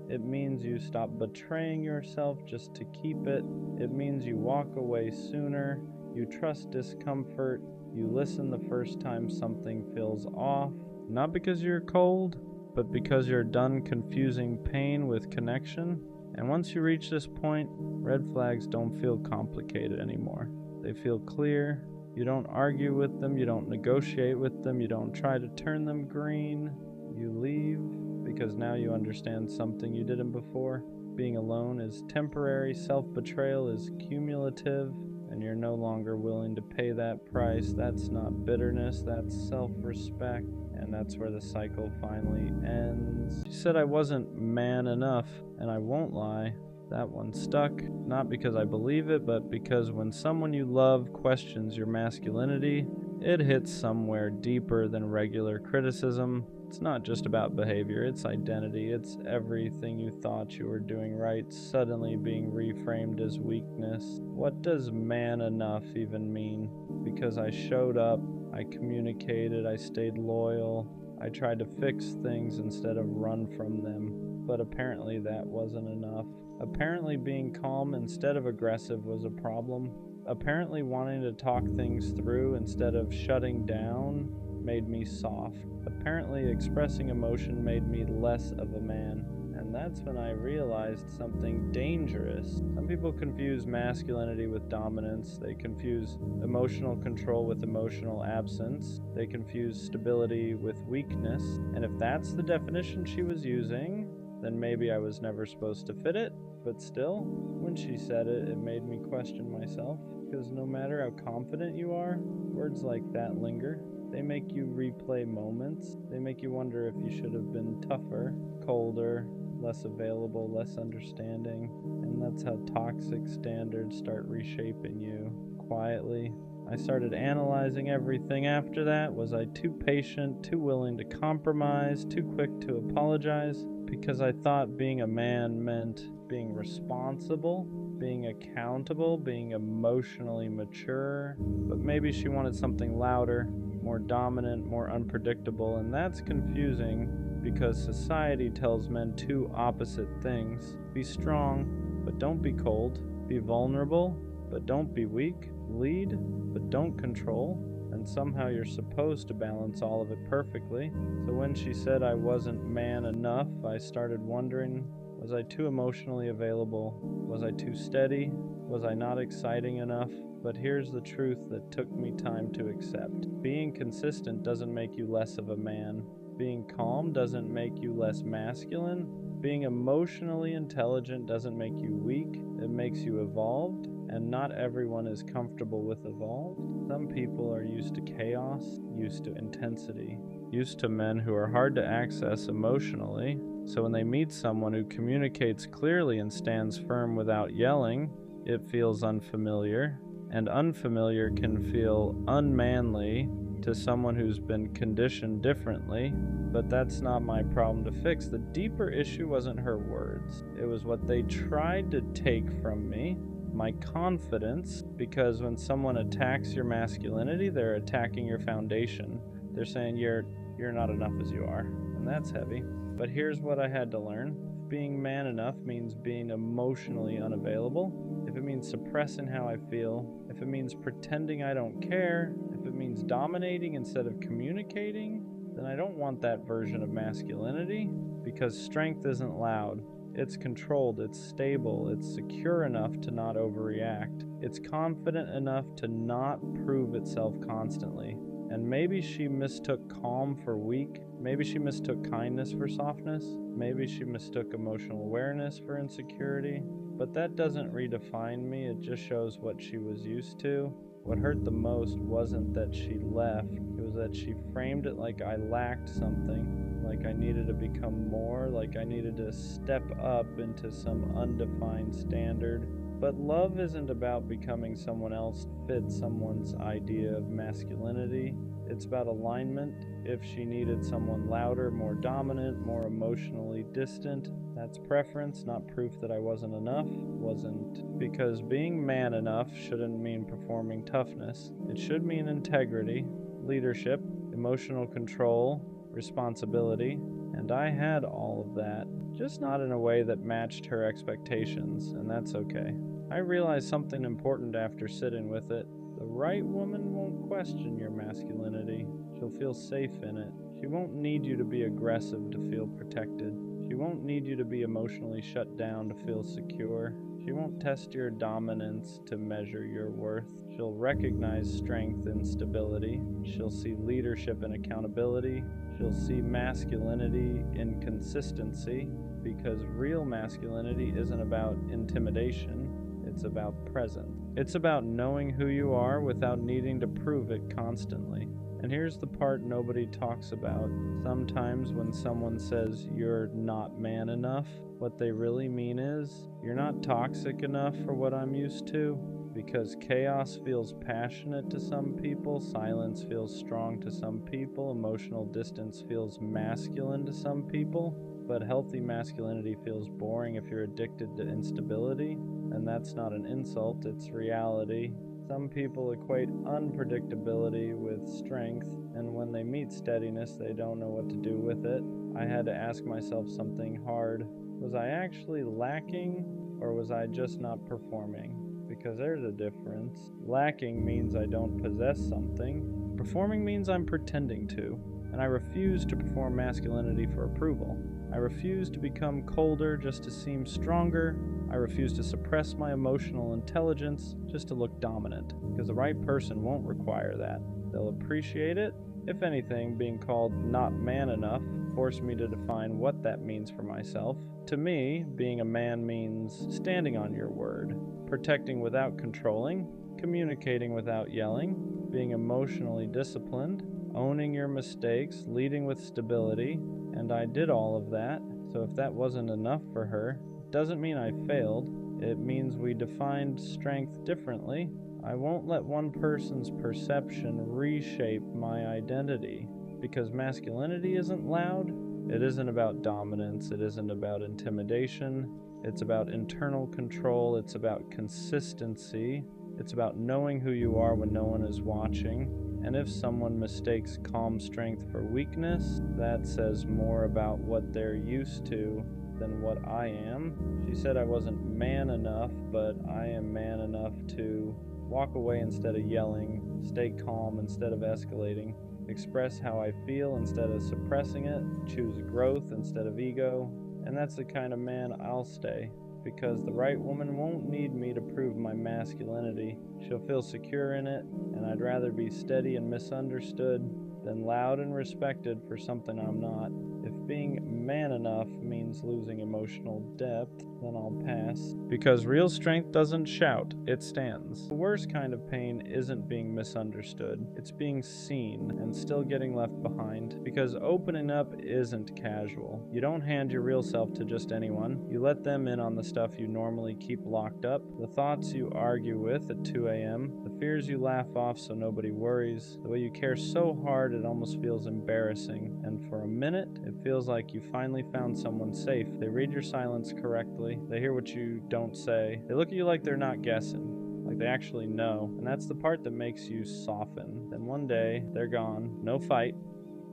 It means you stop betraying yourself just to keep it. It means you walk away sooner. You trust discomfort. You listen the first time something feels off. Not because you're cold, but because you're done confusing pain with connection. And once you reach this point, red flags don't feel complicated anymore. They feel clear. You don't argue with them. You don't negotiate with them. You don't try to turn them green. You leave because now you understand something you didn't before. Being alone is temporary, self-betrayal is cumulative, and you're no longer willing to pay that price. That's not bitterness, that's self-respect, and that's where the cycle finally ends. She said I wasn't man enough, and I won't lie, that one stuck, not because I believe it, but because when someone you love questions your masculinity, it hits somewhere deeper than regular criticism. It's not just about behavior, it's identity. It's everything you thought you were doing right suddenly being reframed as weakness. What does man enough even mean? Because I showed up, I communicated, I stayed loyal, I tried to fix things instead of run from them. But apparently that wasn't enough. Apparently being calm instead of aggressive was a problem. Apparently wanting to talk things through instead of shutting down made me soft. Apparently expressing emotion made me less of a man. And that's when I realized something dangerous. Some people confuse masculinity with dominance. They confuse emotional control with emotional absence. They confuse stability with weakness. And if that's the definition she was using, then maybe I was never supposed to fit it. But still, when she said it, it made me question myself. Because no matter how confident you are, words like that linger. They make you replay moments. They make you wonder if you should have been tougher, colder, less available, less understanding. And that's how toxic standards start reshaping you. Quietly, I started analyzing everything after that. Was I too patient, too willing to compromise, too quick to apologize? Because I thought being a man meant being responsible, being accountable, being emotionally mature. But maybe she wanted something louder, more dominant, more unpredictable, and that's confusing because society tells men two opposite things. Be strong, but don't be cold. Be vulnerable, but don't be weak. Lead, but don't control. And somehow you're supposed to balance all of it perfectly. So when she said I wasn't man enough, I started wondering, Was I too emotionally available? Was I too steady? Was I not exciting enough? But here's the truth that took me time to accept. Being consistent doesn't make you less of a man. Being calm doesn't make you less masculine. Being emotionally intelligent doesn't make you weak. It makes you evolved, and not everyone is comfortable with evolved. Some people are used to chaos, used to intensity, used to men who are hard to access emotionally. So when they meet someone who communicates clearly and stands firm without yelling, it feels unfamiliar. And unfamiliar can feel unmanly to someone who's been conditioned differently, but that's not my problem to fix. The deeper issue wasn't her words. It was what they tried to take from me, my confidence, because when someone attacks your masculinity, they're attacking your foundation. They're saying you're not enough as you are, and that's heavy. But here's what I had to learn. Being man enough means being emotionally unavailable. If it means suppressing how I feel, if it means pretending I don't care, if it means dominating instead of communicating, then I don't want that version of masculinity, because strength isn't loud. It's controlled, it's stable, it's secure enough to not overreact. It's confident enough to not prove itself constantly. And maybe she mistook calm for weak. Maybe she mistook kindness for softness. Maybe she mistook emotional awareness for insecurity. But that doesn't redefine me, it just shows what she was used to. What hurt the most wasn't that she left, it was that she framed it like I lacked something, like I needed to become more, like I needed to step up into some undefined standard. But love isn't about becoming someone else to fit someone's idea of masculinity. It's about alignment. If she needed someone louder, more dominant, more emotionally distant, that's preference, not proof that I wasn't enough. Wasn't. Because being man enough shouldn't mean performing toughness. It should mean integrity, leadership, emotional control, responsibility. And I had all of that, just not in a way that matched her expectations, and that's okay. I realized something important after sitting with it. The right woman won't question your masculinity. She'll feel safe in it. She won't need you to be aggressive to feel protected. She won't need you to be emotionally shut down to feel secure. She won't test your dominance to measure your worth. She'll recognize strength in stability. She'll see leadership in accountability. She'll see masculinity in consistency, because real masculinity isn't about intimidation. It's about presence. It's about knowing who you are without needing to prove it constantly. And here's the part nobody talks about. Sometimes when someone says you're not man enough, what they really mean is you're not toxic enough for what I'm used to. Because chaos feels passionate to some people, silence feels strong to some people, emotional distance feels masculine to some people, but healthy masculinity feels boring if you're addicted to instability. And that's not an insult, it's reality. Some people equate unpredictability with strength, and when they meet steadiness, they don't know what to do with it. I had to ask myself something hard. Was I actually lacking, or was I just not performing? Because there's a difference. Lacking means I don't possess something. Performing means I'm pretending to, and I refuse to perform masculinity for approval. I refuse to become colder just to seem stronger. I refuse to suppress my emotional intelligence just to look dominant, because the right person won't require that. They'll appreciate it. If anything, being called not man enough forced me to define what that means for myself. To me, being a man means standing on your word, protecting without controlling, communicating without yelling, being emotionally disciplined, owning your mistakes, leading with stability, and I did all of that. So if that wasn't enough for her, it doesn't mean I failed. It means we defined strength differently. I won't let one person's perception reshape my identity, because masculinity isn't loud. It isn't about dominance. It isn't about intimidation. It's about internal control. It's about consistency. It's about knowing who you are when no one is watching. And if someone mistakes calm strength for weakness, that says more about what they're used to than what I am. She said I wasn't man enough, but I am man enough to walk away instead of yelling, stay calm instead of escalating, express how I feel instead of suppressing it, choose growth instead of ego, And that's the kind of man I'll stay, because the right woman won't need me to prove my masculinity. She'll feel secure in it, and I'd rather be steady and misunderstood than loud and respected for something I'm not. If being man enough means losing emotional depth, then I'll pass. Because real strength doesn't shout, it stands. The worst kind of pain isn't being misunderstood, it's being seen and still getting left behind. Because opening up isn't casual. You don't hand your real self to just anyone. You let them in on the stuff you normally keep locked up, the thoughts you argue with at 2 a.m., the fears you laugh off so nobody worries, the way you care so hard it almost feels embarrassing. And for a minute, it feels like you finally found someone safe. They read your silence correctly. They hear what you don't say. They look at you like they're not guessing, like they actually know. And that's the part that makes you soften. Then one day, they're gone. No fight.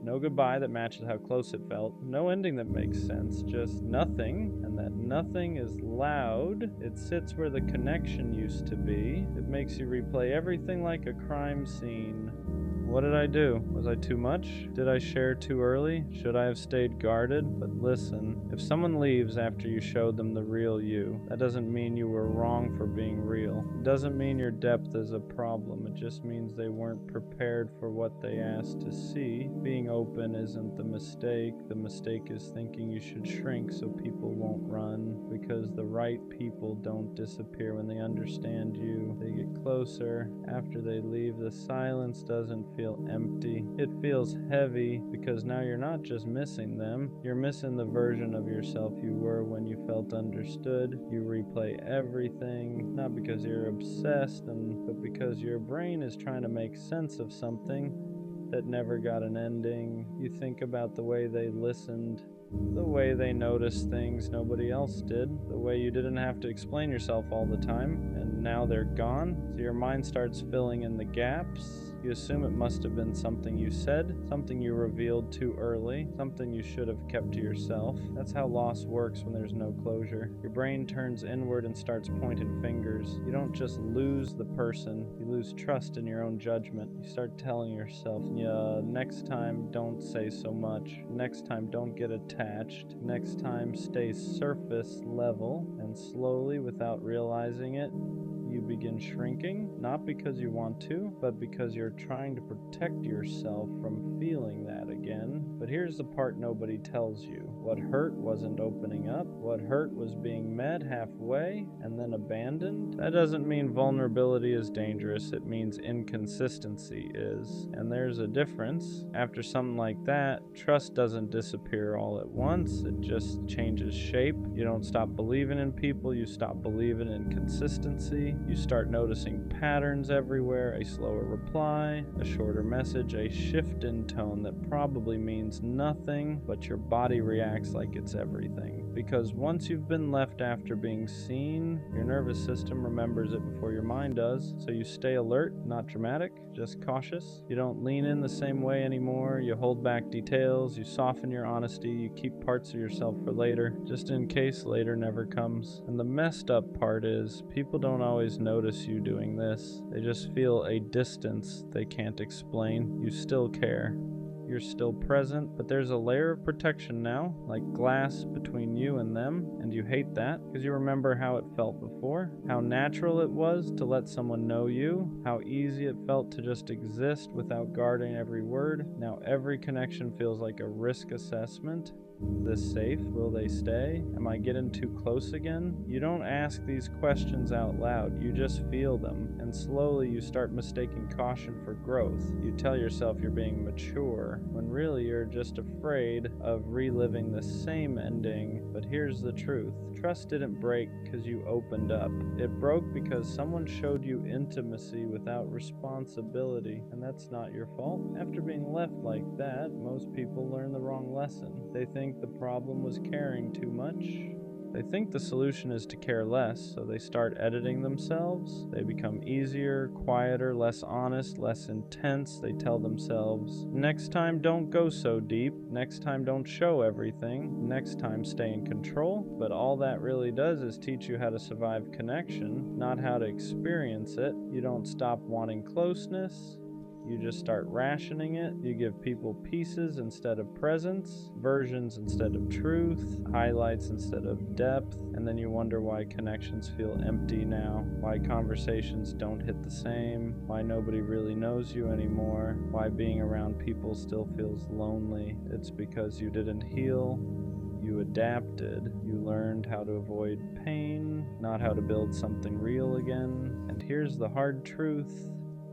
No goodbye that matches how close it felt. No ending that makes sense. Just nothing. And that nothing is loud. It sits where the connection used to be. It makes you replay everything like a crime scene. What did I do? Was I too much? Did I share too early? Should I have stayed guarded? But listen, if someone leaves after you showed them the real you, that doesn't mean you were wrong for being real. It doesn't mean your depth is a problem. It just means they weren't prepared for what they asked to see. Being open isn't the mistake. The mistake is thinking you should shrink so people won't run. Because the right people don't disappear when they understand you. They get closer. After they leave, the silence doesn't feel empty. It feels heavy because now you're not just missing them, you're missing the version of yourself you were when you felt understood. You replay everything, not because you're obsessed, but because your brain is trying to make sense of something that never got an ending. You think about the way they listened, the way they noticed things nobody else did, the way you didn't have to explain yourself all the time, and now they're gone, so your mind starts filling in the gaps. You assume it must have been something you said, something you revealed too early, something you should have kept to yourself. That's how loss works when there's no closure. Your brain turns inward and starts pointing fingers. You don't just lose the person, you lose trust in your own judgment. You start telling yourself, yeah, next time don't say so much. Next time don't get attached. Next time stay surface level. And slowly, without realizing it, you begin shrinking, not because you want to, but because you're trying to protect yourself from feeling that again. But here's the part nobody tells you. What hurt wasn't opening up. What hurt was being met halfway and then abandoned. That doesn't mean vulnerability is dangerous. It means inconsistency is. And there's a difference. After something like that, trust doesn't disappear all at once. It just changes shape. You don't stop believing in people. You stop believing in consistency. You start noticing patterns everywhere, a slower reply, a shorter message, a shift in tone that probably means nothing, but your body reacts like it's everything. Because once you've been left after being seen, your nervous system remembers it before your mind does, so you stay alert, not dramatic, just cautious. You don't lean in the same way anymore, you hold back details, you soften your honesty, you keep parts of yourself for later, just in case later never comes. And the messed up part is, people don't always notice you doing this. They just feel a distance they can't explain. You still care. You're still present, but there's a layer of protection now, like glass between you and them, and you hate that because you remember how it felt before, how natural it was to let someone know you, how easy it felt to just exist without guarding every word. Now every connection feels like a risk assessment. This safe? Will they stay? Am I getting too close again? You don't ask these questions out loud, you just feel them, and slowly you start mistaking caution for growth. You tell yourself you're being mature, when really you're just afraid of reliving the same ending. But here's the truth. Trust didn't break because you opened up. It broke because someone showed you intimacy without responsibility, and that's not your fault. After being left like that, most people learn the wrong lesson. They think the problem was caring too much. They think the solution is to care less, so they start editing themselves. They become easier, quieter, less honest, less intense. They tell themselves, next time don't go so deep, next time don't show everything, next time stay in control. But all that really does is teach you how to survive connection, not how to experience it. You don't stop wanting closeness. You just start rationing it. You give people pieces instead of presence, versions instead of truth, highlights instead of depth, and then you wonder why connections feel empty now, why conversations don't hit the same, why nobody really knows you anymore, why being around people still feels lonely. It's because you didn't heal. You adapted. You learned how to avoid pain, not how to build something real again. And here's the hard truth.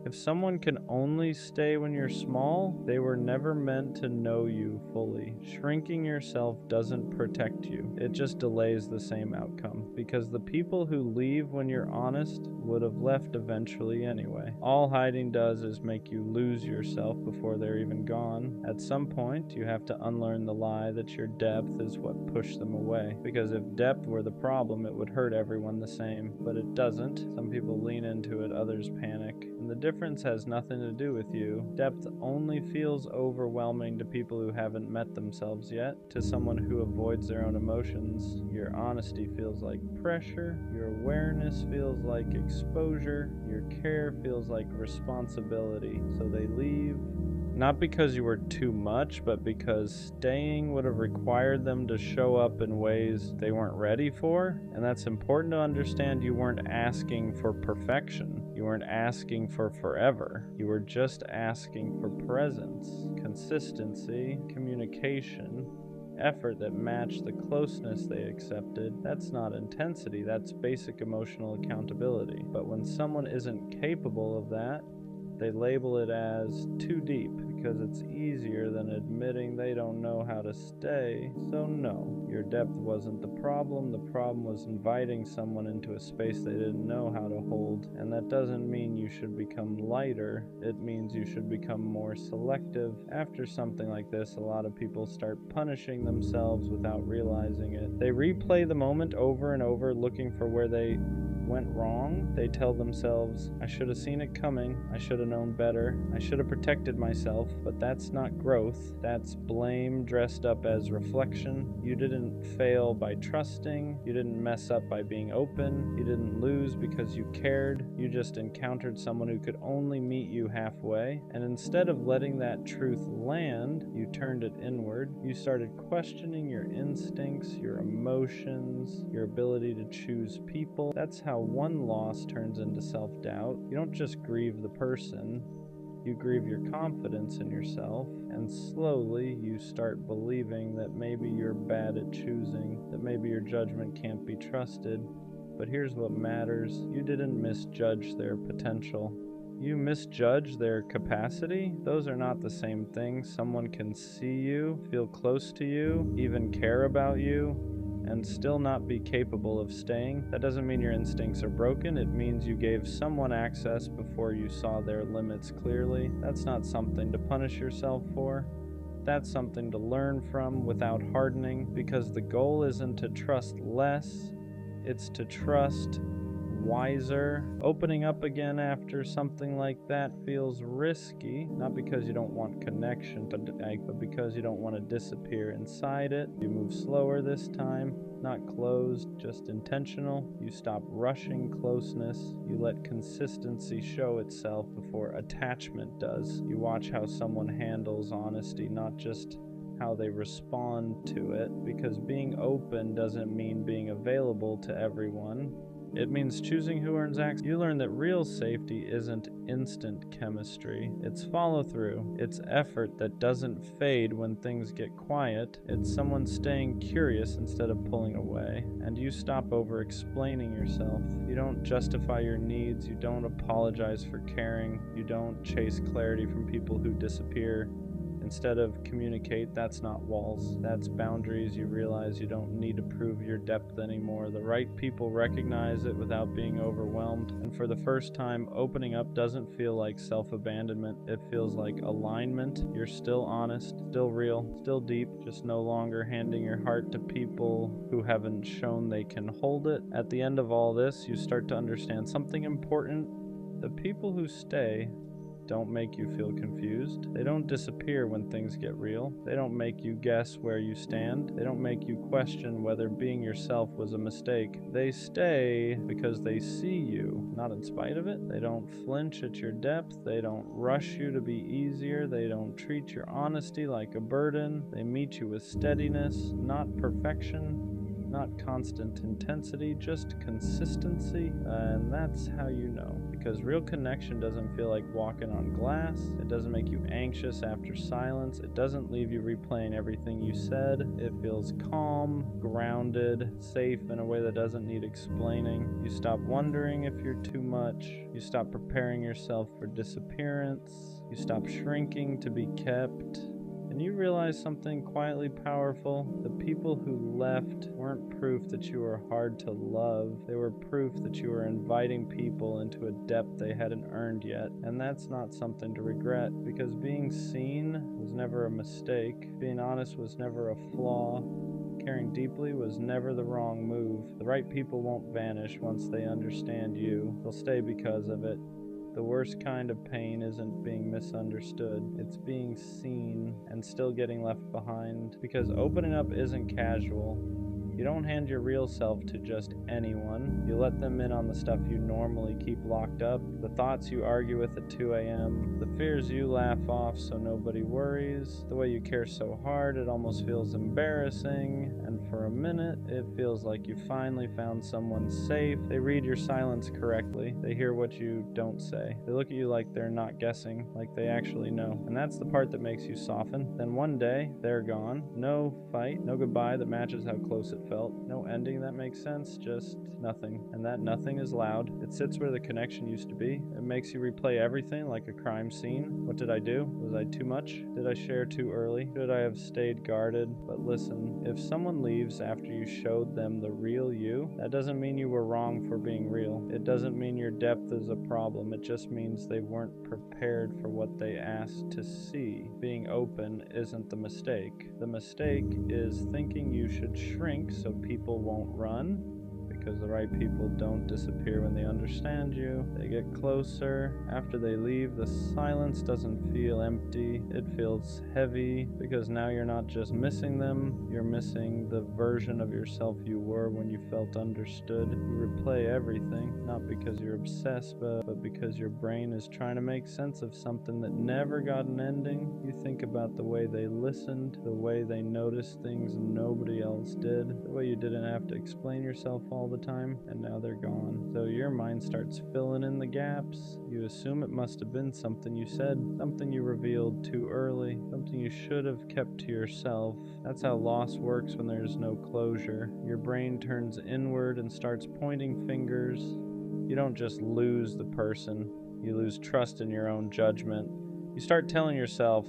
If someone can only stay when you're small, they were never meant to know you fully. Shrinking yourself doesn't protect you. It just delays the same outcome. Because the people who leave when you're honest would have left eventually anyway. All hiding does is make you lose yourself before they're even gone. At some point, you have to unlearn the lie that your depth is what pushed them away. Because if depth were the problem, it would hurt everyone the same. But it doesn't. Some people lean into it, others panic. And the difference has nothing to do with you. Depth only feels overwhelming to people who haven't met themselves yet. To someone who avoids their own emotions, your honesty feels like pressure, your awareness feels like exposure, your care feels like responsibility. So they leave. Not because you were too much, but because staying would have required them to show up in ways they weren't ready for. And that's important to understand. You weren't asking for perfection. You weren't asking for forever. You were just asking for presence, consistency, communication, effort that matched the closeness they accepted. That's not intensity, that's basic emotional accountability. But when someone isn't capable of that, they label it as too deep because it's easier than admitting they don't know how to stay. So no, your depth wasn't the problem. The problem was inviting someone into a space they didn't know how to hold. And that doesn't mean you should become lighter. It means you should become more selective. After something like this, a lot of people start punishing themselves without realizing it. They replay the moment over and over, looking for where they went wrong. They tell themselves, I should have seen it coming, I should have known better, I should have protected myself. But that's not growth, that's blame dressed up as reflection. You didn't fail by trusting, you didn't mess up by being open, you didn't lose because you cared, you just encountered someone who could only meet you halfway. And instead of letting that truth land, you turned it inward. You started questioning your instincts, your emotions, your ability to choose people. That's how one loss turns into self-doubt. You don't just grieve the person, you grieve your confidence in yourself, and slowly you start believing that maybe you're bad at choosing, that maybe your judgment can't be trusted. But here's what matters. You didn't misjudge their potential. You misjudge their capacity? Those are not the same thing. Someone can see you, feel close to you, even care about you, and still not be capable of staying. That doesn't mean your instincts are broken. It means you gave someone access before you saw their limits clearly. That's not something to punish yourself for. That's something to learn from without hardening, because the goal isn't to trust less, it's to trust wiser. Opening up again after something like that feels risky, not because you don't want connection, but because you don't want to disappear inside it. You move slower this time, not closed, just intentional. You stop rushing closeness. You let consistency show itself before attachment does. You watch how someone handles honesty, not just how they respond to it, because being open doesn't mean being available to everyone. It means choosing who earns access. You learn that real safety isn't instant chemistry. It's follow-through. It's effort that doesn't fade when things get quiet. It's someone staying curious instead of pulling away. And you stop over-explaining yourself. You don't justify your needs. You don't apologize for caring. You don't chase clarity from people who disappear. Instead of communicate, that's not walls, that's boundaries. You realize you don't need to prove your depth anymore. The right people recognize it without being overwhelmed. And for the first time, opening up doesn't feel like self-abandonment. It feels like alignment. You're still honest, still real, still deep, just no longer handing your heart to people who haven't shown they can hold it. At the end of all this, you start to understand something important. The people who stay don't make you feel confused. They don't disappear when things get real. They don't make you guess where you stand. They don't make you question whether being yourself was a mistake. They stay because they see you, not in spite of it. They don't flinch at your depth. They don't rush you to be easier. They don't treat your honesty like a burden. They meet you with steadiness, not perfection. Not constant intensity, just consistency, and that's how you know. Because real connection doesn't feel like walking on glass. It doesn't make you anxious after silence. It doesn't leave you replaying everything you said. It feels calm, grounded, safe in a way that doesn't need explaining. You stop wondering if you're too much. You stop preparing yourself for disappearance. You stop shrinking to be kept. And you realize something quietly powerful. The people who left weren't proof that you were hard to love. They were proof that you were inviting people into a depth they hadn't earned yet. And that's not something to regret, because being seen was never a mistake. Being honest was never a flaw. Caring deeply was never the wrong move. The right people won't vanish once they understand you. They'll stay because of it. The worst kind of pain isn't being misunderstood. It's being seen and still getting left behind. Because opening up isn't casual. You don't hand your real self to just anyone. You let them in on the stuff you normally keep locked up, the thoughts you argue with at 2 a.m., the fears you laugh off so nobody worries, the way you care so hard it almost feels embarrassing, and for a minute it feels like you finally found someone safe. They read your silence correctly. They hear what you don't say. They look at you like they're not guessing, like they actually know. And that's the part that makes you soften. Then one day, they're gone. No fight, no goodbye that matches how close it felt. No ending that makes sense, just nothing. And that nothing is loud. It sits where the connection used to be. It makes you replay everything like a crime scene. What did I do? Was I too much? Did I share too early? Should I have stayed guarded? But listen, if someone leaves after you showed them the real you, that doesn't mean you were wrong for being real. It doesn't mean your depth is a problem. It just means they weren't prepared for what they asked to see. Being open isn't the mistake. The mistake is thinking you should shrink so people won't run. Because the right people don't disappear when they understand you. They get closer. After they leave, the silence doesn't feel empty. It feels heavy, because now you're not just missing them, you're missing the version of yourself you were when you felt understood. You replay everything, not because you're obsessed, but because your brain is trying to make sense of something that never got an ending. You think about the way they listened, the way they noticed things nobody else did, the way you didn't have to explain yourself all the time, and now they're gone. So your mind starts filling in the gaps. You assume it must have been something you said, something you revealed too early, something you should have kept to yourself. That's how loss works when there's no closure. Your brain turns inward and starts pointing fingers. You don't just lose the person, you lose trust in your own judgment. You start telling yourself,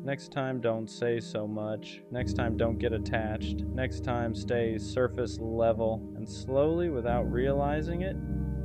next time, don't say so much. Next time, don't get attached. Next time, stay surface level. And slowly, without realizing it,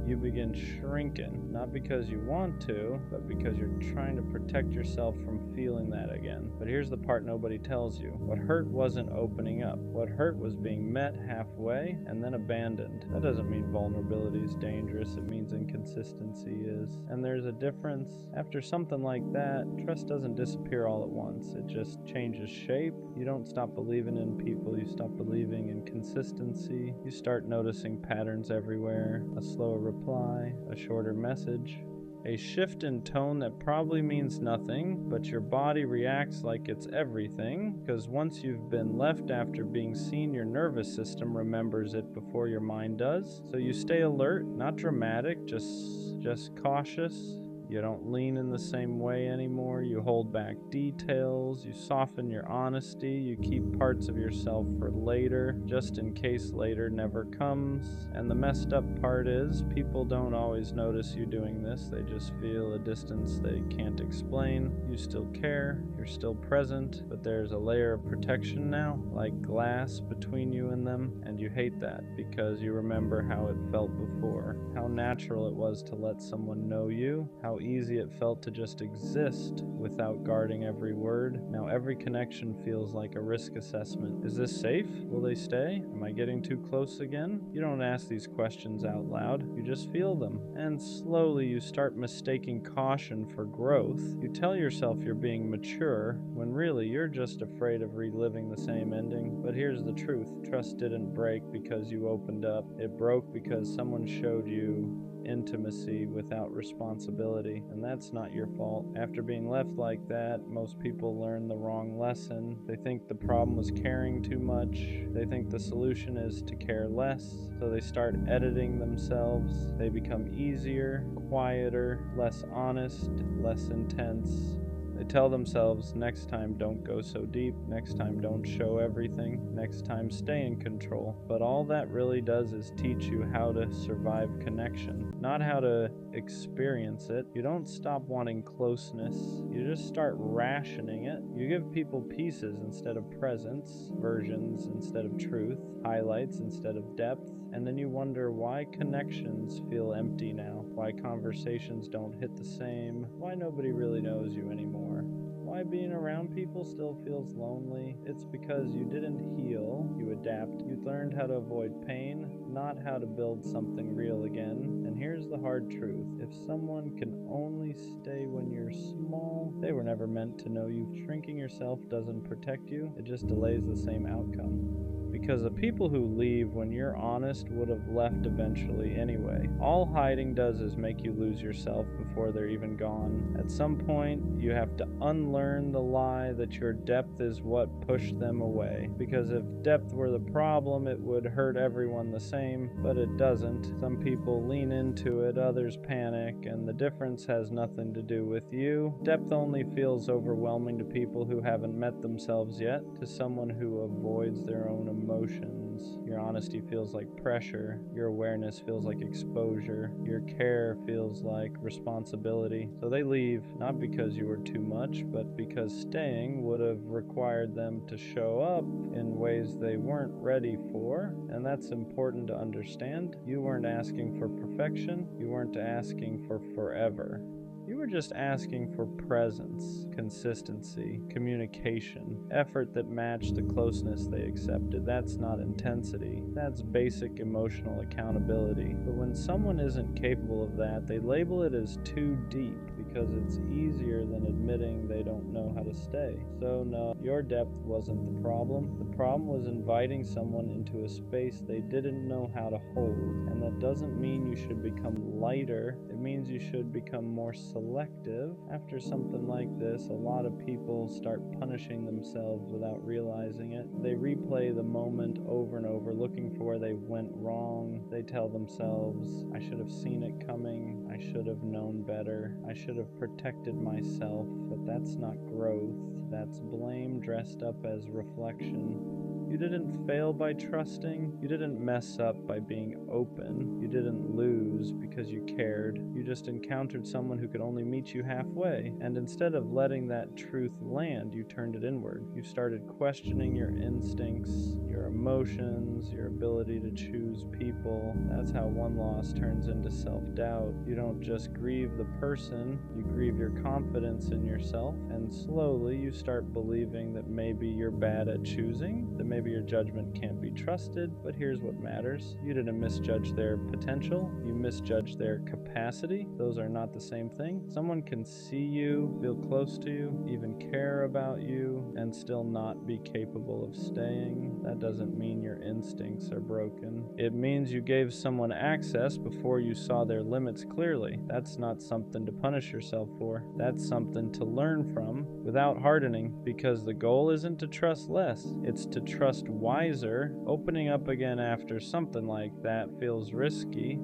you begin shrinking. Not because you want to, but because you're trying to protect yourself from feeling that again. But here's the part nobody tells you. What hurt wasn't opening up. What hurt was being met halfway and then abandoned. That doesn't mean vulnerability is dangerous. It means inconsistency is. And there's a difference. After something like that, trust doesn't disappear all at once. It just changes shape. You don't stop believing in people. You stop believing in consistency. You start noticing patterns everywhere. A slower reply, a shorter message, a shift in tone that probably means nothing, but your body reacts like it's everything, because once you've been left after being seen, your nervous system remembers it before your mind does. So you stay alert, not dramatic, just cautious. You don't lean in the same way anymore. You hold back details. You soften your honesty. You keep parts of yourself for later, just in case later never comes. And the messed up part is, people don't always notice you doing this. They just feel a distance they can't explain. You still care. You're still present. But there's a layer of protection now, like glass between you and them. And you hate that because you remember how it felt before. How natural it was to let someone know you. How easy it felt to just exist without guarding every word. Now every connection feels like a risk assessment. Is this safe? Will they stay? Am I getting too close again? You don't ask these questions out loud. You just feel them. And slowly you start mistaking caution for growth. You tell yourself you're being mature, when really you're just afraid of reliving the same ending. But here's the truth. Trust didn't break because you opened up. It broke because someone showed you intimacy without responsibility, and that's not your fault. After being left like that, most people learn the wrong lesson. They think the problem was caring too much. They think the solution is to care less, so they start editing themselves. They become easier, quieter, less honest, less intense. They tell themselves, next time don't go so deep, next time don't show everything, next time stay in control. But all that really does is teach you how to survive connection, not how to experience it. You don't stop wanting closeness, you just start rationing it. You give people pieces instead of presence, versions instead of truth, highlights instead of depth. And then you wonder why connections feel empty now, why conversations don't hit the same, why nobody really knows you anymore, why being around people still feels lonely. It's because you didn't heal, you adapt. You learned how to avoid pain, not how to build something real again. And here's the hard truth. If someone can only stay when you're small, they were never meant to know you. Shrinking yourself doesn't protect you, it just delays the same outcome. Because the people who leave when you're honest would have left eventually anyway. All hiding does is make you lose yourself before they're even gone. At some point, you have to unlearn the lie that your depth is what pushed them away. Because if depth were the problem, it would hurt everyone the same, but it doesn't. Some people lean into it, others panic, and the difference has nothing to do with you. Depth only feels overwhelming to people who haven't met themselves yet, to someone who avoids their own emotions. Your honesty feels like pressure. Your awareness feels like exposure. Your care feels like responsibility. So they leave, not because you were too much, but because staying would have required them to show up in ways they weren't ready for. And that's important to understand. You weren't asking for perfection. You weren't asking for forever. You were just asking for presence, consistency, communication, effort that matched the closeness they accepted. That's not intensity. That's basic emotional accountability. But when someone isn't capable of that, they label it as too deep because it's easier than admitting they don't know how to stay. So no, your depth wasn't the problem. The problem was inviting someone into a space they didn't know how to hold. And that doesn't mean you should become lighter. It means you should become more selective. After something like this, a lot of people start punishing themselves without realizing it. They replay the moment over and over, looking for where they went wrong. They tell themselves, I should have seen it coming. I should have known better. I should have protected myself. But that's not growth. That's blame dressed up as reflection. You didn't fail by trusting. You didn't mess up by being open. You didn't lose because you cared. You just encountered someone who could only meet you halfway. And instead of letting that truth land, you turned it inward. You started questioning your instincts, your emotions, your ability to choose people. That's how one loss turns into self-doubt. You don't just grieve the person, you grieve your confidence in yourself. And slowly you start believing that maybe you're bad at choosing, that maybe your judgment can't be trusted. But here's what matters. You didn't misjudge their potential. You misjudged their capacity. Those are not the same thing. Someone can see you, feel close to you, even care about you, and still not be capable of staying. That doesn't mean your instincts are broken. It means you gave someone access before you saw their limits clearly. That's not something to punish yourself for. That's something to learn from without hardening, because the goal isn't to trust less. It's to trust wiser. Opening up again after something like that feels risky.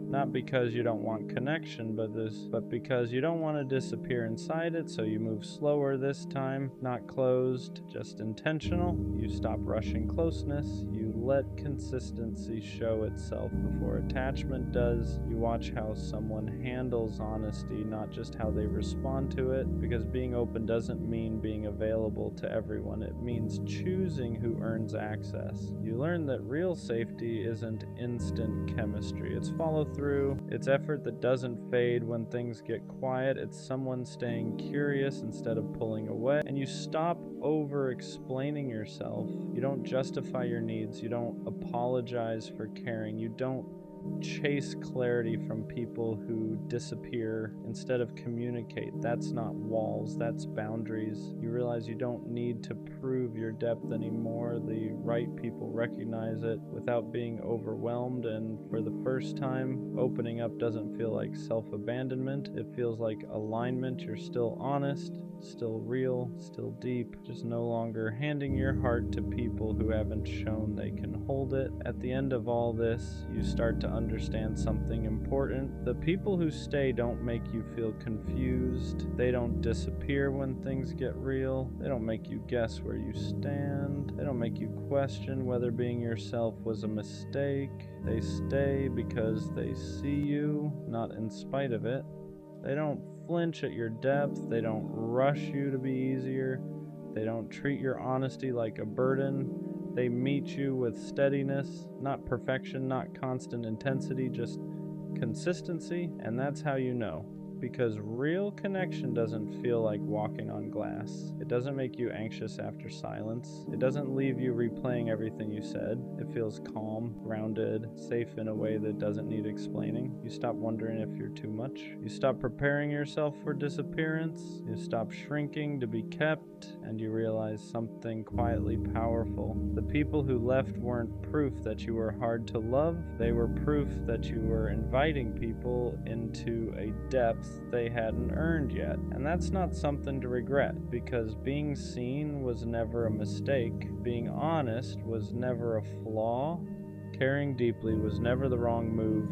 Not because you don't want connection, but because you don't want to disappear inside it, so you move slower this time, not closed, just intentional. You stop rushing closeness. You let consistency show itself before attachment does. You watch how someone handles honesty, not just how they respond to it, because being open doesn't mean being available to everyone. It means choosing who earns access. You learn that real safety isn't instant chemistry. It's follow through. through. It's effort that doesn't fade when things get quiet. It's someone staying curious instead of pulling away. And you stop over-explaining yourself. You don't justify your needs. You don't apologize for caring. You don't chase clarity from people who disappear instead of communicate. That's not walls, that's boundaries. You realize you don't need to prove your depth anymore. The right people recognize it without being overwhelmed, and for the first time, opening up doesn't feel like self-abandonment. It feels like alignment. You're still honest, still real, still deep, just no longer handing your heart to people who haven't shown they can hold it. At the end of all this, you start to understand something important. The people who stay don't make you feel confused. They don't disappear when things get real. They don't make you guess where you stand. They don't make you question whether being yourself was a mistake. They stay because they see you, not in spite of it. They don't flinch at your depth. They don't rush you to be easier. They don't treat your honesty like a burden. They meet you with steadiness, not perfection, not constant intensity, just consistency. And that's how you know. Because real connection doesn't feel like walking on glass. It doesn't make you anxious after silence. It doesn't leave you replaying everything you said. It feels calm, grounded, safe in a way that doesn't need explaining. You stop wondering if you're too much. You stop preparing yourself for disappearance. You stop shrinking to be kept, and you realize something quietly powerful. The people who left weren't proof that you were hard to love. They were proof that you were inviting people into a depth they hadn't earned yet. And that's not something to regret, because being seen was never a mistake. Being honest was never a flaw. Caring deeply was never the wrong move.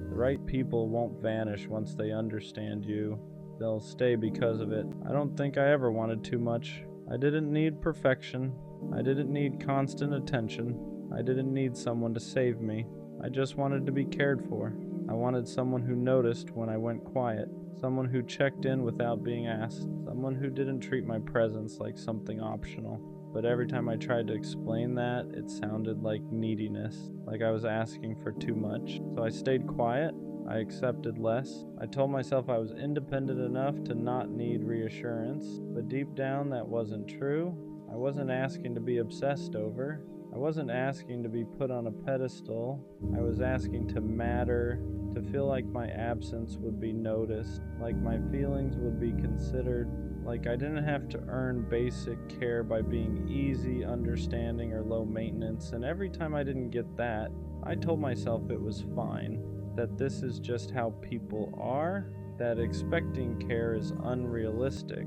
The right people won't vanish once they understand you. They'll stay because of it. I don't think I ever wanted too much. I didn't need perfection. I didn't need constant attention. I didn't need someone to save me. I just wanted to be cared for. I wanted someone who noticed when I went quiet, someone who checked in without being asked, someone who didn't treat my presence like something optional. But every time I tried to explain that, it sounded like neediness, like I was asking for too much. So I stayed quiet. I accepted less. I told myself I was independent enough to not need reassurance, but deep down that wasn't true. I wasn't asking to be obsessed over. I wasn't asking to be put on a pedestal. I was asking to matter, to feel like my absence would be noticed, like my feelings would be considered, like I didn't have to earn basic care by being easy, understanding, or low maintenance. And every time I didn't get that, I told myself it was fine, that this is just how people are, that expecting care is unrealistic,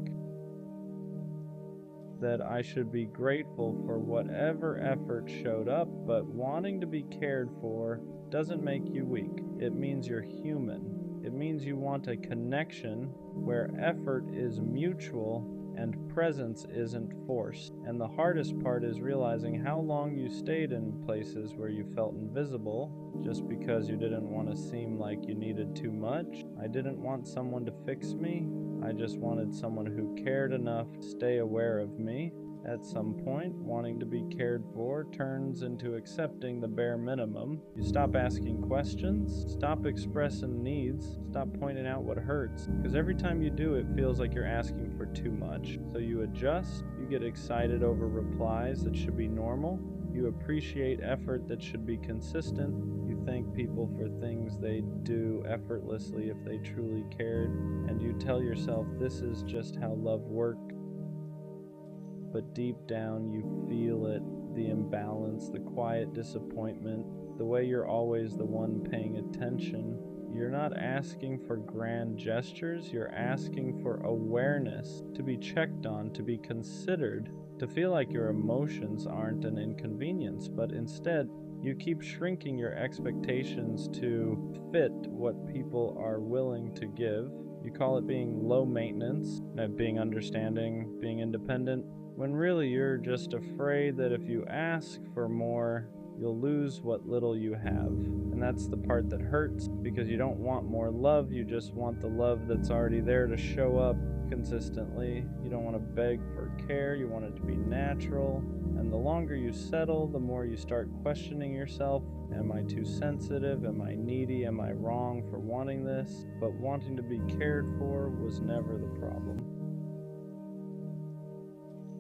that I should be grateful for whatever effort showed up, but wanting to be cared for doesn't make you weak. It means you're human. It means you want a connection where effort is mutual and presence isn't forced. And the hardest part is realizing how long you stayed in places where you felt invisible just because you didn't want to seem like you needed too much. I didn't want someone to fix me. I just wanted someone who cared enough to stay aware of me. At some point, wanting to be cared for turns into accepting the bare minimum. You stop asking questions, stop expressing needs, stop pointing out what hurts. Because every time you do, it feels like you're asking for too much. So you adjust, you get excited over replies that should be normal, you appreciate effort that should be consistent, you thank people for things they do effortlessly if they truly cared, and you tell yourself this is just how love works. But deep down you feel it, the imbalance, the quiet disappointment, the way you're always the one paying attention. You're not asking for grand gestures, you're asking for awareness, to be checked on, to be considered, to feel like your emotions aren't an inconvenience, but instead you keep shrinking your expectations to fit what people are willing to give. You call it being low maintenance, being understanding, being independent, when really you're just afraid that if you ask for more, you'll lose what little you have. And that's the part that hurts, because you don't want more love, you just want the love that's already there to show up consistently. You don't want to beg for care, you want it to be natural. And the longer you settle, the more you start questioning yourself. Am I too sensitive? Am I needy? Am I wrong for wanting this? But wanting to be cared for was never the problem.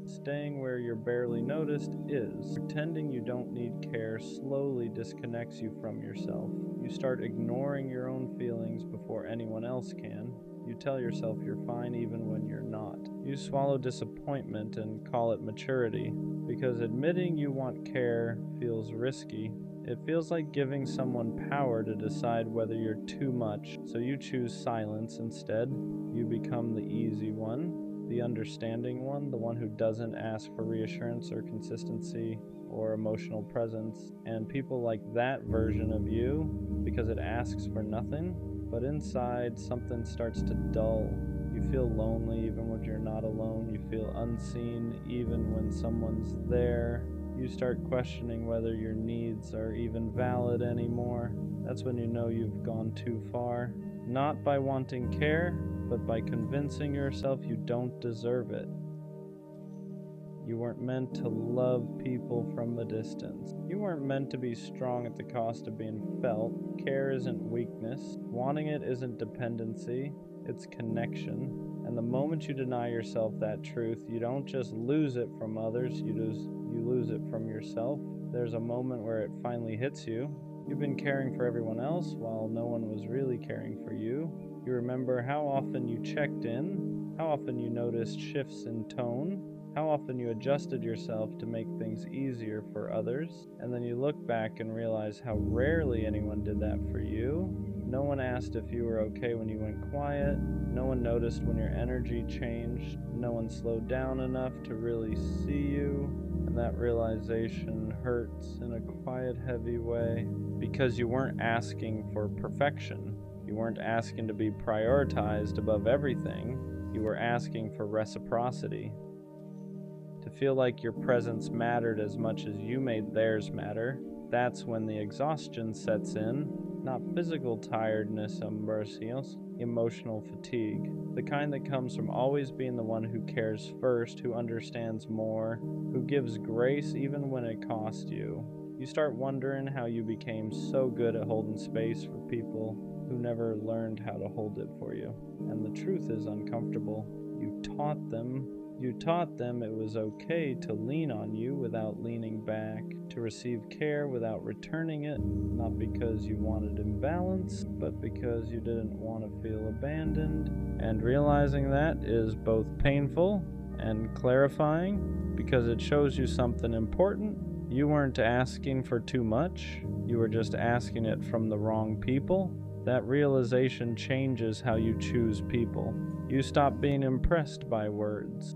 Staying where you're barely noticed is. Pretending you don't need care slowly disconnects you from yourself. You start ignoring your own feelings before anyone else can. You tell yourself you're fine even when you're not. You swallow disappointment and call it maturity, because admitting you want care feels risky. It feels like giving someone power to decide whether you're too much, so you choose silence instead. You become the easy one, the understanding one, the one who doesn't ask for reassurance or consistency or emotional presence. And people like that version of you because it asks for nothing, but inside something starts to dull. You feel lonely even when you're not alone. You feel unseen even when someone's there. You start questioning whether your needs are even valid anymore. That's when you know you've gone too far. Not by wanting care, but by convincing yourself you don't deserve it. You weren't meant to love people from a distance. You weren't meant to be strong at the cost of being felt. Care isn't weakness. Wanting it isn't dependency. It's connection. And the moment you deny yourself that truth, you don't just lose it from others, you lose it from yourself. There's a moment where it finally hits you. You've been caring for everyone else while no one was really caring for you. You remember how often you checked in, how often you noticed shifts in tone, how often you adjusted yourself to make things easier for others, and then you look back and realize how rarely anyone did that for you. No one asked if you were okay when you went quiet. No one noticed when your energy changed. No one slowed down enough to really see you. And that realization hurts in a quiet, heavy way, because you weren't asking for perfection. You weren't asking to be prioritized above everything. You were asking for reciprocity. To feel like your presence mattered as much as you made theirs matter. That's when the exhaustion sets in. Not physical tiredness, emotional fatigue. The kind that comes from always being the one who cares first, who understands more, who gives grace even when it costs you. You start wondering how you became so good at holding space for people who never learned how to hold it for you. And the truth is uncomfortable. You taught them it was okay to lean on you without leaning back, to receive care without returning it, not because you wanted imbalance, but because you didn't want to feel abandoned. And realizing that is both painful and clarifying, because it shows you something important. You weren't asking for too much, you were just asking it from the wrong people. That realization changes how you choose people. You stop being impressed by words.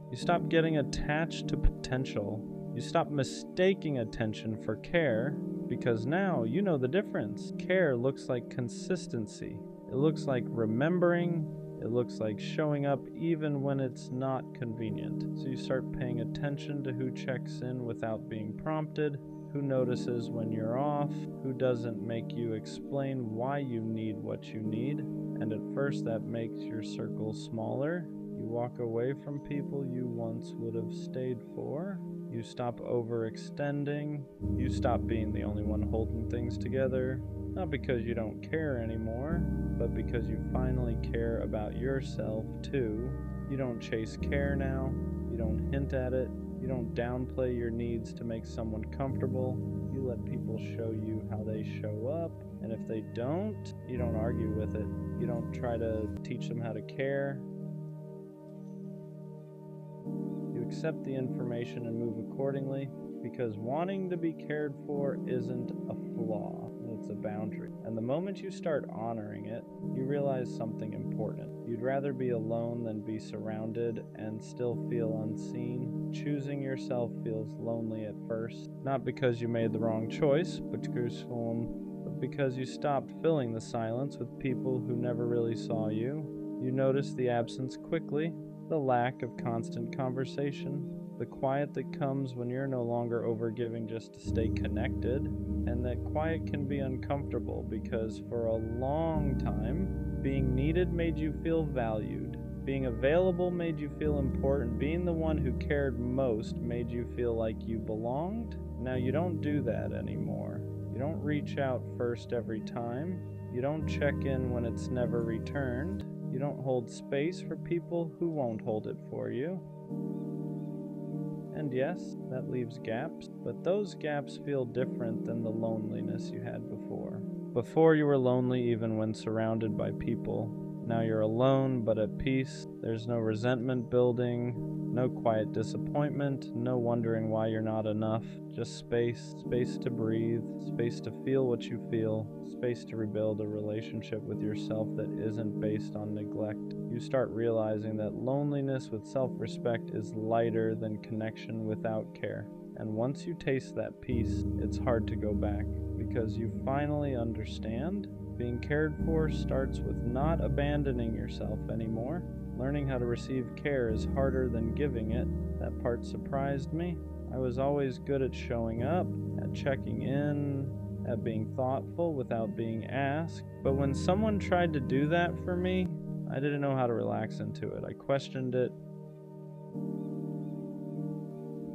You stop getting attached to potential. You stop mistaking attention for care, because now you know the difference. Care looks like consistency. It looks like remembering. It looks like showing up even when it's not convenient. So you start paying attention to who checks in without being prompted, who notices when you're off, who doesn't make you explain why you need what you need. And at first that makes your circle smaller. You walk away from people you once would have stayed for. You stop overextending. You stop being the only one holding things together. Not because you don't care anymore, but because you finally care about yourself too. You don't chase care now. You don't hint at it. You don't downplay your needs to make someone comfortable. You let people show you how they show up. And if they don't, you don't argue with it. You don't try to teach them how to care. You accept the information and move accordingly, because wanting to be cared for isn't a flaw, it's a boundary. And the moment you start honoring it, you realize something important. You'd rather be alone than be surrounded and still feel unseen. Choosing yourself feels lonely at first, not because you made the wrong choice, but because you stopped filling the silence with people who never really saw you. You notice the absence quickly, the lack of constant conversation, the quiet that comes when you're no longer overgiving just to stay connected. And that quiet can be uncomfortable, because for a long time, being needed made you feel valued. Being available made you feel important. Being the one who cared most made you feel like you belonged. Now you don't do that anymore. You don't reach out first every time. You don't check in when it's never returned. You don't hold space for people who won't hold it for you. And yes, that leaves gaps, but those gaps feel different than the loneliness you had before. Before you were lonely even when surrounded by people. Now you're alone but at peace. There's no resentment building, no quiet disappointment, no wondering why you're not enough. Just space to breathe, space to feel what you feel, space to rebuild a relationship with yourself that isn't based on neglect. You start realizing that loneliness with self-respect is lighter than connection without care. And once you taste that peace, it's hard to go back, because you finally understand being cared for starts with not abandoning yourself anymore. Learning how to receive care is harder than giving it. That part surprised me. I was always good at showing up, at checking in, at being thoughtful without being asked. But when someone tried to do that for me, I didn't know how to relax into it. I questioned it.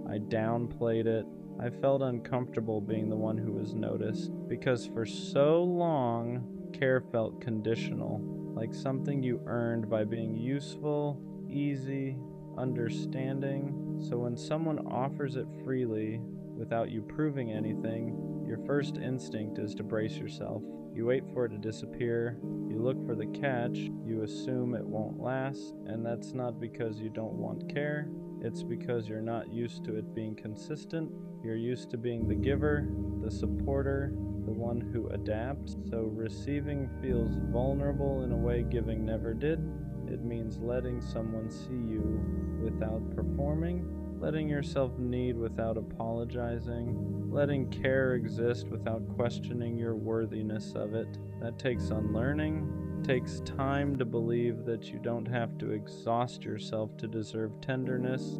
I downplayed it. I felt uncomfortable being the one who was noticed, because for so long, care felt conditional, like something you earned by being useful, easy, understanding. So when someone offers it freely, without you proving anything, your first instinct is to brace yourself. You wait for it to disappear, you look for the catch, you assume it won't last, and that's not because you don't want care, it's because you're not used to it being consistent. You're used to being the giver, the supporter, the one who adapts. So receiving feels vulnerable in a way giving never did. It means letting someone see you without performing, letting yourself need without apologizing, letting care exist without questioning your worthiness of it. That takes unlearning. It takes time to believe that you don't have to exhaust yourself to deserve tenderness.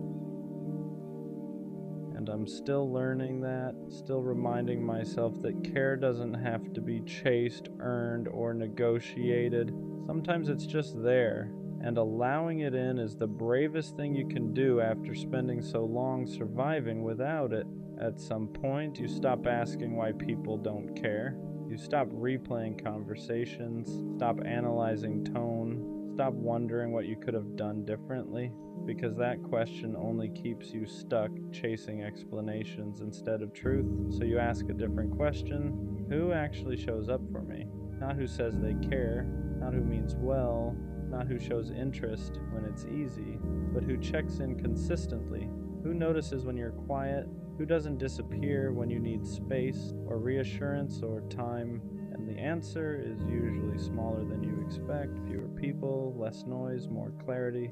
And I'm still learning that, still reminding myself that care doesn't have to be chased, earned, or negotiated. Sometimes it's just there, and allowing it in is the bravest thing you can do after spending so long surviving without it. At some point, you stop asking why people don't care. You stop replaying conversations, stop analyzing tone, stop wondering what you could have done differently. Because that question only keeps you stuck chasing explanations instead of truth. So you ask a different question. Who actually shows up for me? Not who says they care, not who means well, not who shows interest when it's easy, but who checks in consistently. Who notices when you're quiet? Who doesn't disappear when you need space or reassurance or time? And the answer is usually smaller than you expect. Fewer people, less noise, more clarity.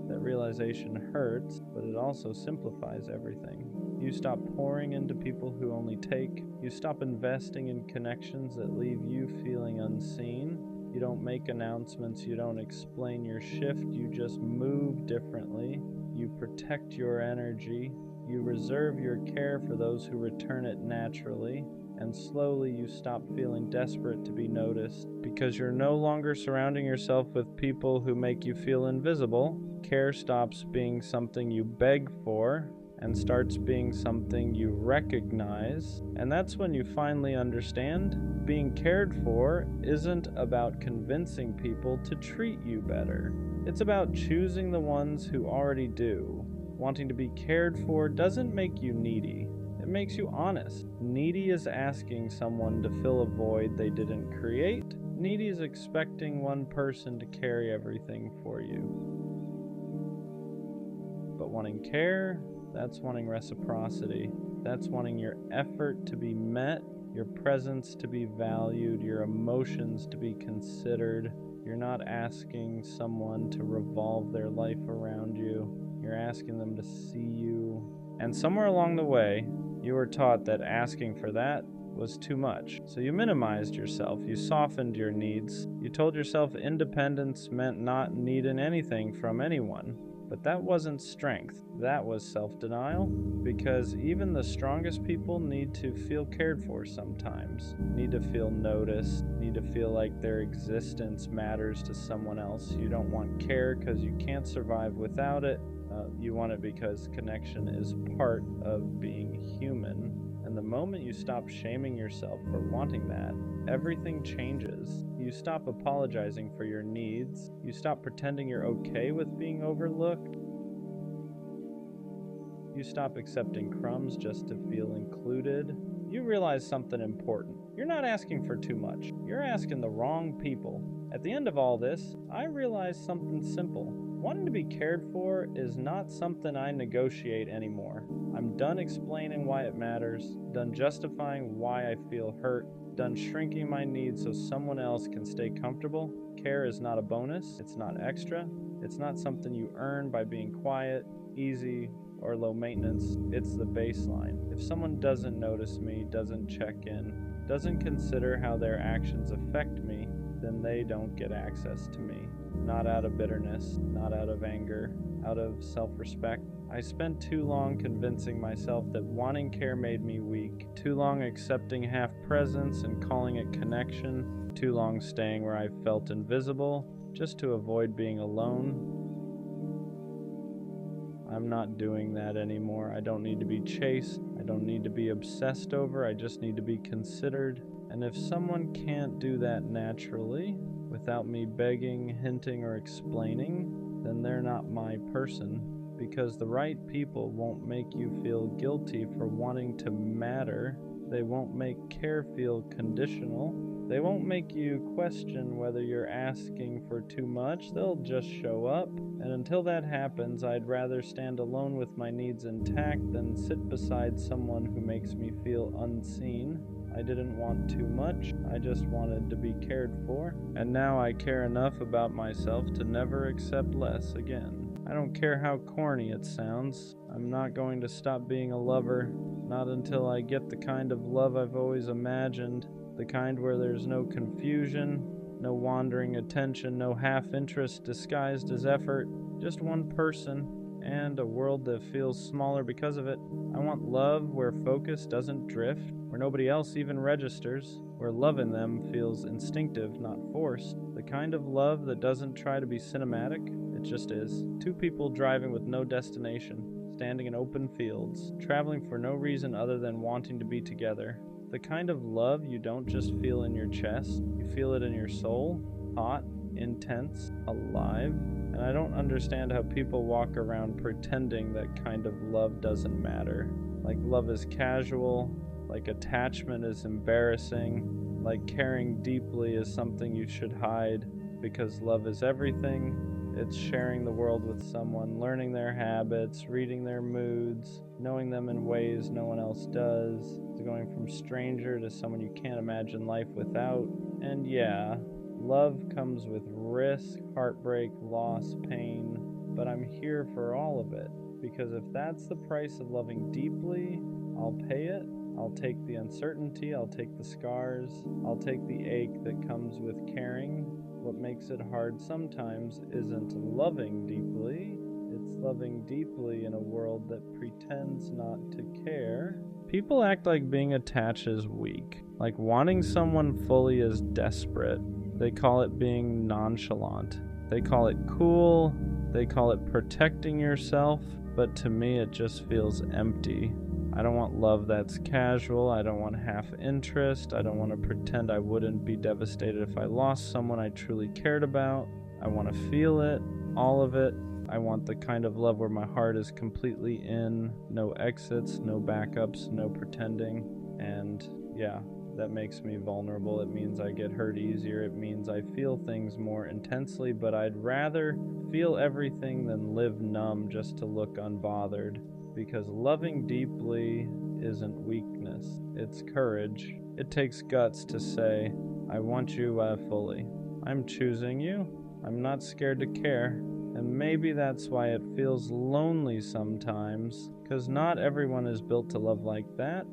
That realization hurts, but it also simplifies everything. You stop pouring into people who only take. You stop investing in connections that leave you feeling unseen. You don't make announcements, you don't explain your shift, you just move differently. You protect your energy. You reserve your care for those who return it naturally. And slowly you stop feeling desperate to be noticed, because you're no longer surrounding yourself with people who make you feel invisible. Care stops being something you beg for and starts being something you recognize. And that's when you finally understand being cared for isn't about convincing people to treat you better. It's about choosing the ones who already do. Wanting to be cared for doesn't make you needy. It makes you honest. Needy is asking someone to fill a void they didn't create. Needy is expecting one person to carry everything for you. But wanting care, that's wanting reciprocity. That's wanting your effort to be met, your presence to be valued, your emotions to be considered. You're not asking someone to revolve their life around you. You're asking them to see you. And somewhere along the way, you were taught that asking for that was too much. So you minimized yourself, you softened your needs. You told yourself independence meant not needing anything from anyone. But that wasn't strength, that was self-denial, because even the strongest people need to feel cared for sometimes, need to feel noticed, need to feel like their existence matters to someone else. You don't want care because you can't survive without it. You want it because connection is part of being human. And the moment you stop shaming yourself for wanting that, everything changes. You stop apologizing for your needs. You stop pretending you're okay with being overlooked. You stop accepting crumbs just to feel included. You realize something important. You're not asking for too much. You're asking the wrong people. At the end of all this, I realized something simple. Wanting to be cared for is not something I negotiate anymore. I'm done explaining why it matters, done justifying why I feel hurt, done shrinking my needs so someone else can stay comfortable. Care is not a bonus, it's not extra, it's not something you earn by being quiet, easy, or low maintenance. It's the baseline. If someone doesn't notice me, doesn't check in, doesn't consider how their actions affect me, then they don't get access to me. Not out of bitterness, not out of anger, out of self-respect. I spent too long convincing myself that wanting care made me weak, too long accepting half presence and calling it connection, too long staying where I felt invisible, just to avoid being alone. I'm not doing that anymore. I don't need to be chased. I don't need to be obsessed over. I just need to be considered. And if someone can't do that naturally, without me begging, hinting, or explaining, then they're not my person. Because the right people won't make you feel guilty for wanting to matter. They won't make care feel conditional. They won't make you question whether you're asking for too much. They'll just show up. And until that happens, I'd rather stand alone with my needs intact than sit beside someone who makes me feel unseen. I didn't want too much, I just wanted to be cared for. And now I care enough about myself to never accept less again. I don't care how corny it sounds. I'm not going to stop being a lover, not until I get the kind of love I've always imagined. The kind where there's no confusion, no wandering attention, no half-interest disguised as effort, just one person, and a world that feels smaller because of it. I want love where focus doesn't drift, where nobody else even registers, where loving them feels instinctive, not forced. The kind of love that doesn't try to be cinematic, it just is. Two people driving with no destination, standing in open fields, traveling for no reason other than wanting to be together. The kind of love you don't just feel in your chest, you feel it in your soul, hot, intense, alive. And I don't understand how people walk around pretending that kind of love doesn't matter. Like love is casual, like attachment is embarrassing, like caring deeply is something you should hide, because love is everything. It's sharing the world with someone, learning their habits, reading their moods, knowing them in ways no one else does. It's going from stranger to someone you can't imagine life without. And yeah, love comes with risk, heartbreak, loss, pain, but I'm here for all of it. Because if that's the price of loving deeply, I'll pay it. I'll take the uncertainty, I'll take the scars, I'll take the ache that comes with caring. What makes it hard sometimes isn't loving deeply, it's loving deeply in a world that pretends not to care. People act like being attached is weak, like wanting someone fully is desperate. They call it being nonchalant. They call it cool, they call it protecting yourself, but to me it just feels empty. I don't want love that's casual, I don't want half interest, I don't want to pretend I wouldn't be devastated if I lost someone I truly cared about. I want to feel it, all of it. I want the kind of love where my heart is completely in, no exits, no backups, no pretending. And yeah, that makes me vulnerable. It means I get hurt easier, it means I feel things more intensely, but I'd rather feel everything than live numb just to look unbothered. Because loving deeply isn't weakness, it's courage. It takes guts to say, I want you fully. I'm choosing you. I'm not scared to care. And maybe that's why it feels lonely sometimes, because not everyone is built to love like that.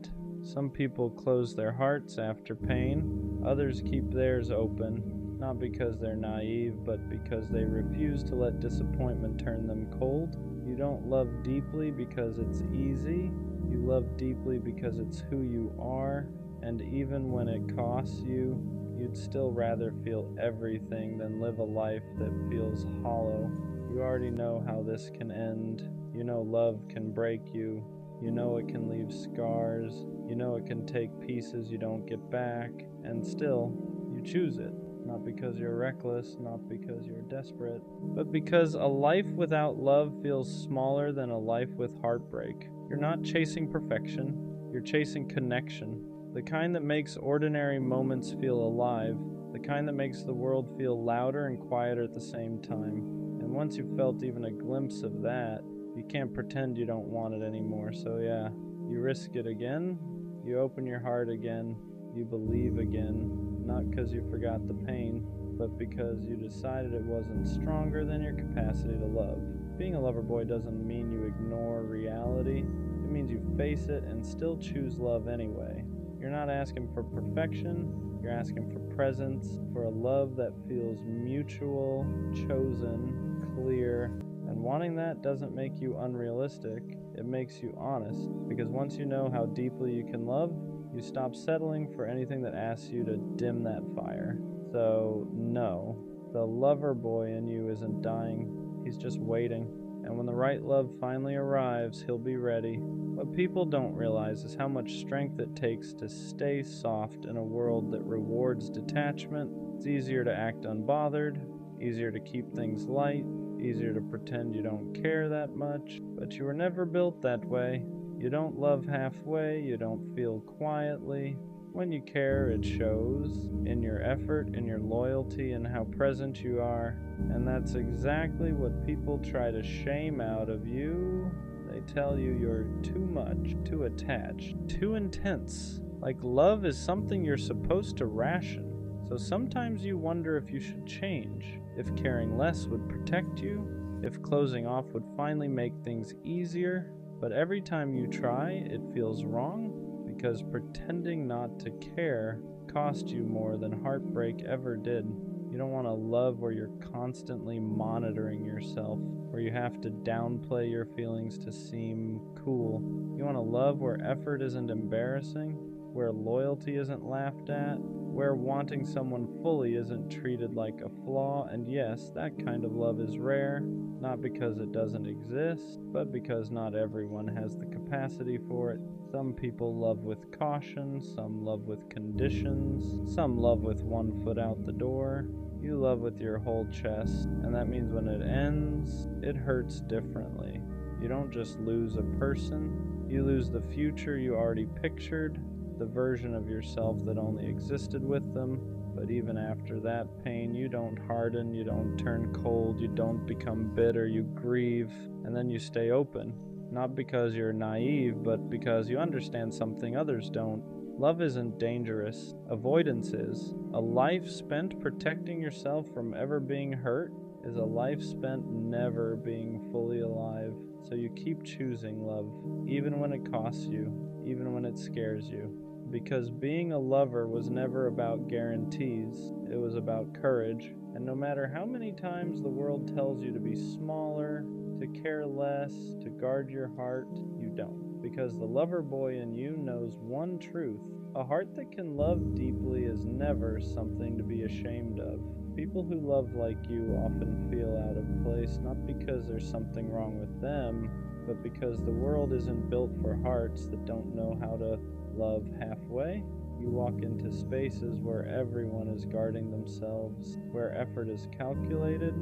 Some people close their hearts after pain, others keep theirs open. not because they're naive, but because they refuse to let disappointment turn them cold. You don't love deeply because it's easy. You love deeply because it's who you are, and even when it costs you, you'd still rather feel everything than live a life that feels hollow. You already know how this can end. You know love can break you. You know it can leave scars. You know it can take pieces you don't get back, and still, you choose it. Not because you're reckless, not because you're desperate, but because a life without love feels smaller than a life with heartbreak. You're not chasing perfection, you're chasing connection. The kind that makes ordinary moments feel alive, the kind that makes the world feel louder and quieter at the same time. And once you've felt even a glimpse of that, you can't pretend you don't want it anymore. So yeah, you risk it again, you open your heart again, you believe again, not because you forgot the pain, but because you decided it wasn't stronger than your capacity to love. Being a lover boy doesn't mean you ignore reality, it means you face it and still choose love anyway. You're not asking for perfection, you're asking for presence, for a love that feels mutual, chosen, clear, and wanting that doesn't make you unrealistic, it makes you honest, because once you know how deeply you can love, you stop settling for anything that asks you to dim that fire. So, no, the lover boy in you isn't dying, he's just waiting. And when the right love finally arrives, he'll be ready. What people don't realize is how much strength it takes to stay soft in a world that rewards detachment. It's easier to act unbothered, easier to keep things light, easier to pretend you don't care that much, but you were never built that way. You don't love halfway, you don't feel quietly. When you care, it shows in your effort, in your loyalty, and how present you are. And that's exactly what people try to shame out of you. They tell you you're too much, too attached, too intense. Like love is something you're supposed to ration. So sometimes you wonder if you should change, if caring less would protect you, if closing off would finally make things easier. But every time you try, it feels wrong, because pretending not to care cost you more than heartbreak ever did. You don't want to love where you're constantly monitoring yourself, where you have to downplay your feelings to seem cool. You want to love where effort isn't embarrassing, where loyalty isn't laughed at, where wanting someone fully isn't treated like a flaw. And yes, that kind of love is rare, not because it doesn't exist, but because not everyone has the capacity for it. Some people love with caution, some love with conditions, some love with one foot out the door. You love with your whole chest, and that means when it ends, it hurts differently. You don't just lose a person, you lose the future you already pictured, the version of yourself that only existed with them. But even after that pain, you don't harden, you don't turn cold, you don't become bitter, you grieve, and then you stay open. Not because you're naive, but because you understand something others don't. Love isn't dangerous, avoidance is. A life spent protecting yourself from ever being hurt is a life spent never being fully alive. So you keep choosing love, even when it costs you, even when it scares you. Because being a lover was never about guarantees, it was about courage. And no matter how many times the world tells you to be smaller, to care less, to guard your heart, you don't. Because the lover boy in you knows one truth: a heart that can love deeply is never something to be ashamed of. People who love like you often feel out of place, not because there's something wrong with them, but because the world isn't built for hearts that don't know how to love halfway. You walk into spaces where everyone is guarding themselves, where effort is calculated,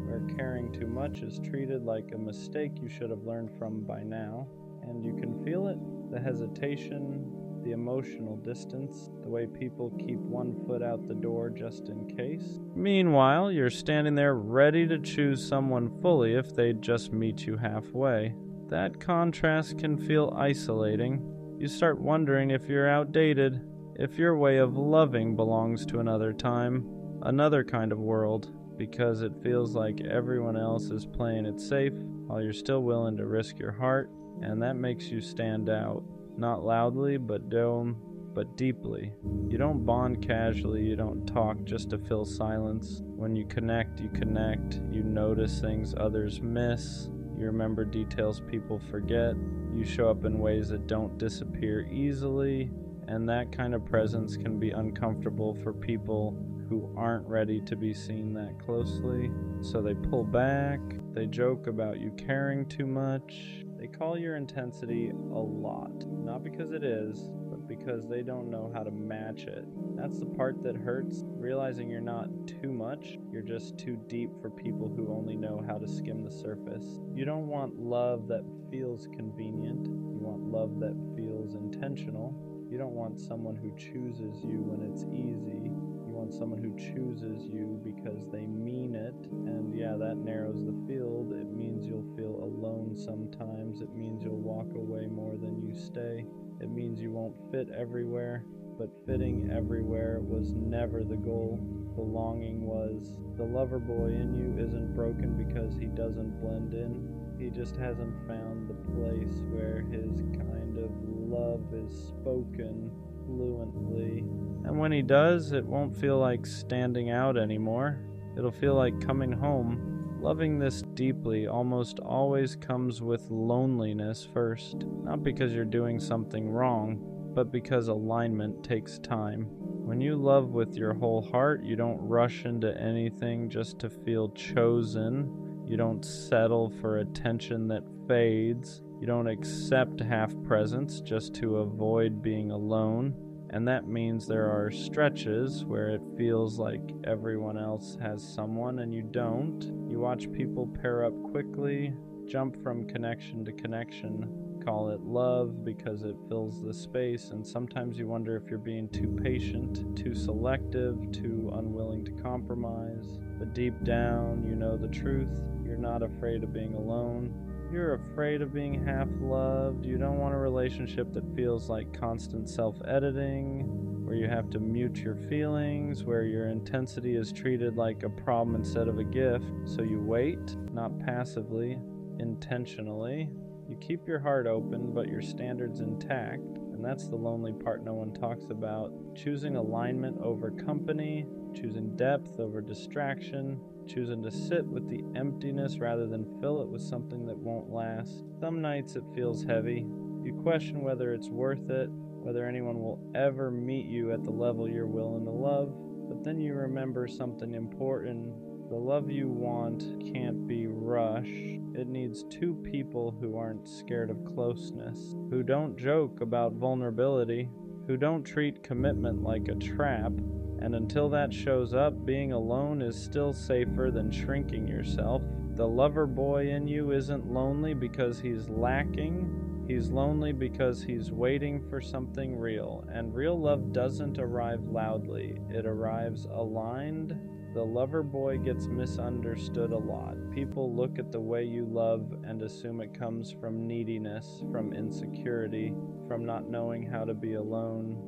where caring too much is treated like a mistake you should have learned from by now. And you can feel it, the hesitation, the emotional distance, the way people keep one foot out the door just in case. Meanwhile, you're standing there ready to choose someone fully if they'd just meet you halfway. That contrast can feel isolating. You start wondering if you're outdated, if your way of loving belongs to another time, another kind of world, because it feels like everyone else is playing it safe while you're still willing to risk your heart, and that makes you stand out. Not loudly, but but deeply. You don't bond casually, you don't talk just to fill silence. When you connect, you notice things others miss, you remember details people forget, you show up in ways that don't disappear easily, and that kind of presence can be uncomfortable for people who aren't ready to be seen that closely. So they pull back, they joke about you caring too much, they call your intensity a lot, not because it is, but because they don't know how to match it. That's the part that hurts, realizing you're not too much, you're just too deep for people who only know how to skim the surface. You don't want love that feels convenient, you want love that feels intentional. You don't want someone who chooses you when it's easy. You want someone who chooses you because they mean it. And yeah, that narrows the field. It means you'll feel alone sometimes. It means you'll walk away more than you stay. It means you won't fit everywhere. But fitting everywhere was never the goal. The longing was. The lover boy in you isn't broken because he doesn't blend in. He just hasn't found the place where his kind of love is spoken fluently. And when he does, it won't feel like standing out anymore. It'll feel like coming home. Loving this deeply almost always comes with loneliness first. Not because you're doing something wrong, but because alignment takes time. When you love with your whole heart, you don't rush into anything just to feel chosen. You don't settle for attention that fades. You don't accept half presence just to avoid being alone. And that means there are stretches where it feels like everyone else has someone and you don't. You watch people pair up quickly, jump from connection to connection, call it love because it fills the space, and sometimes you wonder if you're being too patient, too selective, too unwilling to compromise. But deep down, you know the truth. You're not afraid of being alone. You're afraid of being half-loved. You don't want a relationship that feels like constant self-editing, where you have to mute your feelings, where your intensity is treated like a problem instead of a gift. So you wait, not passively, intentionally. You keep your heart open, but your standards intact. And that's the lonely part no one talks about. Choosing alignment over company, choosing depth over distraction, choosing to sit with the emptiness rather than fill it with something that won't last. Some nights it feels heavy. You question whether it's worth it, whether anyone will ever meet you at the level you're willing to love. But then you remember something important. The love you want can't be rushed. It needs two people who aren't scared of closeness, who don't joke about vulnerability, who don't treat commitment like a trap. And until that shows up, being alone is still safer than shrinking yourself. The lover boy in you isn't lonely because he's lacking. He's lonely because he's waiting for something real. And real love doesn't arrive loudly. It arrives aligned. The lover boy gets misunderstood a lot. People look at the way you love and assume it comes from neediness, from insecurity, from not knowing how to be alone.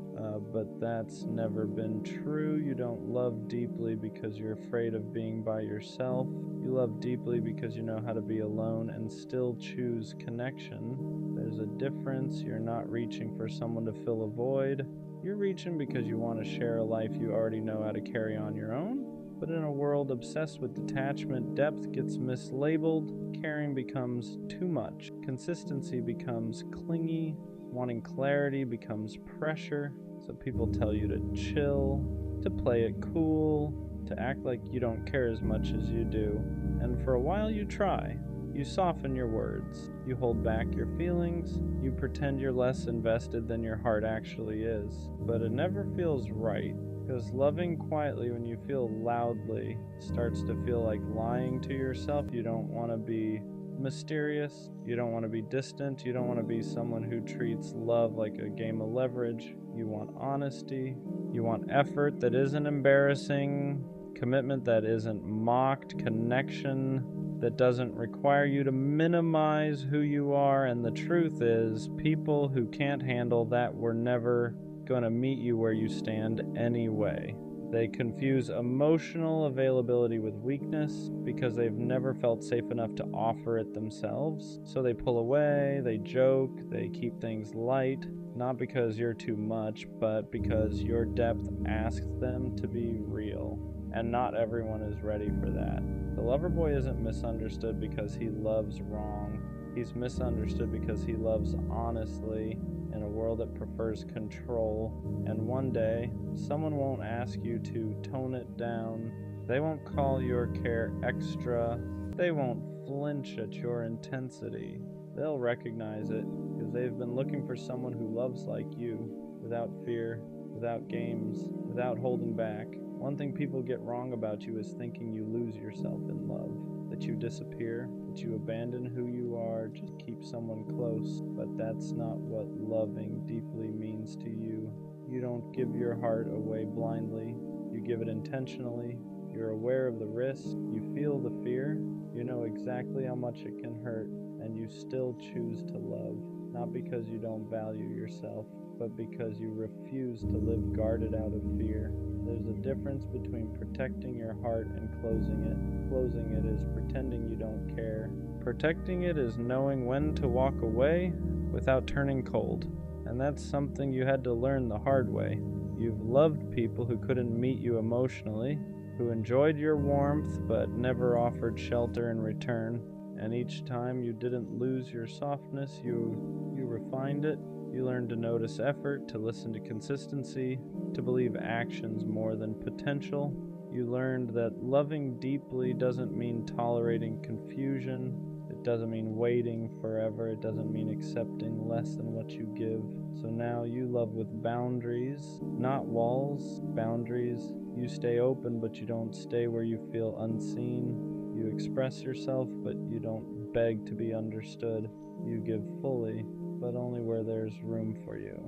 But that's never been true. You don't love deeply because you're afraid of being by yourself. You love deeply because you know how to be alone and still choose connection. There's a difference. You're not reaching for someone to fill a void. You're reaching because you want to share a life you already know how to carry on your own. But in a world obsessed with detachment, depth gets mislabeled, caring becomes too much, consistency becomes clingy, wanting clarity becomes pressure, so people tell you to chill, to play it cool, to act like you don't care as much as you do. And for a while you try. You soften your words, you hold back your feelings, you pretend you're less invested than your heart actually is. But it never feels right. Because loving quietly when you feel loudly starts to feel like lying to yourself. You don't want to be mysterious. You don't want to be distant. You don't want to be someone who treats love like a game of leverage. You want honesty. You want effort that isn't embarrassing. Commitment that isn't mocked. Connection that doesn't require you to minimize who you are. And the truth is, people who can't handle that were never going to meet you where you stand anyway. They confuse emotional availability with weakness because they've never felt safe enough to offer it themselves. So they pull away, they joke, they keep things light, not because you're too much, but because your depth asks them to be real. And not everyone is ready for that. The lover boy isn't misunderstood because he loves wrong. He's misunderstood because he loves honestly in a world that prefers control. And one day, someone won't ask you to tone it down. They won't call your care extra. They won't flinch at your intensity. They'll recognize it because they've been looking for someone who loves like you, without fear, without games, without holding back. One thing people get wrong about you is thinking you lose yourself in love, that you disappear, that you abandon who you are, just keep someone close. But that's not what loving deeply means to you. You don't give your heart away blindly. You give it intentionally. You're aware of the risk. You feel the fear. You know exactly how much it can hurt, and you still choose to love, not because you don't value yourself, but because you refuse to live guarded out of fear. There's a difference between protecting your heart and closing it. Closing it is pretending you don't care. Protecting it is knowing when to walk away without turning cold. And that's something you had to learn the hard way. You've loved people who couldn't meet you emotionally, who enjoyed your warmth but never offered shelter in return. And each time you didn't lose your softness, you refined it. You learned to notice effort, to listen to consistency, to believe actions more than potential. You learned that loving deeply doesn't mean tolerating confusion. It doesn't mean waiting forever. It doesn't mean accepting less than what you give. So now you love with boundaries, not walls, boundaries. You stay open, but you don't stay where you feel unseen. You express yourself, but you don't beg to be understood. You give fully, but only where there's room for you.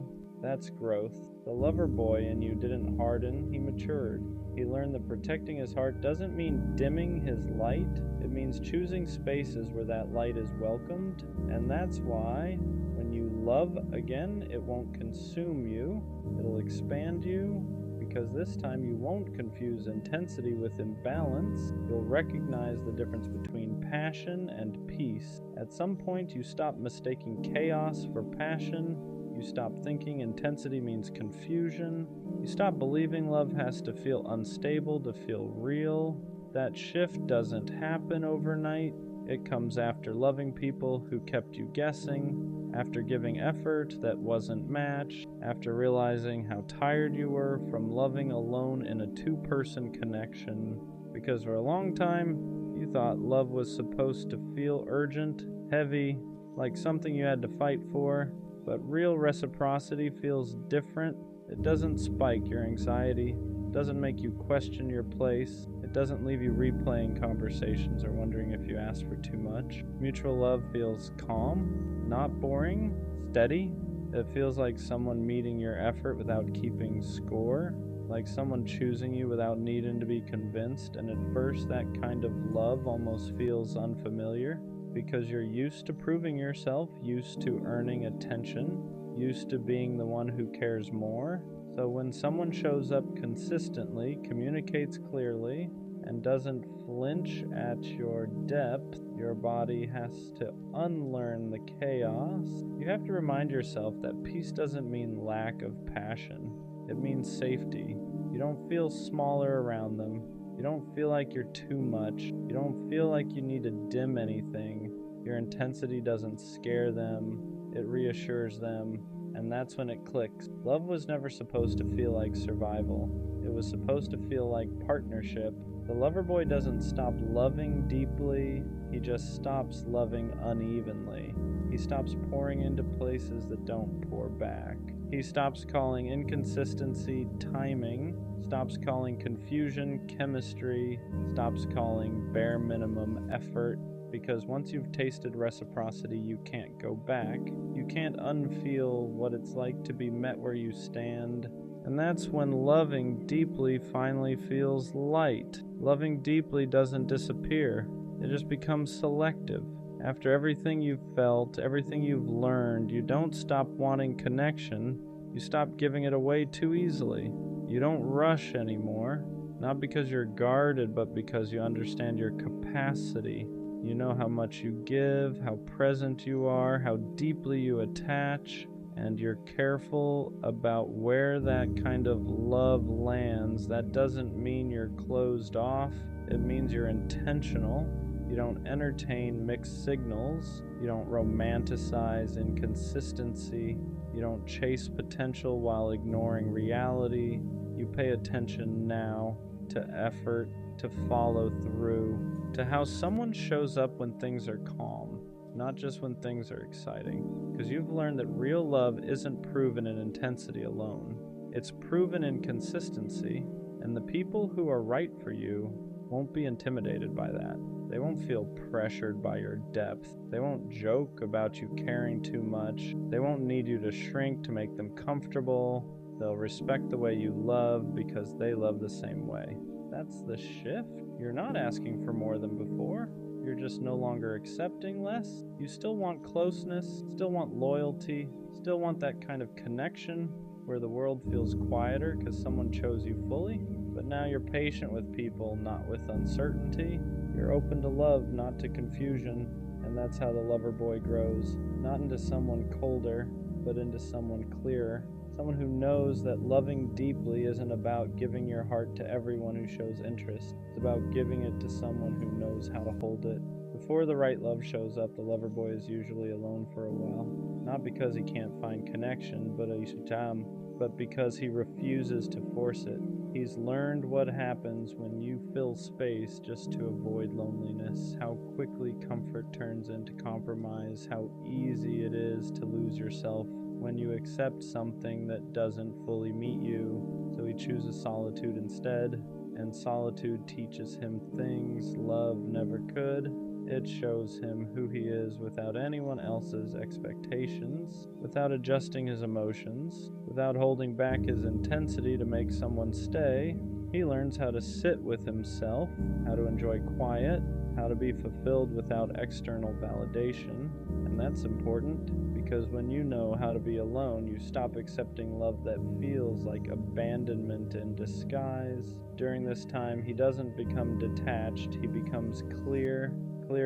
That's growth. The lover boy in you didn't harden, he matured. He learned that protecting his heart doesn't mean dimming his light. It means choosing spaces where that light is welcomed. And that's why when you love again, it won't consume you. It'll expand you. Because this time you won't confuse intensity with imbalance. You'll recognize the difference between passion and peace. At some point, you stop mistaking chaos for passion. You stop thinking intensity means confusion. You stop believing love has to feel unstable to feel real. That shift doesn't happen overnight. It comes after loving people who kept you guessing, after giving effort that wasn't matched, after realizing how tired you were from loving alone in a two-person connection. Because for a long time, you thought love was supposed to feel urgent, heavy, like something you had to fight for. But real reciprocity feels different. It doesn't spike your anxiety. It doesn't make you question your place. It doesn't leave you replaying conversations or wondering if you asked for too much. Mutual love feels calm, not boring, steady. It feels like someone meeting your effort without keeping score, like someone choosing you without needing to be convinced. And at first, that kind of love almost feels unfamiliar because you're used to proving yourself, used to earning attention, used to being the one who cares more. So when someone shows up consistently, communicates clearly, and doesn't flinch at your depth, your body has to unlearn the chaos. You have to remind yourself that peace doesn't mean lack of passion. It means safety. You don't feel smaller around them. You don't feel like you're too much. You don't feel like you need to dim anything. Your intensity doesn't scare them. It reassures them. And that's when it clicks. Love was never supposed to feel like survival. It was supposed to feel like partnership. The lover boy doesn't stop loving deeply. He just stops loving unevenly. He stops pouring into places that don't pour back. He stops calling inconsistency timing, stops calling confusion chemistry, stops calling bare minimum effort. Because once you've tasted reciprocity, you can't go back. You can't unfeel what it's like to be met where you stand. And that's when loving deeply finally feels light. Loving deeply doesn't disappear. It just becomes selective. After everything you've felt, everything you've learned, you don't stop wanting connection. You stop giving it away too easily. You don't rush anymore, not because you're guarded, but because you understand your capacity. You know how much you give, how present you are, how deeply you attach, and you're careful about where that kind of love lands. That doesn't mean you're closed off. It means you're intentional. You don't entertain mixed signals. You don't romanticize inconsistency. You don't chase potential while ignoring reality. You pay attention now to effort, to follow through, to how someone shows up when things are calm, not just when things are exciting. Because you've learned that real love isn't proven in intensity alone. It's proven in consistency, and the people who are right for you won't be intimidated by that. They won't feel pressured by your depth. They won't joke about you caring too much. They won't need you to shrink to make them comfortable. They'll respect the way you love because they love the same way. That's the shift. You're not asking for more than before. You're just no longer accepting less. You still want closeness, still want loyalty, still want that kind of connection where the world feels quieter because someone chose you fully. But now you're patient with people, not with uncertainty. You're open to love, not to confusion. And that's how the lover boy grows. Not into someone colder, but into someone clearer. Someone who knows that loving deeply isn't about giving your heart to everyone who shows interest. It's about giving it to someone who knows how to hold it. Before the right love shows up, the lover boy is usually alone for a while. Not because he can't find connection, but because he refuses to force it. He's learned what happens when you fill space just to avoid loneliness, how quickly comfort turns into compromise, how easy it is to lose yourself when you accept something that doesn't fully meet you. So he chooses solitude instead, and solitude teaches him things love never could. It shows him who he is without anyone else's expectations, without adjusting his emotions, without holding back his intensity to make someone stay. He learns how to sit with himself, how to enjoy quiet, how to be fulfilled without external validation. And that's important because when you know how to be alone, you stop accepting love that feels like abandonment in disguise. During this time, he doesn't become detached, he becomes clear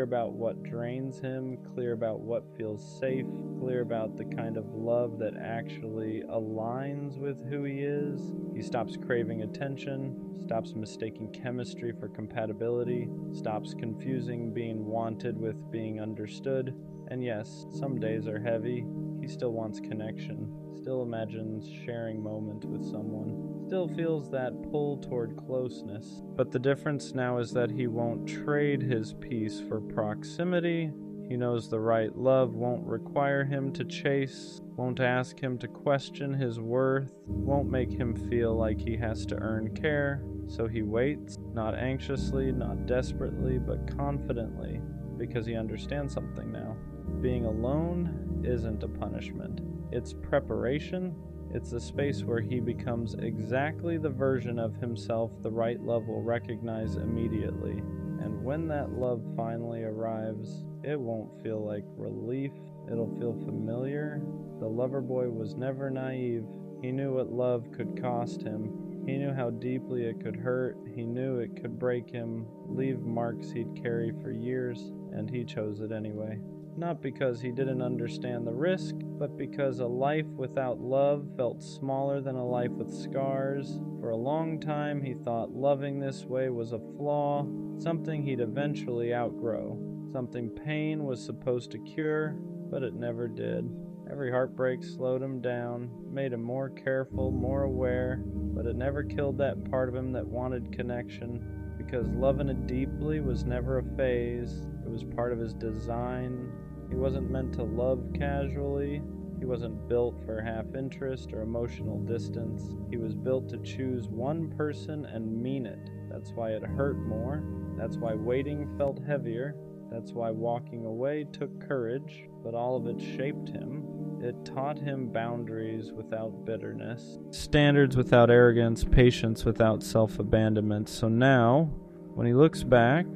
about what drains him, clear about what feels safe, clear about the kind of love that actually aligns with who he is. He stops craving attention, stops mistaking chemistry for compatibility, stops confusing being wanted with being understood. And yes, some days are heavy. He still wants connection, still imagines sharing moments with someone, still feels that pull toward closeness. But the difference now is that he won't trade his peace for proximity. He knows the right love won't require him to chase, won't ask him to question his worth, won't make him feel like he has to earn care. So he waits, not anxiously, not desperately, but confidently, because he understands something now. Being alone isn't a punishment. It's preparation. It's a space where he becomes exactly the version of himself the right love will recognize immediately. And when that love finally arrives, it won't feel like relief. It'll feel familiar. The lover boy was never naive. He knew what love could cost him. He knew how deeply it could hurt. He knew it could break him, leave marks he'd carry for years, and he chose it anyway. Not because he didn't understand the risk, but because a life without love felt smaller than a life with scars. For a long time, he thought loving this way was a flaw, something he'd eventually outgrow, something pain was supposed to cure, but it never did. Every heartbreak slowed him down, made him more careful, more aware, but it never killed that part of him that wanted connection, because loving it deeply was never a phase. It was part of his design. He wasn't meant to love casually. He wasn't built for half interest or emotional distance. He was built to choose one person and mean it. That's why it hurt more. That's why waiting felt heavier. That's why walking away took courage. But all of it shaped him. It taught him boundaries without bitterness, standards without arrogance, patience without self-abandonment. So now, when he looks back,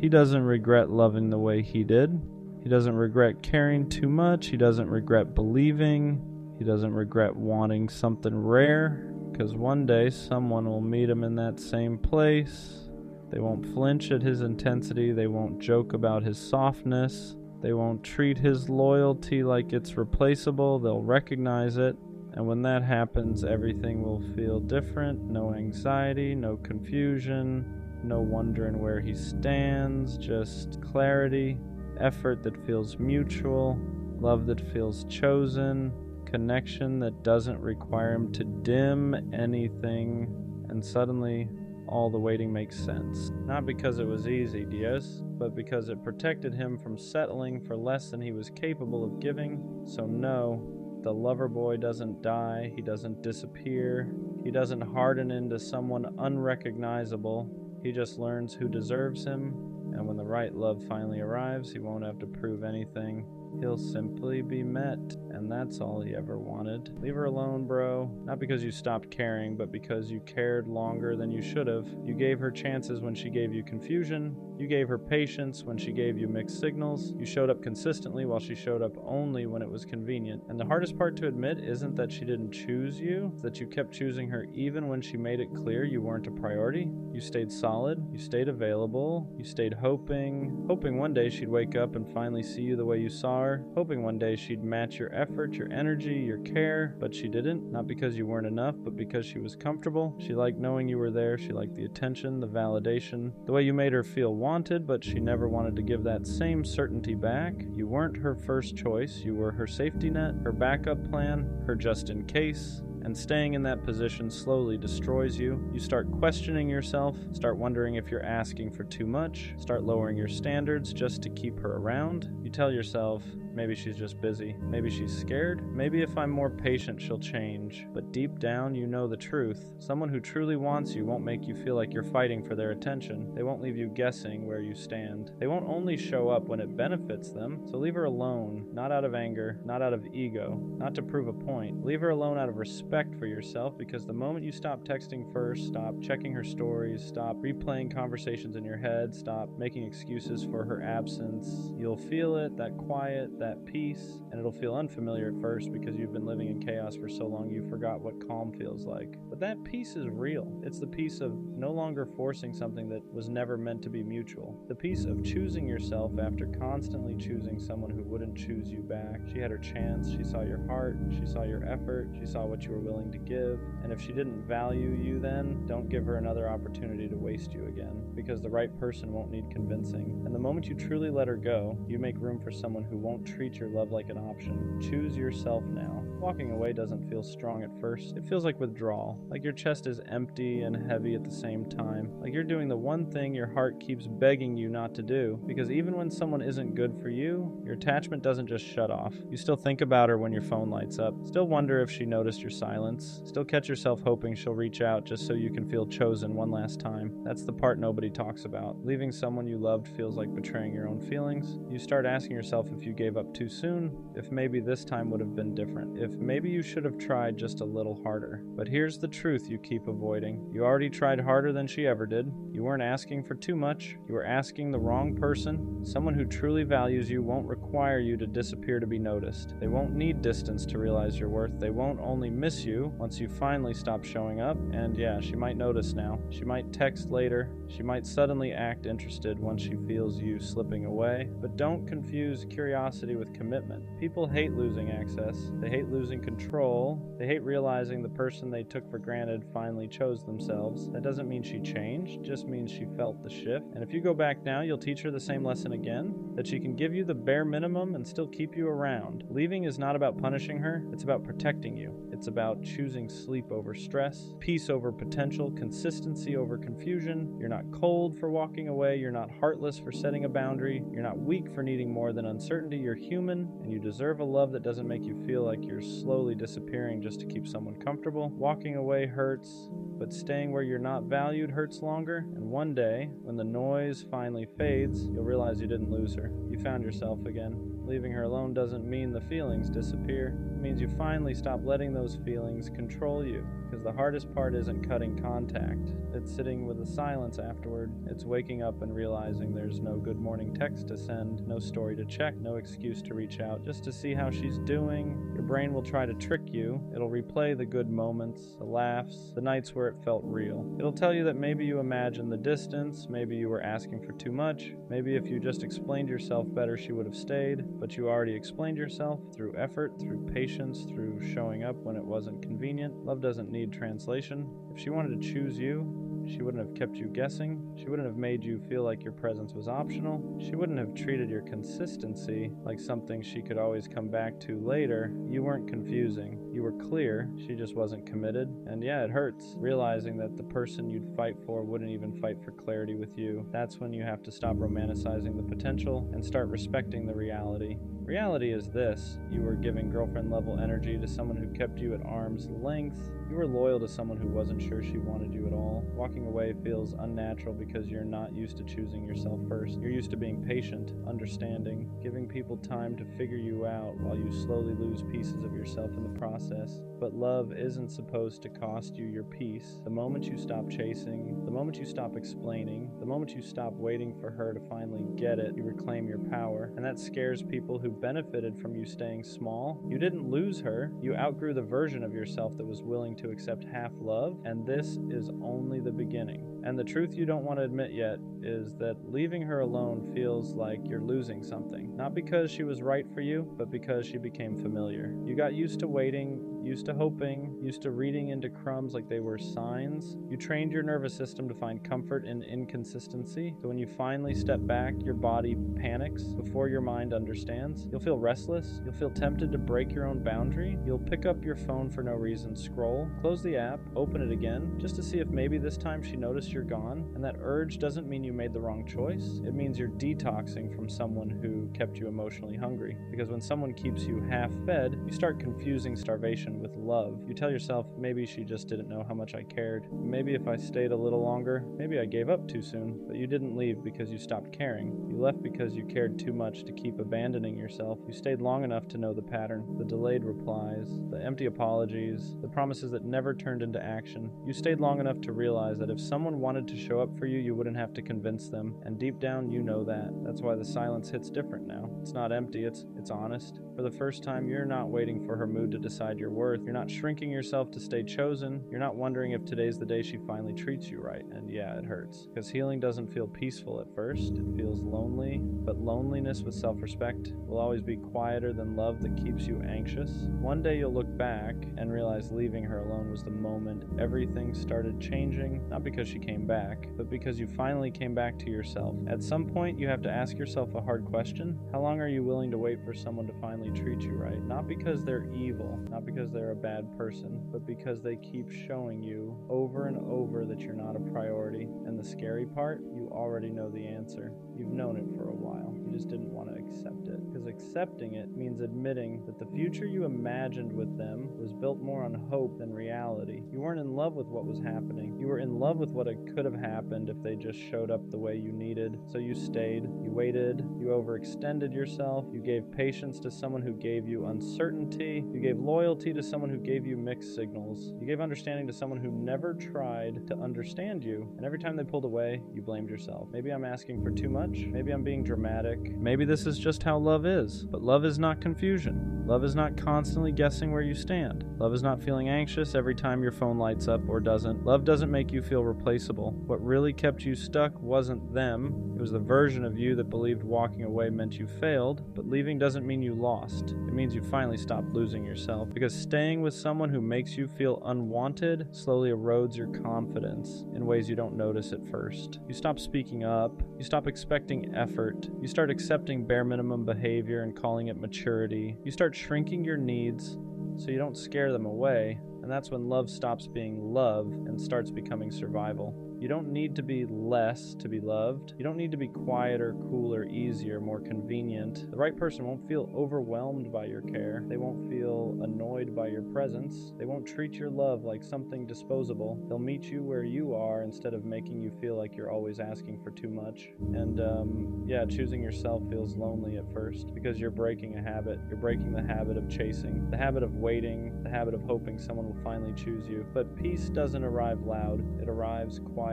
he doesn't regret loving the way he did. He doesn't regret caring too much. He doesn't regret believing. He doesn't regret wanting something rare. because one day someone will meet him in that same place. They won't flinch at his intensity, they won't joke about his softness, they won't treat his loyalty like it's replaceable, they'll recognize it. And when that happens, everything will feel different. No anxiety, no confusion, no wondering where he stands, just clarity, effort that feels mutual, love that feels chosen, connection that doesn't require him to dim anything. And suddenly, all the waiting makes sense. Not because it was easy, Dios, but because it protected him from settling for less than he was capable of giving. So no, the lover boy doesn't die, he doesn't disappear, he doesn't harden into someone unrecognizable. He just learns who deserves him, and when the right love finally arrives, he won't have to prove anything. He'll simply be met, and that's all he ever wanted. Leave her alone, bro. Not because you stopped caring, but because you cared longer than you should have. You gave her chances when she gave you confusion. You gave her patience when she gave you mixed signals. You showed up consistently while she showed up only when it was convenient. And the hardest part to admit isn't that she didn't choose you, it's that you kept choosing her even when she made it clear you weren't a priority. You stayed solid, you stayed available, you stayed hoping one day she'd wake up and finally see you the way you saw her, hoping one day she'd match your effort, your energy, your care, but she didn't. Not because you weren't enough, but because she was comfortable. She liked knowing you were there, she liked the attention, the validation, the way you made her feel wanted, but she never wanted to give that same certainty back. You weren't her first choice, you were her safety net, her backup plan, her just in case. And staying in that position slowly destroys you. You start questioning yourself, start wondering if you're asking for too much, start lowering your standards just to keep her around. You tell yourself, maybe she's just busy, maybe she's scared, maybe if I'm more patient she'll change. But deep down you know the truth. Someone who truly wants you won't make you feel like you're fighting for their attention. They won't leave you guessing where you stand. They won't only show up when it benefits them. So leave her alone, not out of anger, not out of ego, not to prove a point. Leave her alone out of respect for yourself, because the moment you stop texting first, stop checking her stories, stop replaying conversations in your head, stop making excuses for her absence, you'll feel it, that quiet, that peace, and it'll feel unfamiliar at first because you've been living in chaos for so long you forgot what calm feels like. But that peace is real. It's the peace of no longer forcing something that was never meant to be mutual. The peace of choosing yourself after constantly choosing someone who wouldn't choose you back. She had her chance, she saw your heart, she saw your effort, she saw what you were willing to give, and if she didn't value you then, don't give her another opportunity to waste you again, because the right person won't need convincing. And the moment you truly let her go, you make room for someone who won't treat your love like an option. Choose yourself now. Walking away doesn't feel strong at first. It feels like withdrawal, like your chest is empty and heavy at the same time, like you're doing the one thing your heart keeps begging you not to do, because even when someone isn't good for you, your attachment doesn't just shut off. You still think about her when your phone lights up, still wonder if she noticed your silence, still catch yourself hoping she'll reach out just so you can feel chosen one last time. That's the part nobody talks about. Leaving someone you loved feels like betraying your own feelings. You start asking yourself if you gave up too soon, if maybe this time would have been different, if maybe you should have tried just a little harder. But here's the truth you keep avoiding. You already tried harder than she ever did. You weren't asking for too much. You were asking the wrong person. Someone who truly values you won't require you to disappear to be noticed. They won't need distance to realize your worth. They won't only miss you once you finally stop showing up. And yeah, she might notice now. She might text later. She might suddenly act interested once she feels you slipping away. But don't confuse curiosity with commitment. People hate losing access. They hate losing control. They hate realizing the person they took for granted finally chose themselves. That doesn't mean she changed, it just means she felt the shift. And if you go back now, you'll teach her the same lesson again, that she can give you the bare minimum and still keep you around. Leaving is not about punishing her, it's about protecting you. It's about choosing sleep over stress, peace over potential, consistency over confusion. You're not cold for walking away, you're not heartless for setting a boundary, you're not weak for needing more than uncertainty. You're human, and you deserve a love that doesn't make you feel like you're slowly disappearing just to keep someone comfortable. Walking away hurts, but staying where you're not valued hurts longer. And one day, when the noise finally fades, you'll realize you didn't lose her. You found yourself again. Leaving her alone doesn't mean the feelings disappear. It means you finally stop letting those feelings control you. Because the hardest part isn't cutting contact. It's sitting with the silence afterward. It's waking up and realizing there's no good morning text to send, no story to check, no excuse to reach out just to see how she's doing. Your brain will try to trick you. It'll replay the good moments, the laughs, the nights where it felt real. It'll tell you that maybe you imagined the distance, maybe you were asking for too much, maybe if you just explained yourself better she would have stayed, but you already explained yourself through effort, through patience, through showing up when it wasn't convenient. Love doesn't need translation. If she wanted to choose you, she wouldn't have kept you guessing. She wouldn't have made you feel like your presence was optional. She wouldn't have treated your consistency like something she could always come back to later. You weren't confusing. You were clear. She just wasn't committed. And yeah, it hurts, realizing that the person you'd fight for wouldn't even fight for clarity with you. That's when you have to stop romanticizing the potential and start respecting the reality. Reality is this: you were giving girlfriend-level energy to someone who kept you at arm's length. You were loyal to someone who wasn't sure she wanted you at all. Walking away feels unnatural because you're not used to choosing yourself first. You're used to being patient, understanding, giving people time to figure you out while you slowly lose pieces of yourself in the process. But love isn't supposed to cost you your peace. The moment you stop chasing, the moment you stop explaining, the moment you stop waiting for her to finally get it, you reclaim your power. And that scares people who benefited from you staying small. You didn't lose her. You outgrew the version of yourself that was willing to accept half love, and this is only the beginning. And the truth you don't want to admit yet is that leaving her alone feels like you're losing something. Not because she was right for you, but because she became familiar. You got used to waiting, used to hoping, used to reading into crumbs like they were signs. You trained your nervous system to find comfort in inconsistency. So when you finally step back, your body panics before your mind understands. You'll feel restless. You'll feel tempted to break your own boundary. You'll pick up your phone for no reason, scroll, close the app, open it again, just to see if maybe this time she noticed you're gone. And that urge doesn't mean you made the wrong choice. It means you're detoxing from someone who kept you emotionally hungry. Because when someone keeps you half-fed, you start confusing starvation with love. You tell yourself, maybe she just didn't know how much I cared. Maybe if I stayed a little longer, maybe I gave up too soon. But you didn't leave because you stopped caring. You left because you cared too much to keep abandoning yourself. You stayed long enough to know the pattern, the delayed replies, the empty apologies, the promises that never turned into action. You stayed long enough to realize that if someone wanted to show up for you, you wouldn't have to convince them. And deep down, you know that. That's why the silence hits different now. It's not empty, it's honest. For the first time, you're not waiting for her mood to decide your worth. You're not shrinking yourself to stay chosen. You're not wondering if today's the day she finally treats you right. And yeah, it hurts. Because healing doesn't feel peaceful at first. It feels lonely. But loneliness with self-respect will always be quieter than love that keeps you anxious. One day you'll look back and realize leaving her alone was the moment everything started changing. Not because she came back, but because you finally came back to yourself. At some point, you have to ask yourself a hard question. How long are you willing to wait for someone to finally treat you right? Not because they're evil, not because they're a bad person, but because they keep showing you over and over that you're not a priority. And the scary part, you already know the answer. You've known it for a while. You just didn't want to accept it. Because accepting it means admitting that the future you imagined with them was built more on hope than reality. You weren't in love with what was happening. You were in love with what could have happened if they just showed up the way you needed. So you stayed, you waited, you overextended yourself, you gave patience to someone who gave you uncertainty, you gave loyalty to someone who gave you mixed signals, you gave understanding to someone who never tried to understand you, and every time they pulled away, you blamed yourself. Maybe I'm asking for too much, maybe I'm being dramatic, maybe this is just how love is, but love is not confusion. Love is not constantly guessing where you stand. Love is not feeling anxious every time your phone lights up or doesn't. Love doesn't make you feel replaceable. What really kept you stuck wasn't them. It was the version of you that believed walking away meant you failed, but leaving doesn't mean you lost. It means you finally stopped losing yourself, because staying with someone who makes you feel unwanted slowly erodes your confidence in ways you don't notice at first. You stop speaking up, you stop expecting effort, you start accepting bare minimum behavior and calling it maturity, you start shrinking your needs so you don't scare them away, and that's when love stops being love and starts becoming survival. You don't need to be less to be loved. You don't need to be quieter, cooler, easier, more convenient. The right person won't feel overwhelmed by your care. They won't feel annoyed by your presence. They won't treat your love like something disposable. They'll meet you where you are instead of making you feel like you're always asking for too much. And yeah, choosing yourself feels lonely at first because you're breaking a habit. You're breaking the habit of chasing, the habit of waiting, the habit of hoping someone will finally choose you. But peace doesn't arrive loud. It arrives quietly.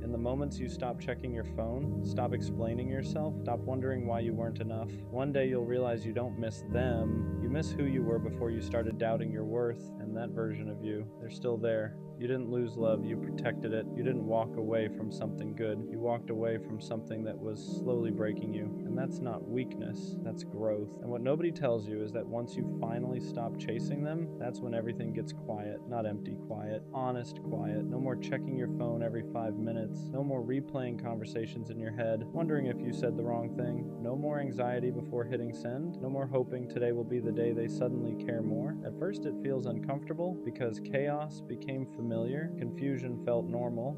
In the moments you stop checking your phone, stop explaining yourself, stop wondering why you weren't enough. One day you'll realize you don't miss them. You miss who you were before you started doubting your worth, and that version of you, they're still there. You didn't lose love, you protected it. You didn't walk away from something good. You walked away from something that was slowly breaking you. And that's not weakness, that's growth. And what nobody tells you is that once you finally stop chasing them, that's when everything gets quiet. Not empty quiet, honest quiet. No more checking your phone every 5 minutes. No more replaying conversations in your head, wondering if you said the wrong thing. No more anxiety before hitting send. No more hoping today will be the day they suddenly care more. At first it feels uncomfortable because chaos became familiar, confusion felt normal,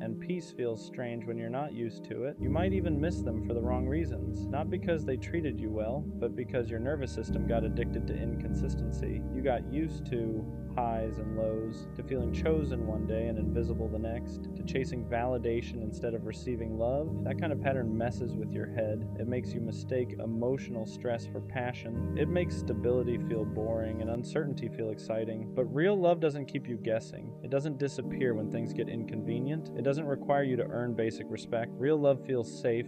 and peace feels strange when you're not used to it. You might even miss them for the wrong reasons. Not because they treated you well, but because your nervous system got addicted to inconsistency. You got used to highs and lows, to feeling chosen one day and invisible the next, to chasing validation instead of receiving love. That kind of pattern messes with your head. It makes you mistake emotional stress for passion. It makes stability feel boring and uncertainty feel exciting. But real love doesn't keep you guessing. It doesn't disappear when things get inconvenient. It doesn't require you to earn basic respect. Real love feels safe.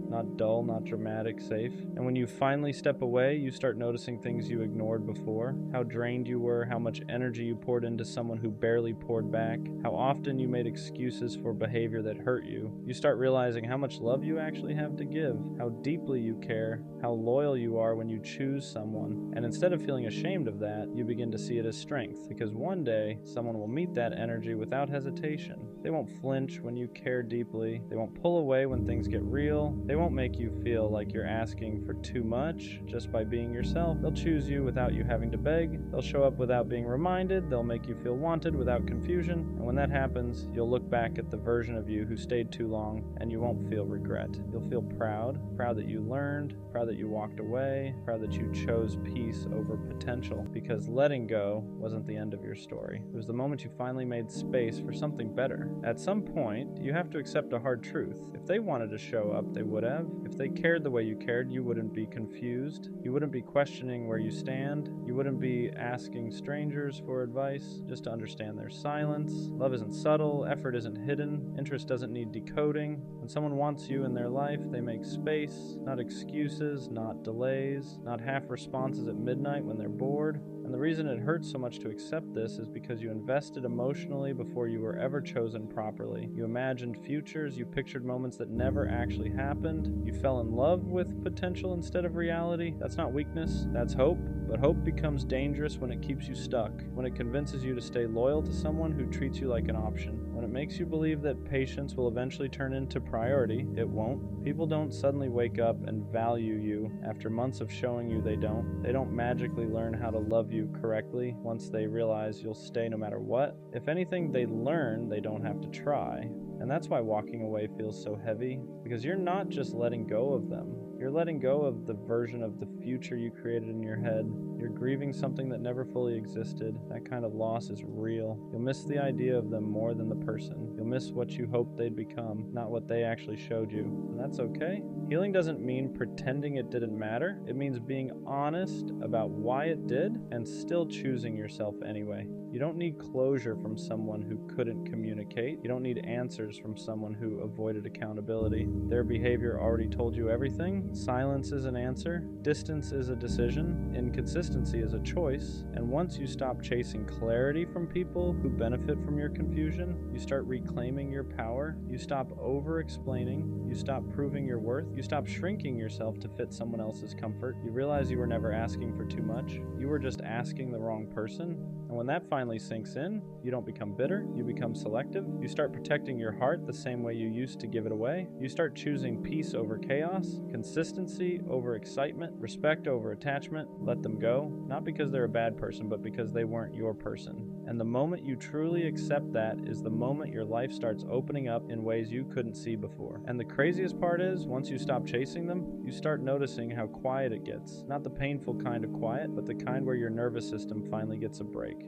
Not dull, not dramatic, safe. And when you finally step away, you start noticing things you ignored before. How drained you were, how much energy you poured into someone who barely poured back, how often you made excuses for behavior that hurt you. You start realizing how much love you actually have to give, how deeply you care, how loyal you are when you choose someone. And instead of feeling ashamed of that, you begin to see it as strength, because one day, someone will meet that energy without hesitation. They won't flinch when you care deeply. They won't pull away when things get real. They won't make you feel like you're asking for too much just by being yourself. They'll choose you without you having to beg. They'll show up without being reminded. They'll make you feel wanted without confusion. And when that happens, you'll look back at the version of you who stayed too long, and you won't feel regret. You'll feel proud that you learned, proud that you walked away, proud that you chose peace over potential, because letting go wasn't the end of your story. It was the moment you finally made space for something better. At some point, you have to accept a hard truth. If they wanted to show up, they would have. If they cared the way you cared, you wouldn't be confused. You wouldn't be questioning where you stand. You wouldn't be asking strangers for advice just to understand their silence. Love isn't subtle. Effort isn't hidden. Interest doesn't need decoding. When someone wants you in their life, they make space, not excuses, not delays, not half responses at midnight when they're bored. And the reason it hurts so much to accept this is because you invested emotionally before you were ever chosen properly. You imagined futures, you pictured moments that never actually happened. You fell in love with potential instead of reality. That's not weakness, that's hope. But hope becomes dangerous when it keeps you stuck, when it convinces you to stay loyal to someone who treats you like an option. When it makes you believe that patience will eventually turn into priority, it won't. People don't suddenly wake up and value you after months of showing you they don't. They don't magically learn how to love you correctly once they realize you'll stay no matter what. If anything, they learn they don't have to try. And that's why walking away feels so heavy, because you're not just letting go of them. You're letting go of the version of the future you created in your head. You're grieving something that never fully existed. That kind of loss is real. You'll miss the idea of them more than the person. You'll miss what you hoped they'd become, not what they actually showed you. And that's okay. Healing doesn't mean pretending it didn't matter. It means being honest about why it did and still choosing yourself anyway. You don't need closure from someone who couldn't communicate. You don't need answers from someone who avoided accountability. Their behavior already told you everything. Silence is an answer. Distance is a decision. Inconsistency is a choice. And once you stop chasing clarity from people who benefit from your confusion, you start reclaiming your power. You stop over-explaining. You stop proving your worth. You stop shrinking yourself to fit someone else's comfort. You realize you were never asking for too much. You were just asking the wrong person. And when that finally sinks in, you don't become bitter, you become selective. You start protecting your heart the same way you used to give it away. You start choosing peace over chaos, consistency Consistency over excitement, respect over attachment, let them go, not because they're a bad person, but because they weren't your person. And the moment you truly accept that is the moment your life starts opening up in ways you couldn't see before. And the craziest part is, once you stop chasing them, you start noticing how quiet it gets. Not the painful kind of quiet, but the kind where your nervous system finally gets a break.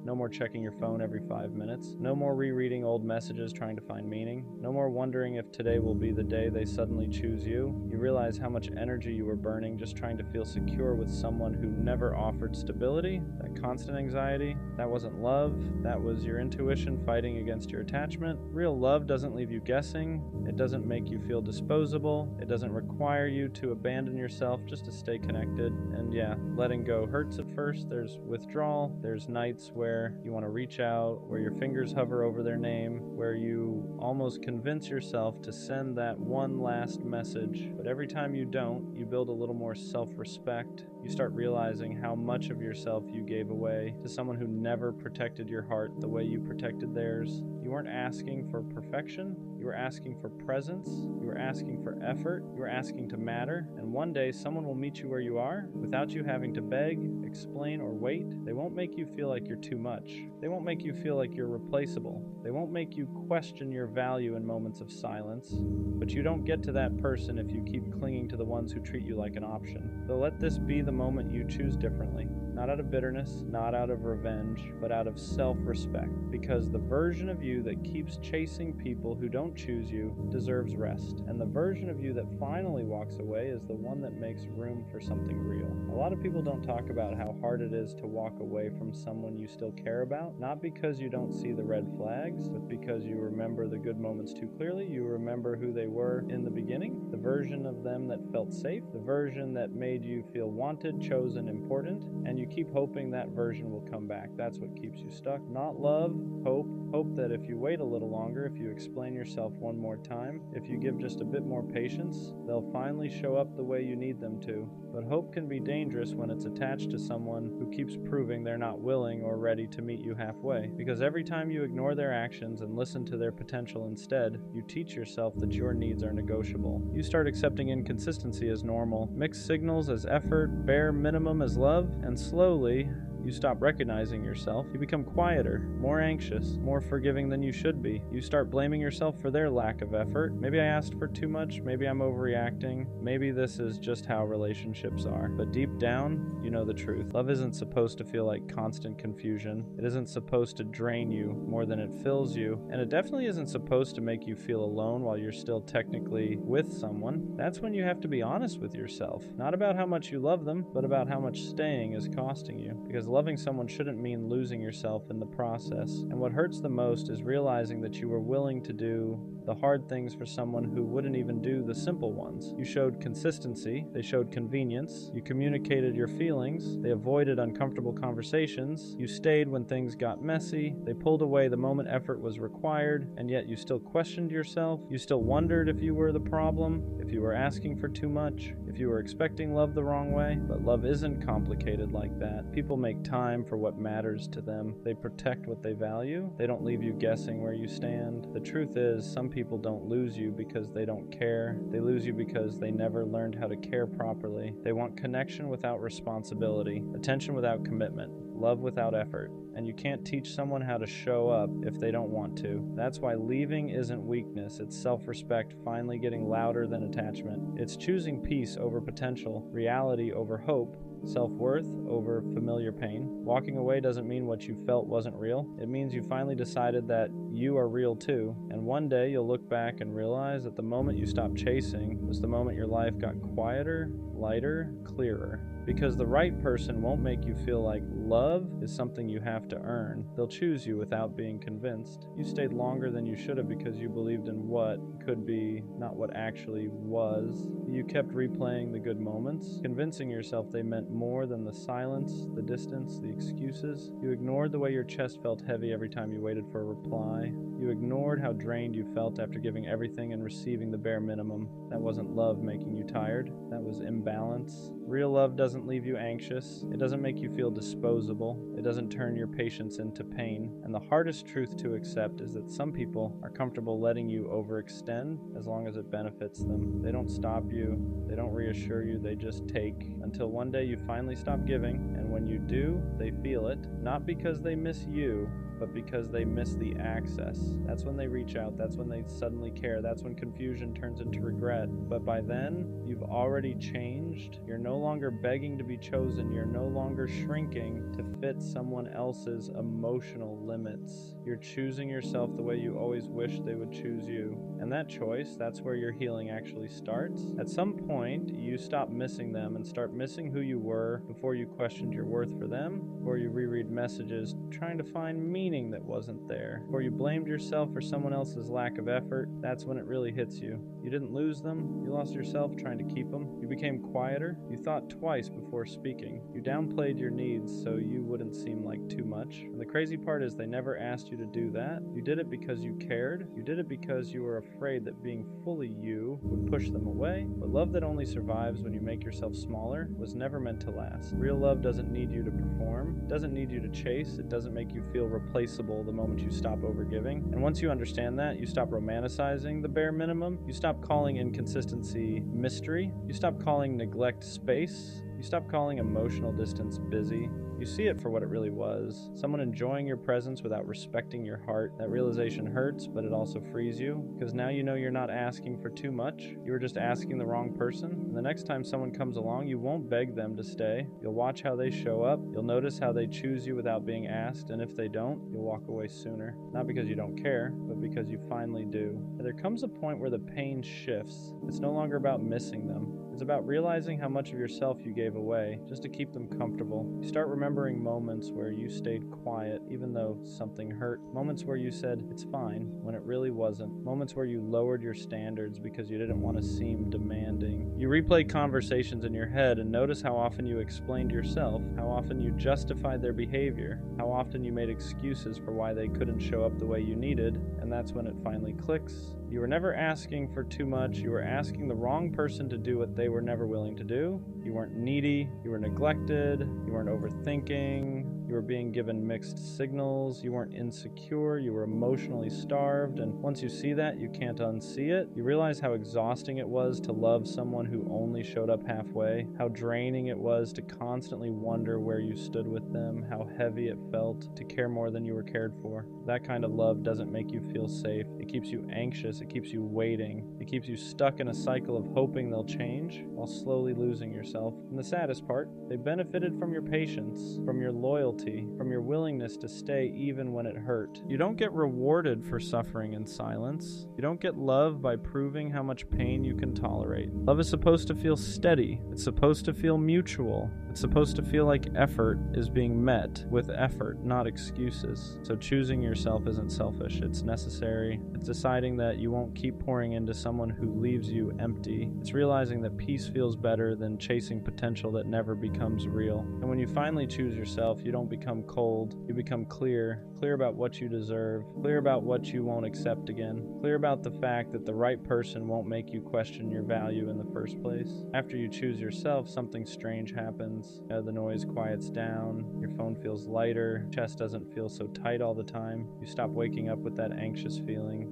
No more checking your phone every 5 minutes. No more rereading old messages trying to find meaning. No more wondering if today will be the day they suddenly choose you. You realize how much energy you were burning just trying to feel secure with someone who never offered stability. That constant anxiety, that wasn't love. That was your intuition fighting against your attachment. Real love doesn't leave you guessing. It doesn't make you feel disposable. It doesn't require you to abandon yourself just to stay connected. And yeah, letting go hurts at first. There's withdrawal. There's nights where you want to reach out, where your fingers hover over their name, where you almost convince yourself to send that one last message. But every time you don't, you build a little more self-respect. You start realizing how much of yourself you gave away to someone who never protected your heart the way you protected theirs. You weren't asking for perfection. You were asking for presence. You were asking for effort. You were asking to matter. And one day someone will meet you where you are without you having to beg, explain, or wait. They won't make you feel like you're too much. They won't make you feel like you're replaceable. They won't make you question your value in moments of silence. But you don't get to that person if you keep clinging to the ones who treat you like an option. So let this be the moment you choose differently. Not out of bitterness, not out of revenge, but out of self-respect. Because the version of you that keeps chasing people who don't choose you deserves rest. And the version of you that finally walks away is the one that makes room for something real. A lot of people don't talk about how hard it is to walk away from someone you still care about, not because you don't see the red flags, but because you remember the good moments too clearly. You remember who they were in the beginning, the version of them that felt safe, the version that made you feel wanted, chosen, important, and you keep hoping that version will come back. That's what keeps you stuck. Not love, hope. Hope that if you wait a little longer, if you explain yourself one more time, if you give just a bit more patience, they'll finally show up the way you need them to. But hope can be dangerous when it's attached to someone who keeps proving they're not willing or ready to meet you halfway. Because every time you ignore their actions and listen to their potential instead, you teach yourself that your needs are negotiable. You start accepting inconsistency as normal, mixed signals as effort, bare minimum as love, and slowly, you stop recognizing yourself. You become quieter, more anxious, more forgiving than you should be. You start blaming yourself for their lack of effort. Maybe I asked for too much. Maybe I'm overreacting. Maybe this is just how relationships are. But deep down, you know the truth. Love isn't supposed to feel like constant confusion. It isn't supposed to drain you more than it fills you. And it definitely isn't supposed to make you feel alone while you're still technically with someone. That's when you have to be honest with yourself. Not about how much you love them, but about how much staying is costing you. Because loving someone shouldn't mean losing yourself in the process. And what hurts the most is realizing that you were willing to do the hard things for someone who wouldn't even do the simple ones. You showed consistency, they showed convenience, you communicated your feelings, they avoided uncomfortable conversations, you stayed when things got messy, they pulled away the moment effort was required, and yet you still questioned yourself, you still wondered if you were the problem, if you were asking for too much, if you were expecting love the wrong way. But love isn't complicated like that. People make time for what matters to them. They protect what they value. They don't leave you guessing where you stand. The truth is, some people don't lose you because they don't care. They lose you because they never learned how to care properly. They want connection without responsibility, attention without commitment, love without effort. And you can't teach someone how to show up if they don't want to. That's why leaving isn't weakness, it's self-respect finally getting louder than attachment. It's choosing peace over potential, reality over hope, self-worth over familiar pain. Walking away doesn't mean what you felt wasn't real. It means you finally decided that you are real too. And one day you'll look back and realize that the moment you stopped chasing was the moment your life got quieter, lighter, clearer. Because the right person won't make you feel like love is something you have to earn. They'll choose you without being convinced. You stayed longer than you should have because you believed in what could be, not what actually was. You kept replaying the good moments, convincing yourself they meant more than the silence, the distance, the excuses. You ignored the way your chest felt heavy every time you waited for a reply. You ignored how drained you felt after giving everything and receiving the bare minimum. That wasn't love making you tired. That was imbalance. Real love doesn't leave you anxious. It doesn't make you feel disposable. It doesn't turn your patience into pain. And the hardest truth to accept is that some people are comfortable letting you overextend as long as it benefits them. They don't stop you. They don't reassure you. They just take until one day you finally stop giving. And when you do, they feel it. Not because they miss you, but because they miss the access. That's when they reach out. That's when they suddenly care. That's when confusion turns into regret. But by then, you've already changed. You're no longer begging to be chosen. You're no longer shrinking to fit someone else's emotional limits. You're choosing yourself the way you always wished they would choose you. And that choice, that's where your healing actually starts. At some point, you stop missing them and start missing who you were before you questioned your worth for them, before you reread messages trying to find meaning that wasn't there, before you blamed yourself for someone else's lack of effort. That's when it really hits you. You didn't lose them. You lost yourself trying to keep them. You became quieter. You thought twice before speaking. You downplayed your needs so you wouldn't seem like too much. And the crazy part is they never asked you to do that. You did it because you cared. You did it because you were afraid that being fully you would push them away. But love that only survives when you make yourself smaller was never meant to last. Real love doesn't need you to perform. It doesn't need you to chase. It doesn't make you feel replaceable the moment you stop overgiving. And once you understand that, you stop romanticizing the bare minimum. You stop calling inconsistency mystery. You stop calling neglect space. You stop calling emotional distance busy. You see it for what it really was. Someone enjoying your presence without respecting your heart. That realization hurts, but it also frees you, because now you know you're not asking for too much. You were just asking the wrong person. And the next time someone comes along, you won't beg them to stay. You'll watch how they show up. You'll notice how they choose you without being asked. And if they don't, you'll walk away sooner. Not because you don't care, but because you finally do. And there comes a point where the pain shifts. It's no longer about missing them. It's about realizing how much of yourself you gave away just to keep them comfortable. You start remembering moments where you stayed quiet even though something hurt. Moments where you said, "It's fine," when it really wasn't. Moments where you lowered your standards because you didn't want to seem demanding. You replay conversations in your head and notice how often you explained yourself, how often you justified their behavior, how often you made excuses for why they couldn't show up the way you needed, and that's when it finally clicks. You were never asking for too much. You were asking the wrong person to do what they were never willing to do. You weren't needy. You were neglected. You weren't overthinking. You were being given mixed signals. You weren't insecure. You were emotionally starved. And once you see that, you can't unsee it. You realize how exhausting it was to love someone who only showed up halfway, how draining it was to constantly wonder where you stood with them, how heavy it felt to care more than you were cared for. That kind of love doesn't make you feel safe. It keeps you anxious. It keeps you waiting. It keeps you stuck in a cycle of hoping they'll change while slowly losing yourself. And the saddest part, they benefited from your patience, from your loyalty, from your willingness to stay even when it hurt. You don't get rewarded for suffering in silence. You don't get love by proving how much pain you can tolerate. Love is supposed to feel steady. It's supposed to feel mutual. It's supposed to feel like effort is being met with effort, not excuses. So choosing yourself isn't selfish. It's necessary. It's deciding that you won't keep pouring into someone who leaves you empty. It's realizing that peace feels better than chasing potential that never becomes real. And when you finally choose yourself, you don't become cold. You become clear. Clear about what you deserve. Clear about what you won't accept again. Clear about the fact that the right person won't make you question your value in the first place. After you choose yourself, something strange happens. The noise quiets down. Your phone feels lighter. Chest doesn't feel so tight all the time. You stop waking up with that anxious feeling,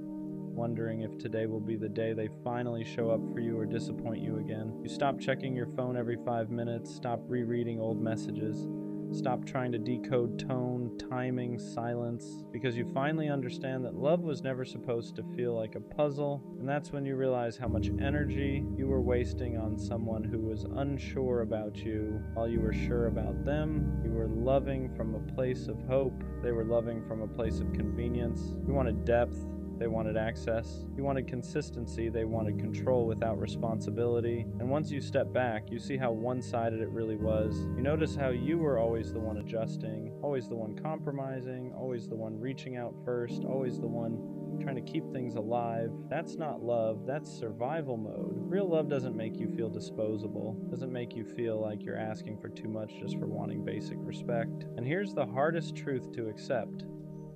wondering if today will be the day they finally show up for you or disappoint you again. You stop checking your phone every 5 minutes, stop rereading old messages, stop trying to decode tone, timing, silence, because you finally understand that love was never supposed to feel like a puzzle. And that's when you realize how much energy you were wasting on someone who was unsure about you while you were sure about them. You were loving from a place of hope. They were loving from a place of convenience. You wanted depth. They wanted access. You wanted consistency. They wanted control without responsibility. And once you step back, you see how one-sided it really was. You notice how you were always the one adjusting, always the one compromising, always the one reaching out first, always the one trying to keep things alive. That's not love. That's survival mode. Real love doesn't make you feel disposable. Doesn't make you feel like you're asking for too much just for wanting basic respect. And here's the hardest truth to accept.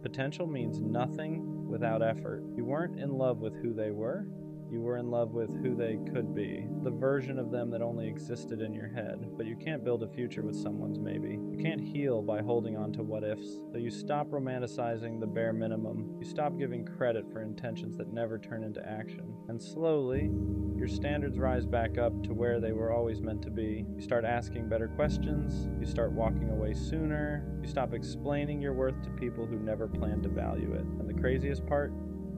Potential means nothing without effort. You weren't in love with who they were. You were in love with who they could be, the version of them that only existed in your head. But you can't build a future with someone's maybe. You can't heal by holding on to what ifs. So you stop romanticizing the bare minimum. You stop giving credit for intentions that never turn into action. And slowly, your standards rise back up to where they were always meant to be. You start asking better questions. You start walking away sooner. You stop explaining your worth to people who never planned to value it. And the craziest part,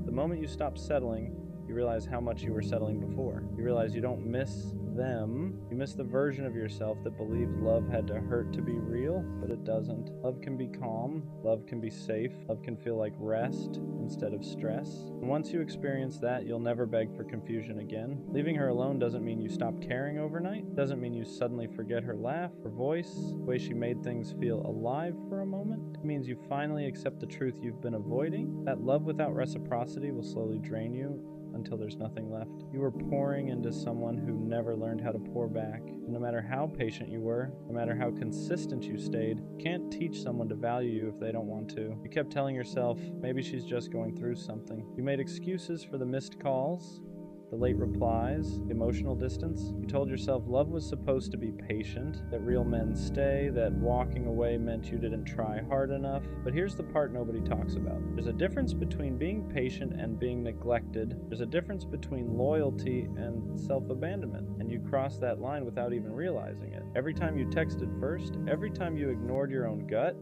the moment you stop settling, you realize how much you were settling before. You realize you don't miss them. You miss the version of yourself that believed love had to hurt to be real, but it doesn't. Love can be calm. Love can be safe. Love can feel like rest instead of stress. And once you experience that, you'll never beg for confusion again. Leaving her alone doesn't mean you stop caring overnight. It doesn't mean you suddenly forget her laugh, her voice, the way she made things feel alive for a moment. It means you finally accept the truth you've been avoiding. That love without reciprocity will slowly drain you until there's nothing left. You were pouring into someone who never learned how to pour back. And no matter how patient you were, no matter how consistent you stayed, you can't teach someone to value you if they don't want to. You kept telling yourself, maybe she's just going through something. You made excuses for the missed calls, the late replies, the emotional distance. You told yourself love was supposed to be patient, that real men stay, that walking away meant you didn't try hard enough. But here's the part nobody talks about. There's a difference between being patient and being neglected. There's a difference between loyalty and self-abandonment. And you cross that line without even realizing it. Every time you texted first, every time you ignored your own gut,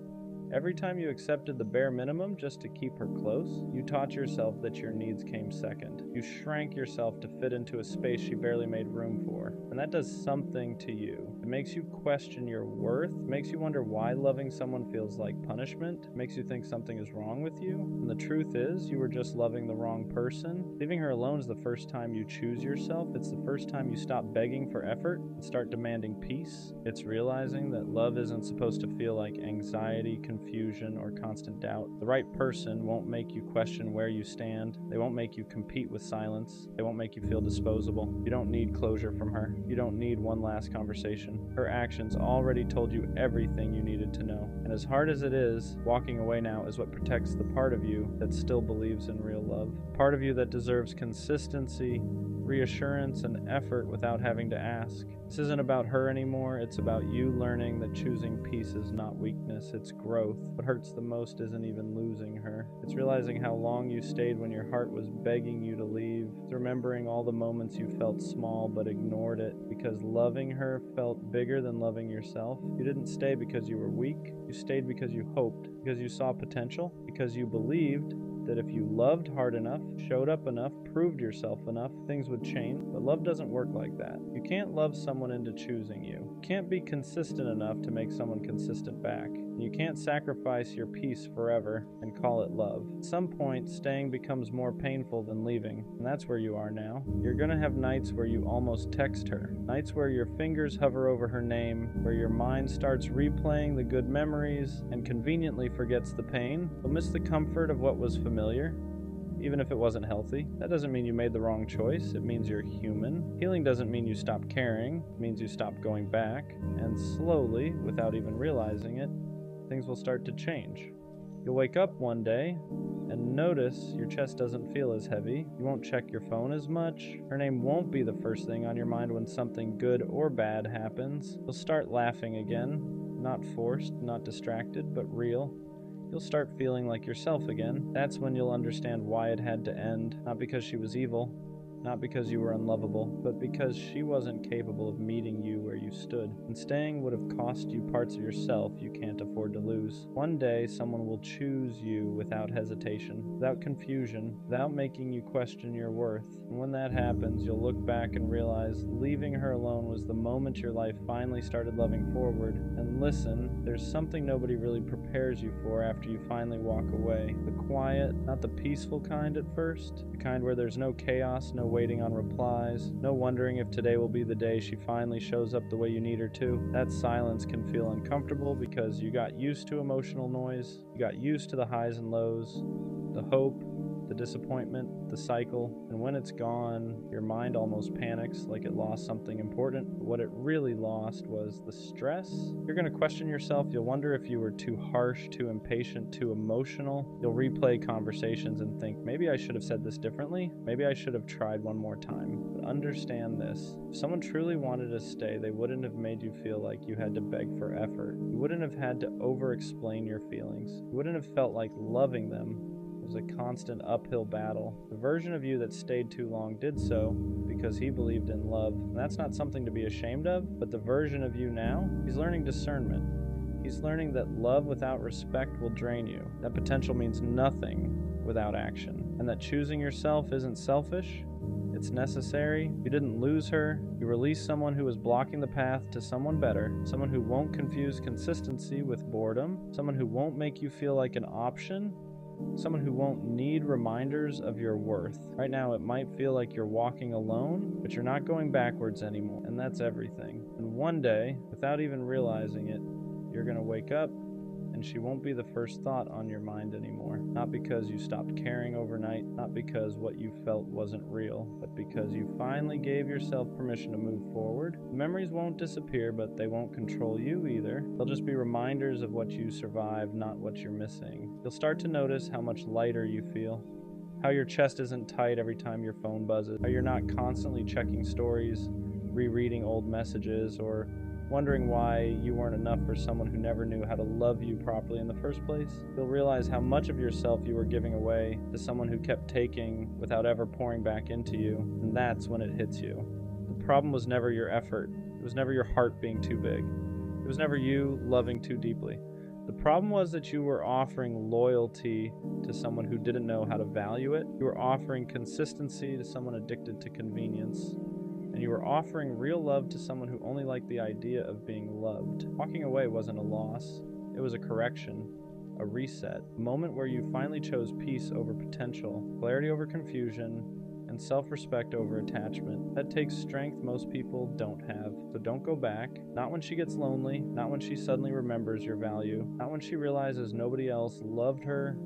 every time you accepted the bare minimum just to keep her close, you taught yourself that your needs came second. You shrank yourself to fit into a space she barely made room for. And that does something to you. It makes you question your worth. It makes you wonder why loving someone feels like punishment. It makes you think something is wrong with you. And the truth is, you were just loving the wrong person. Leaving her alone is the first time you choose yourself. It's the first time you stop begging for effort and start demanding peace. It's realizing that love isn't supposed to feel like anxiety, confusion, or constant doubt. The right person won't make you question where you stand. They won't make you compete with silence. They won't make you feel disposable. You don't need closure from her. You don't need one last conversation. Her actions already told you everything you needed to know. And as hard as it is, walking away now is what protects the part of you that still believes in real love. Part of you that deserves consistency, reassurance, and effort without having to ask. This isn't about her anymore. It's about you learning that choosing peace is not weakness, it's growth. What hurts the most isn't even losing her. It's realizing how long you stayed when your heart was begging you to leave. It's remembering all the moments you felt small but ignored it because loving her felt bigger than loving yourself. You didn't stay because you were weak. You stayed because you hoped, because you saw potential, because you believed that if you loved hard enough, showed up enough, proved yourself enough, things would change. But love doesn't work like that. You can't love someone into choosing you. You can't be consistent enough to make someone consistent back. And you can't sacrifice your peace forever and call it love. At some point, staying becomes more painful than leaving. And that's where you are now. You're gonna have nights where you almost text her. Nights where your fingers hover over her name, where your mind starts replaying the good memories and conveniently forgets the pain. You'll miss the comfort of what was familiar, even if it wasn't healthy. That doesn't mean you made the wrong choice. It means you're human. Healing doesn't mean you stop caring. It means you stop going back. And slowly, without even realizing it, things will start to change. You'll wake up one day and notice your chest doesn't feel as heavy. You won't check your phone as much. Her name won't be the first thing on your mind when something good or bad happens. You'll start laughing again. Not forced, not distracted, but real. You'll start feeling like yourself again. That's when you'll understand why it had to end. Not because she was evil, not because you were unlovable, but because she wasn't capable of meeting you where you stood. And staying would have cost you parts of yourself you can't afford to lose. One day, someone will choose you without hesitation, without confusion, without making you question your worth. And when that happens, you'll look back and realize leaving her alone was the moment your life finally started loving forward. And listen, there's something nobody really prepares you for after you finally walk away. The quiet, not the peaceful kind at first, the kind where there's no chaos, no waiting on replies, no wondering if today will be the day she finally shows up the way you need her to. That silence can feel uncomfortable because you got used to emotional noise, you got used to the highs and lows, the hope, the disappointment, the cycle, and when it's gone, your mind almost panics like it lost something important. But what it really lost was the stress. You're going to question yourself. You'll wonder if you were too harsh, too impatient, too emotional. You'll replay conversations and think, maybe I should have said this differently. Maybe I should have tried one more time. But understand this. If someone truly wanted to stay, they wouldn't have made you feel like you had to beg for effort. You wouldn't have had to over-explain your feelings. You wouldn't have felt like loving them was a constant uphill battle. The version of you that stayed too long did so because he believed in love. And that's not something to be ashamed of, but the version of you now, he's learning discernment. He's learning that love without respect will drain you. That potential means nothing without action. And that choosing yourself isn't selfish. It's necessary. You didn't lose her. You released someone who was blocking the path to someone better, someone who won't confuse consistency with boredom, someone who won't make you feel like an option, someone who won't need reminders of your worth. Right now, it might feel like you're walking alone, but you're not going backwards anymore, and that's everything. And one day, without even realizing it, you're going to wake up and she won't be the first thought on your mind anymore. Not because you stopped caring overnight, not because what you felt wasn't real, but because you finally gave yourself permission to move forward. The memories won't disappear, but they won't control you either. They'll just be reminders of what you survived, not what you're missing. You'll start to notice how much lighter you feel, how your chest isn't tight every time your phone buzzes, how you're not constantly checking stories, rereading old messages, or wondering why you weren't enough for someone who never knew how to love you properly in the first place. You'll realize how much of yourself you were giving away to someone who kept taking without ever pouring back into you, and that's when it hits you. The problem was never your effort. It was never your heart being too big. It was never you loving too deeply. The problem was that you were offering loyalty to someone who didn't know how to value it. You were offering consistency to someone addicted to convenience. And you were offering real love to someone who only liked the idea of being loved. Walking away wasn't a loss. It was a correction, a reset, a moment where you finally chose peace over potential, clarity over confusion, and self-respect over attachment. That takes strength most people don't have. So don't go back. Not when she gets lonely, not when she suddenly remembers your value, not when she realizes nobody else loved her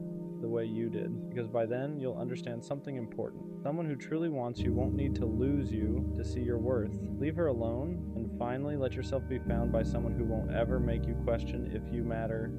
the way you did, because by then you'll understand something important. Someone who truly wants you won't need to lose you to see your worth. Leave her alone, and finally let yourself be found by someone who won't ever make you question if you matter